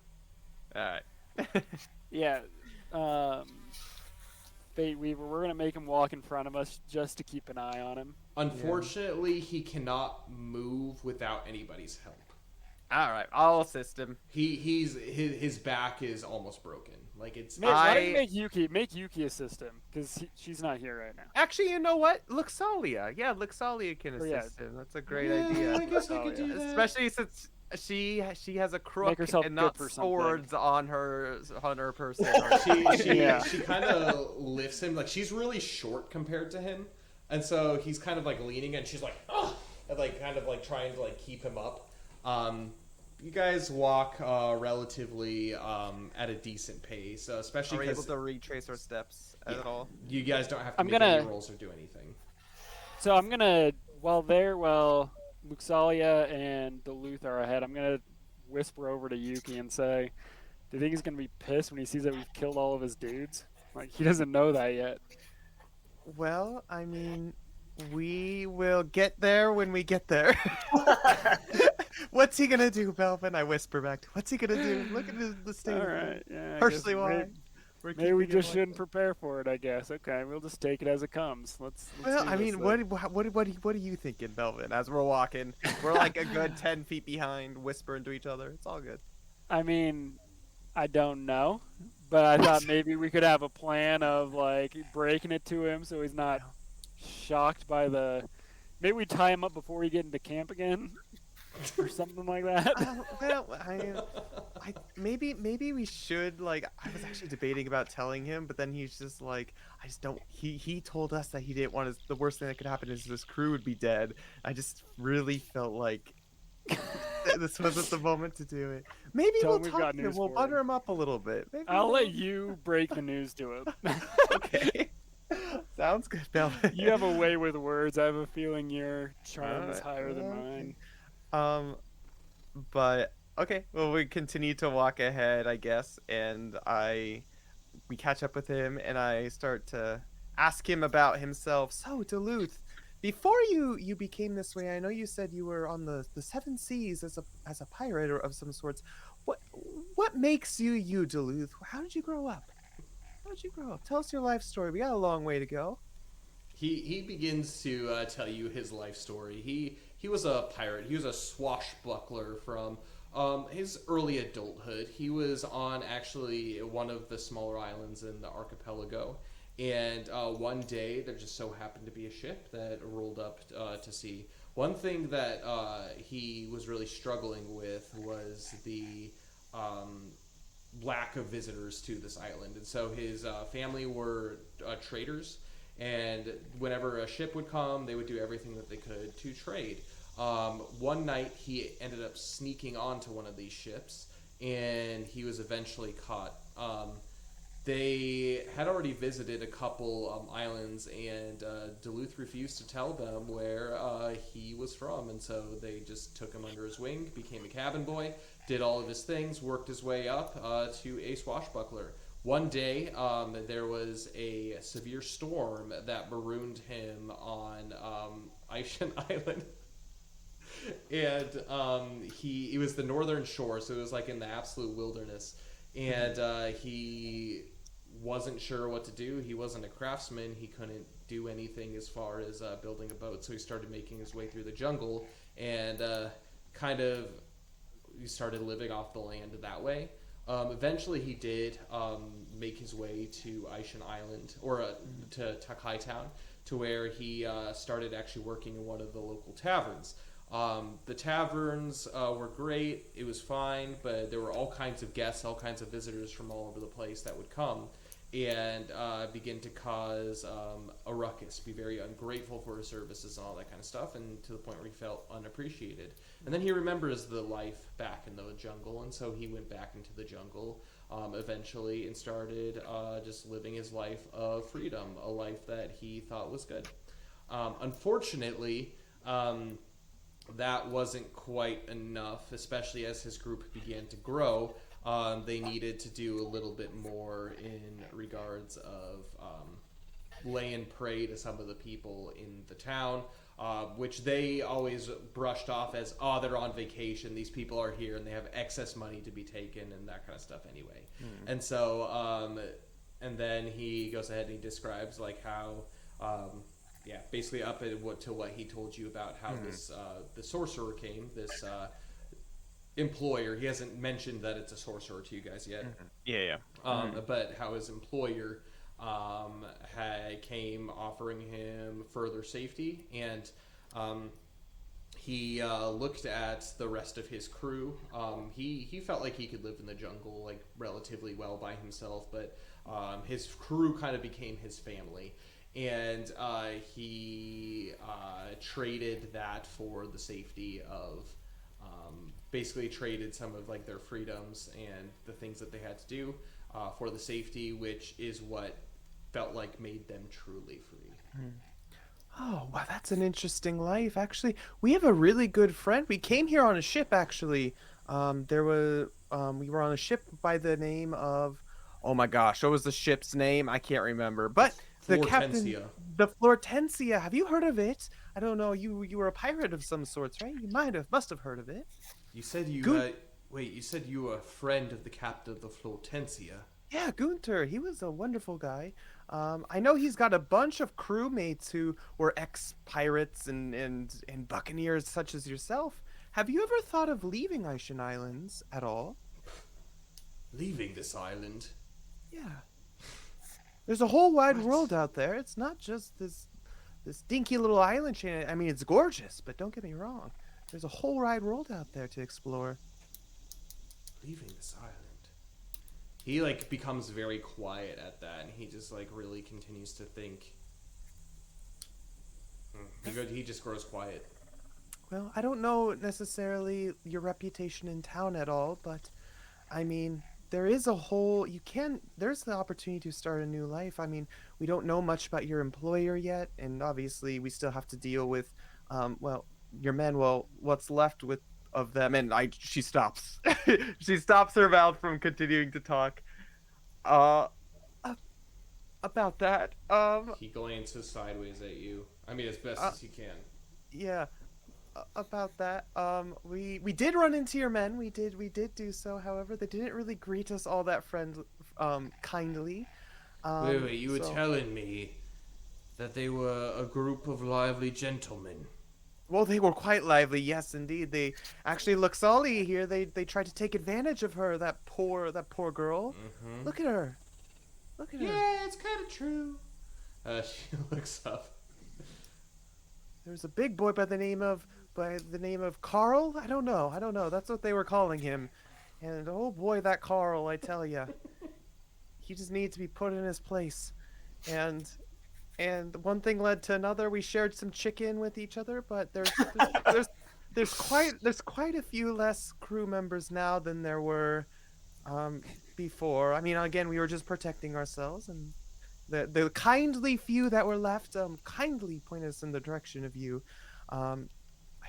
S2: All right.
S4: Yeah. Fate Weaver, we're gonna make him walk in front of us just to keep an eye on him.
S1: Unfortunately, he cannot move without anybody's help.
S2: All right, I'll assist him.
S1: His back is almost broken. Like it's.
S4: Why don't you make Yuki assist him? Because she's not here right now.
S2: Actually, you know what? Luxalia. Yeah, Luxalia can
S4: Oh, yeah.
S2: assist him. That's a great
S1: Yeah,
S2: idea.
S1: I guess I could do that.
S2: Especially since she has a crook
S4: herself
S2: and
S4: good
S2: not
S4: for something.
S2: swords on her person.
S1: She kind of lifts him. Like she's really short compared to him, and so he's kind of like leaning, and she's like, oh, and like kind of like trying to like keep him up. You guys walk relatively at a decent pace, especially
S2: Are we able
S1: because
S2: to retrace our steps at all?
S1: you guys don't have to
S4: I'm
S1: make
S4: gonna-
S1: any rolls or do anything.
S4: So I'm gonna, while Luxalia and Duluth are ahead, I'm gonna whisper over to Yuki and say, "Do you think he's gonna be pissed when he sees that we've killed all of his dudes? Like he doesn't know that yet."
S2: Well, I mean, we will get there when we get there. What's he gonna do, Belvin? I whisper back to. What's he gonna do? Look at the state.
S4: All
S2: of
S4: right,
S2: it.
S4: yeah. I
S2: Personally,
S4: guess
S2: why?
S4: maybe we just shouldn't prepare for it. I guess. Okay, we'll just take it as it comes. Let's
S2: Well,
S4: do
S2: I
S4: this
S2: mean,
S4: then.
S2: what are you thinking, Belvin? As we're walking, we're like a good 10 feet behind, whispering to each other. It's all good.
S4: I mean, I don't know, but I thought maybe we could have a plan of like breaking it to him so he's not shocked by the. Maybe we tie him up before we get into camp again, or something like that.
S2: Maybe we should like. I was actually debating about telling him, but then he's just like, I just don't. He told us that he didn't want the worst thing that could happen is his crew would be dead. I just really felt like this wasn't the moment to do it. Maybe
S4: Tell
S2: we'll
S4: him we've
S2: talk
S4: got
S2: to him.
S4: news
S2: We'll
S4: for
S2: butter
S4: him.
S2: him up a little bit. Maybe
S4: I'll let you break the news to him.
S2: Okay. Sounds good, Belvin.
S4: You have a way with words. I have a feeling your charm is
S2: Alright,
S4: higher than
S2: okay.
S4: mine.
S2: But okay. Well, we continue to walk ahead, I guess, and we catch up with him, and I start to ask him about himself. So, Duluth, before you became this way, I know you said you were on the seven seas as a pirate or of some sorts. What makes you, Duluth? How did you grow up? Tell us your life story. We got a long way to go.
S1: He begins to tell you his life story. He was a pirate. He was a swashbuckler from his early adulthood. He was on actually one of the smaller islands in the archipelago. And one day there just so happened to be a ship that rolled up to sea. One thing that he was really struggling with was the lack of visitors to this island. And so his family were traders. And whenever a ship would come, they would do everything that they could to trade. One night, he ended up sneaking onto one of these ships, and he was eventually caught. They had already visited a couple islands, and Duluth refused to tell them where he was from, and so they just took him under his wing, became a cabin boy, did all of his things, worked his way up to a swashbuckler. One day, there was a severe storm that marooned him on Aishan Island. And it was the northern shore, so it was like in the absolute wilderness. And he wasn't sure what to do. He wasn't a craftsman. He couldn't do anything as far as building a boat. So he started making his way through the jungle and he started living off the land that way. Eventually, he did make his way to Aishan Island, or to Takai Town, to where he started actually working in one of the local taverns. The taverns were great. It was fine, but there were all kinds of guests, all kinds of visitors from all over the place that would come and begin to cause a ruckus, be very ungrateful for his services and all that kind of stuff, and to the point where he felt unappreciated. And then he remembers the life back in the jungle, and so he went back into the jungle eventually and started just living his life of freedom, a life that he thought was good. Unfortunately, that wasn't quite enough, especially as his group began to grow. They needed to do a little bit more in regards of laying prey to some of the people in the town, which they always brushed off as, oh, they're on vacation, these people are here, and they have excess money to be taken, and that kind of stuff anyway. And so, and then he goes ahead and he describes like how, basically up at what he told you about how this the sorcerer came, this employer. He hasn't mentioned that it's a sorcerer to you guys yet. But how his employer came offering him further safety, and he looked at the rest of his crew. He felt like he could live in the jungle like relatively well by himself, but his crew kind of became his family. And he traded that for the safety of, basically traded some of like their freedoms and the things that they had to do for the safety, which is what felt like made them truly free.
S2: Oh, wow, that's an interesting life. Actually, we have a really good friend. We came here on a ship, actually. We were on a ship by the name of, oh my gosh, what was the ship's name? I can't remember. But the captain, the Flortensia. Have you heard of it? I don't know. You were a pirate of some sorts, right? You must have heard of it.
S1: You said you you said you were a friend of the captain of the Flortensia.
S2: Yeah, Gunther. He was a wonderful guy. I know he's got a bunch of crewmates who were ex-pirates and buccaneers such as yourself. Have you ever thought of leaving Aishan Islands at all?
S1: Leaving this island?
S2: Yeah. There's a whole wide world out there. It's not just this dinky little island chain. I mean, it's gorgeous, but don't get me wrong. There's a whole wide world out there to explore.
S1: Leaving this island. He like becomes very quiet at that, and he just like really continues to think. He just grows quiet.
S2: Well, I don't know necessarily your reputation in town at all, but I mean, there's the opportunity to start a new life. I mean, we don't know much about your employer yet, and obviously we still have to deal with, your men, what's left of them, and she stops. She stops her mouth from continuing to talk. About that,
S1: He glances sideways at you. I mean, as best as he can.
S2: Yeah. About that, we did run into your men. We did do so. However, they didn't really greet us all that kindly.
S5: Wait, you were telling me that they were a group of lively gentlemen.
S2: Well, they were quite lively, yes, indeed. They actually, Luxali here, they tried to take advantage of her, that poor girl.
S5: Mm-hmm.
S2: Look at her.
S1: Yeah, it's kind of true. She looks up.
S2: There's a big boy by the name of Carl. I don't know. That's what they were calling him. And oh boy, that Carl, I tell ya, he just needs to be put in his place. And one thing led to another. We shared some chicken with each other, but there's quite a few less crew members now than there were before. I mean, again, we were just protecting ourselves, and the kindly few that were left kindly pointed us in the direction of you. I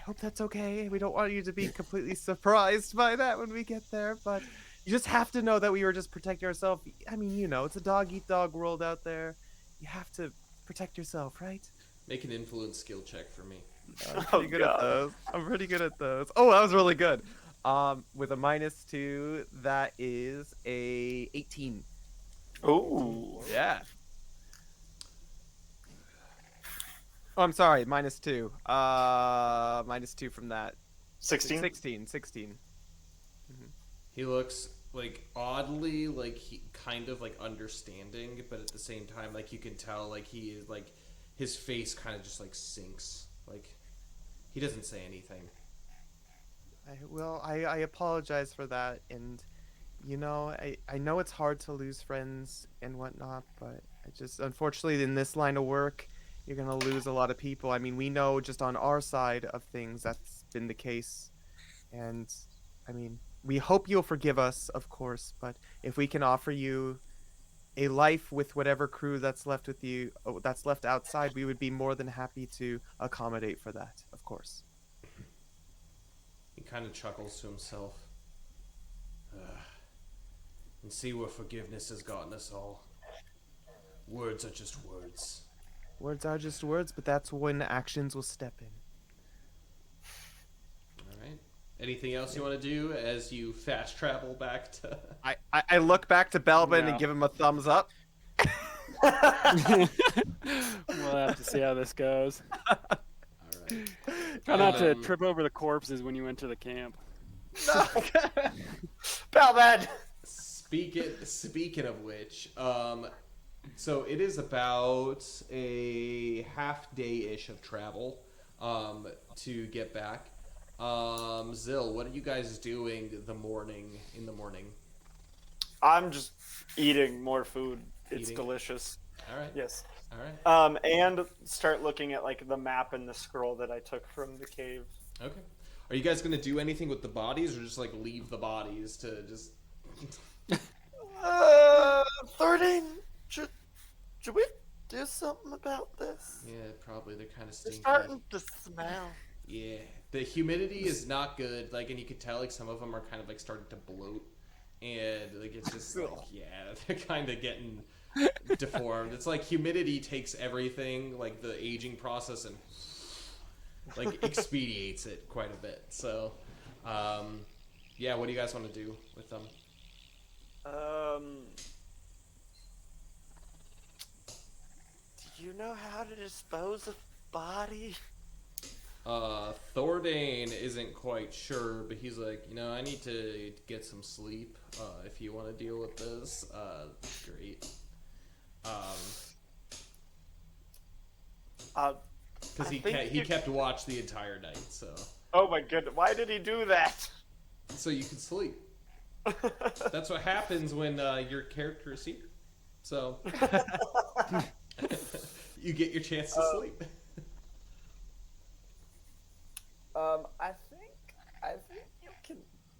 S2: hope that's okay. We don't want you to be completely surprised by that when we get there, but you just have to know that we were just protecting ourselves. I mean, it's a dog-eat-dog world out there. You have to protect yourself, right?
S1: Make an influence skill check for me.
S2: I'm pretty good at those. Oh, that was really good. With a -2, that is a 18.
S3: Ooh.
S2: Yeah. Oh, I'm sorry, -2. -2 from that.
S3: 16?
S2: 16.
S5: He looks like oddly like he kind of like understanding, but at the same time like you can tell like he is like his face kind of just like sinks. Like he doesn't say anything.
S2: I apologize for that, and I know it's hard to lose friends and whatnot, but I just unfortunately in this line of work, you're gonna lose a lot of people. I mean, we know just on our side of things that's been the case, and I mean, we hope you'll forgive us, of course, but if we can offer you a life with whatever crew that's left with you, that's left outside, we would be more than happy to accommodate for that, of course.
S5: He kind of chuckles to himself. And see where forgiveness has gotten us all. Words are just words.
S2: Words are just words, but that's when actions will step in.
S5: All right. Anything else you want to do as you fast travel back to?
S2: I look back to Belvin
S4: No.
S2: and give him a thumbs up.
S4: We'll have to see how this goes.
S5: All right.
S4: Try not to trip over the corpses when you enter the camp.
S3: Balbad!
S5: Speaking of which, so it is about a half day-ish of travel to get back. Zill, what are you guys doing in the morning?
S3: I'm just eating more food. It's
S5: Eating?
S3: delicious.
S5: All right.
S3: Yes.
S5: All right.
S3: And start looking at like the map and the scroll that I took from the cave.
S5: Okay. Are you guys gonna do anything with the bodies, or just like leave the bodies to just?
S3: 13. Should we do something about this?
S5: Yeah, probably. They're kind of
S3: They're
S5: stinky.
S3: starting to smell.
S5: Yeah, the humidity is not good. Like, and you could tell like some of them are kind of like starting to bloat, and like it's just like they're kind of getting deformed. It's like humidity takes everything, like the aging process, and like expediates it quite a bit. So, yeah, what do you guys want to do with them?
S3: Do you know how to dispose of body?
S5: Thordane isn't quite sure, but he's like, I need to get some sleep. If you want to deal with this, great. Because he kept watch the entire night, so.
S3: Oh my goodness! Why did he do that?
S5: So you can sleep. That's what happens when your character is here. So you get your chance to sleep.
S3: I think you can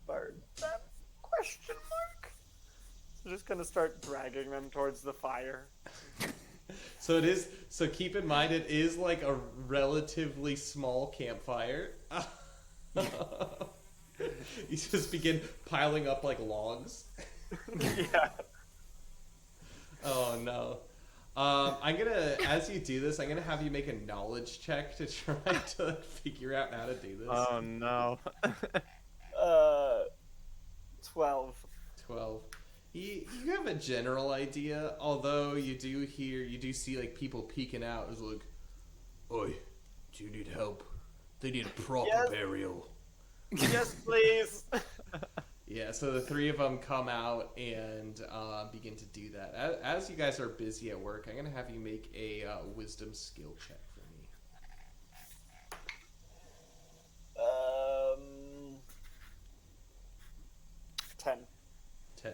S3: burn them? Question mark. So just gonna start dragging them towards the fire.
S5: So it is. So keep in mind, it is like a relatively small campfire. You just begin piling up like logs.
S3: Yeah.
S5: Oh no. I'm gonna, as you do this, I'm gonna have you make a knowledge check to try to figure out how to do this.
S2: Oh no.
S3: 12.
S5: 12. You have a general idea, although you do see like people peeking out. It's like, oi, do you need help? They need a proper burial.
S3: Yes, please.
S5: Yeah, so the three of them come out and begin to do that. As you guys are busy at work, I'm going to have you make a wisdom skill check for me.
S3: 10.
S5: 10.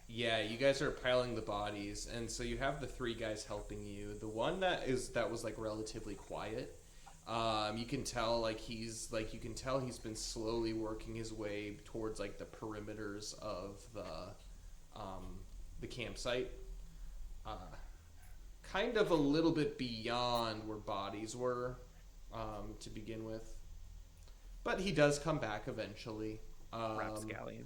S5: Yeah, you guys are piling the bodies, and so you have the three guys helping you. The one that was like relatively quiet. You can tell he's been slowly working his way towards like the perimeters of the campsite, kind of a little bit beyond where bodies were to begin with, but he does come back eventually.
S2: Rapscallion.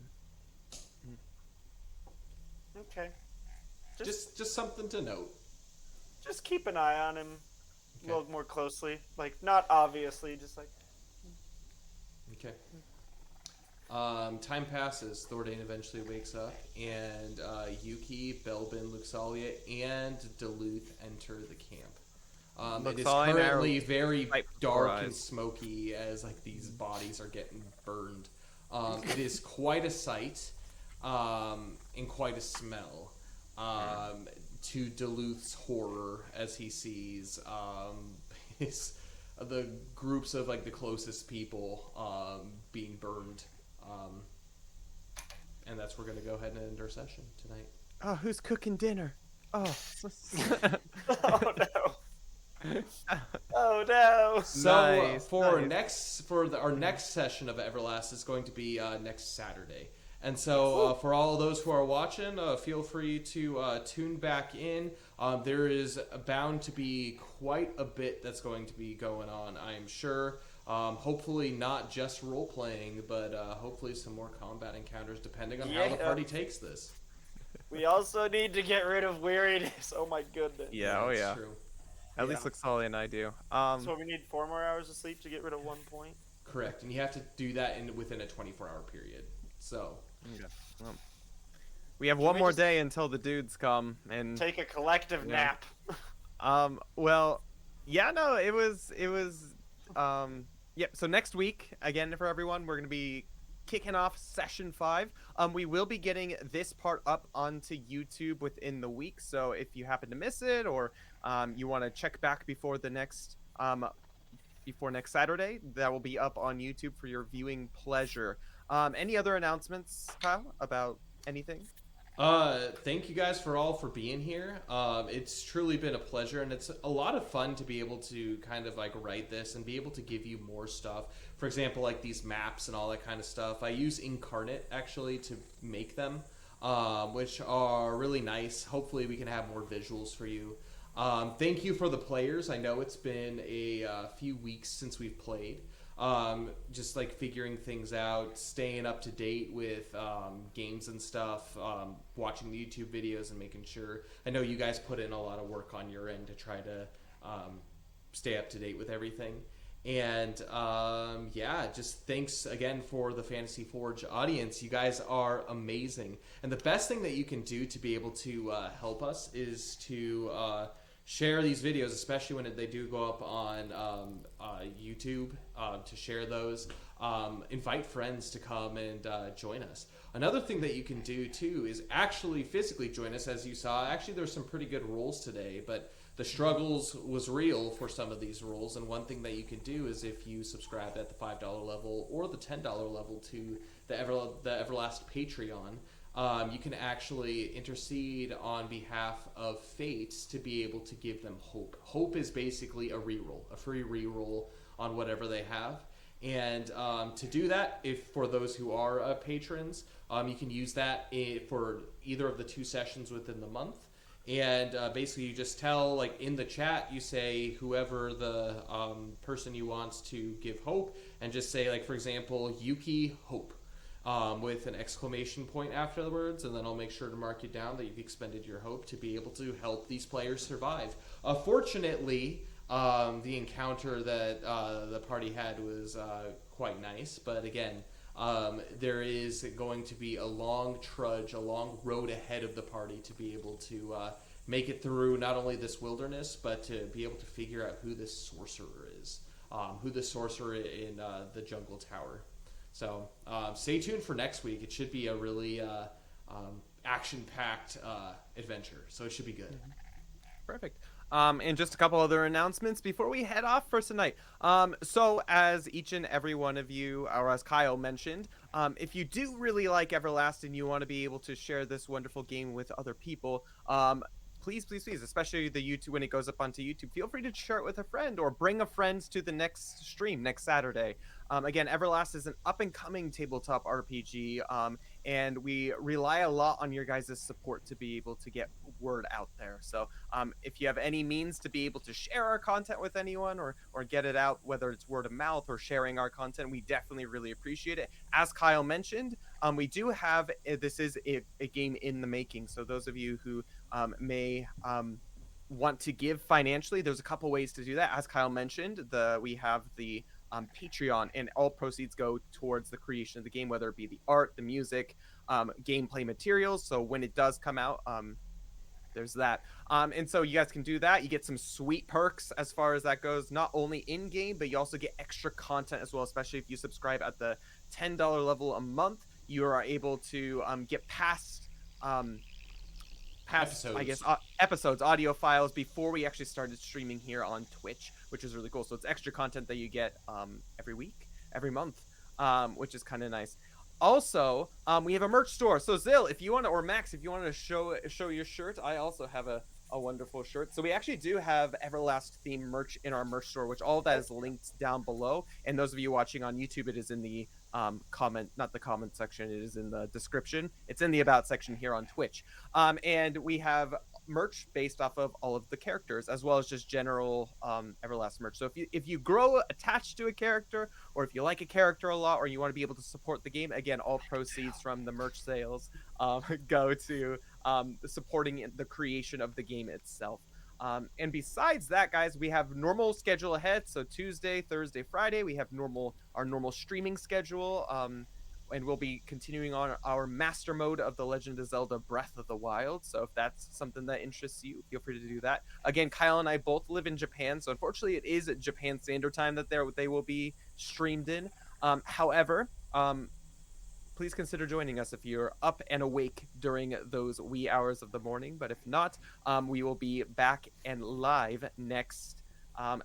S3: Okay.
S5: Just something to note.
S3: Just keep an eye on him
S5: Okay.
S3: a little more closely. Like, not obviously, just like...
S5: Okay.
S1: Time passes. Thordain eventually wakes up, and Yuki, Belbin, Luxalia, and Duluth enter the camp. It is
S2: Luxalia and
S1: currently
S2: Arrow
S1: very
S2: fight for
S1: dark
S2: eyes.
S1: and smoky as like these bodies are getting burned. It is quite a sight, and quite a smell. To Duluth's horror as he sees his the groups of like the closest people being burned. And that's where we're gonna go ahead and end our session tonight.
S2: Oh, who's cooking dinner? Oh.
S3: Oh no. Oh no.
S1: So
S2: Nice,
S1: for
S2: nice.
S1: our next session of Everlast is going to be next Saturday. And so for all of those who are watching, feel free to tune back in. There is bound to be quite a bit that's going to be going on, I am sure. Hopefully not just role-playing, but hopefully some more combat encounters, depending on how the party takes this.
S3: We also need to get rid of weariness. Oh my goodness.
S2: Yeah, oh
S1: That's
S2: yeah.
S1: true.
S2: At least Luxalia and I do.
S3: So we need 4 more hours of sleep to get rid of 1 point.
S1: Correct, and you have to do that within a 24-hour period. So...
S2: Okay. Well, we have one more day until the dudes come and
S3: Take a collective nap.
S2: well, yeah, no, it was yeah, so next week again for everyone, we're going to be kicking off session 5. We will be getting this part up onto YouTube within the week, so if you happen to miss it or you want to check back before the next next Saturday, that will be up on YouTube for your viewing pleasure. Any other announcements, Kyle, about anything?
S1: Thank you guys for being here. It's truly been a pleasure, and it's a lot of fun to be able to kind of like write this and be able to give you more stuff. For example, like these maps and all that kind of stuff. I use Incarnate actually to make them, which are really nice. Hopefully we can have more visuals for you. Thank you for the players. I know it's been a few weeks since we've played. Just like figuring things out, staying up to date with games and stuff, watching the YouTube videos and making sure. I know you guys put in a lot of work on your end to try to stay up to date with everything. And yeah, just thanks again for the Fantasy Forge audience. You guys are amazing. And the best thing that you can do to be able to help us is to share these videos, especially when they do go up on YouTube, to share those. Invite friends to come and join us. Another thing that you can do too is actually physically join us. As you saw, actually there's some pretty good rolls today, but the struggles was real for some of these rolls. And one thing that you can do is if you subscribe at the $5 level or the $10 level to the Everlast Patreon, you can actually intercede on behalf of fates to be able to give them hope. Hope is basically a reroll, a free reroll on whatever they have. And to do that, if for those who are patrons, you can use that for either of the 2 sessions within the month. And basically you just tell, like in the chat, you say whoever the person you want to give hope, and just say, like, for example, Yuki Hope. With an exclamation point afterwards, and then I'll make sure to mark you down that you've expended your hope to be able to help these players survive. Fortunately, the encounter that the party had was quite nice, but again, there is going to be a long trudge, a long road ahead of the party to be able to make it through not only this wilderness, but to be able to figure out who this sorcerer is, who the sorcerer in the jungle tower. So stay tuned for next week. It should be a really action-packed adventure, so it should be good.
S2: Perfect. And just a couple other announcements before we head off for tonight. So as each and every one of you, or as Kyle mentioned, if you do really like Everlast and you want to be able to share this wonderful game with other people, please, especially the YouTube, when it goes up onto YouTube, feel free to share it with a friend or bring a friend to the next stream next Saturday. Again, Everlast is an up-and-coming tabletop RPG, and we rely a lot on your guys' support to be able to get word out there. So if you have any means to be able to share our content with anyone or get it out, whether it's word of mouth or sharing our content, we definitely really appreciate it. As Kyle mentioned, we do have, this is a game in the making, so those of you who may want to give financially, there's a couple ways to do that. As Kyle mentioned, we have the Patreon, and all proceeds go towards the creation of the game, whether it be the art, the music, gameplay materials. So when it does come out, there's that. And so you guys can do that. You get some sweet perks as far as that goes, not only in game, but you also get extra content as well, especially if you subscribe at the $10 level a month. You are able to get past
S1: Episodes.
S2: I guess episodes, audio files before we actually started streaming here on Twitch, which is really cool. So it's extra content that you get every week, every month, which is kind of nice. Also, we have a merch store. So Zil, if you want to, or Max, if you want to show your shirt, I also have a wonderful shirt. So we actually do have Everlast themed merch in our merch store, which all of that is linked down below. And those of you watching on YouTube, it is in the not the comment section, it is in the description. It's in the about section here on Twitch. And we have merch based off of all of the characters, as well as just general Everlast merch. So if you grow attached to a character, or if you like a character a lot, or you want to be able to support the game, again, all proceeds from the merch sales go to supporting the creation of the game itself. And besides that, guys, we have normal schedule ahead. So Tuesday, Thursday, Friday, we have our normal streaming schedule. And we'll be continuing on our master mode of The Legend of Zelda Breath of the Wild. So if that's something that interests you, feel free to do that. Again, Kyle and I both live in Japan, so unfortunately it is Japan Standard Time that they will be streamed in. However, please consider joining us if you're up and awake during those wee hours of the morning. But if not, we will be back and live next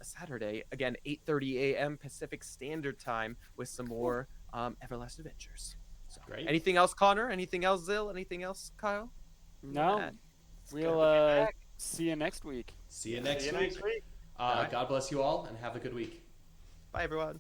S2: Saturday, again, 8:30 a.m. Pacific Standard Time, with some more Everlast Adventures. So,
S1: Great.
S2: anything else, Connor? Anything else, Zil? Anything else, Kyle?
S4: No,
S2: Yeah.
S4: we'll see you next week.
S1: See you next
S3: See you
S1: week.
S3: next week.
S1: God bless you all, and have a good week.
S2: Bye, everyone.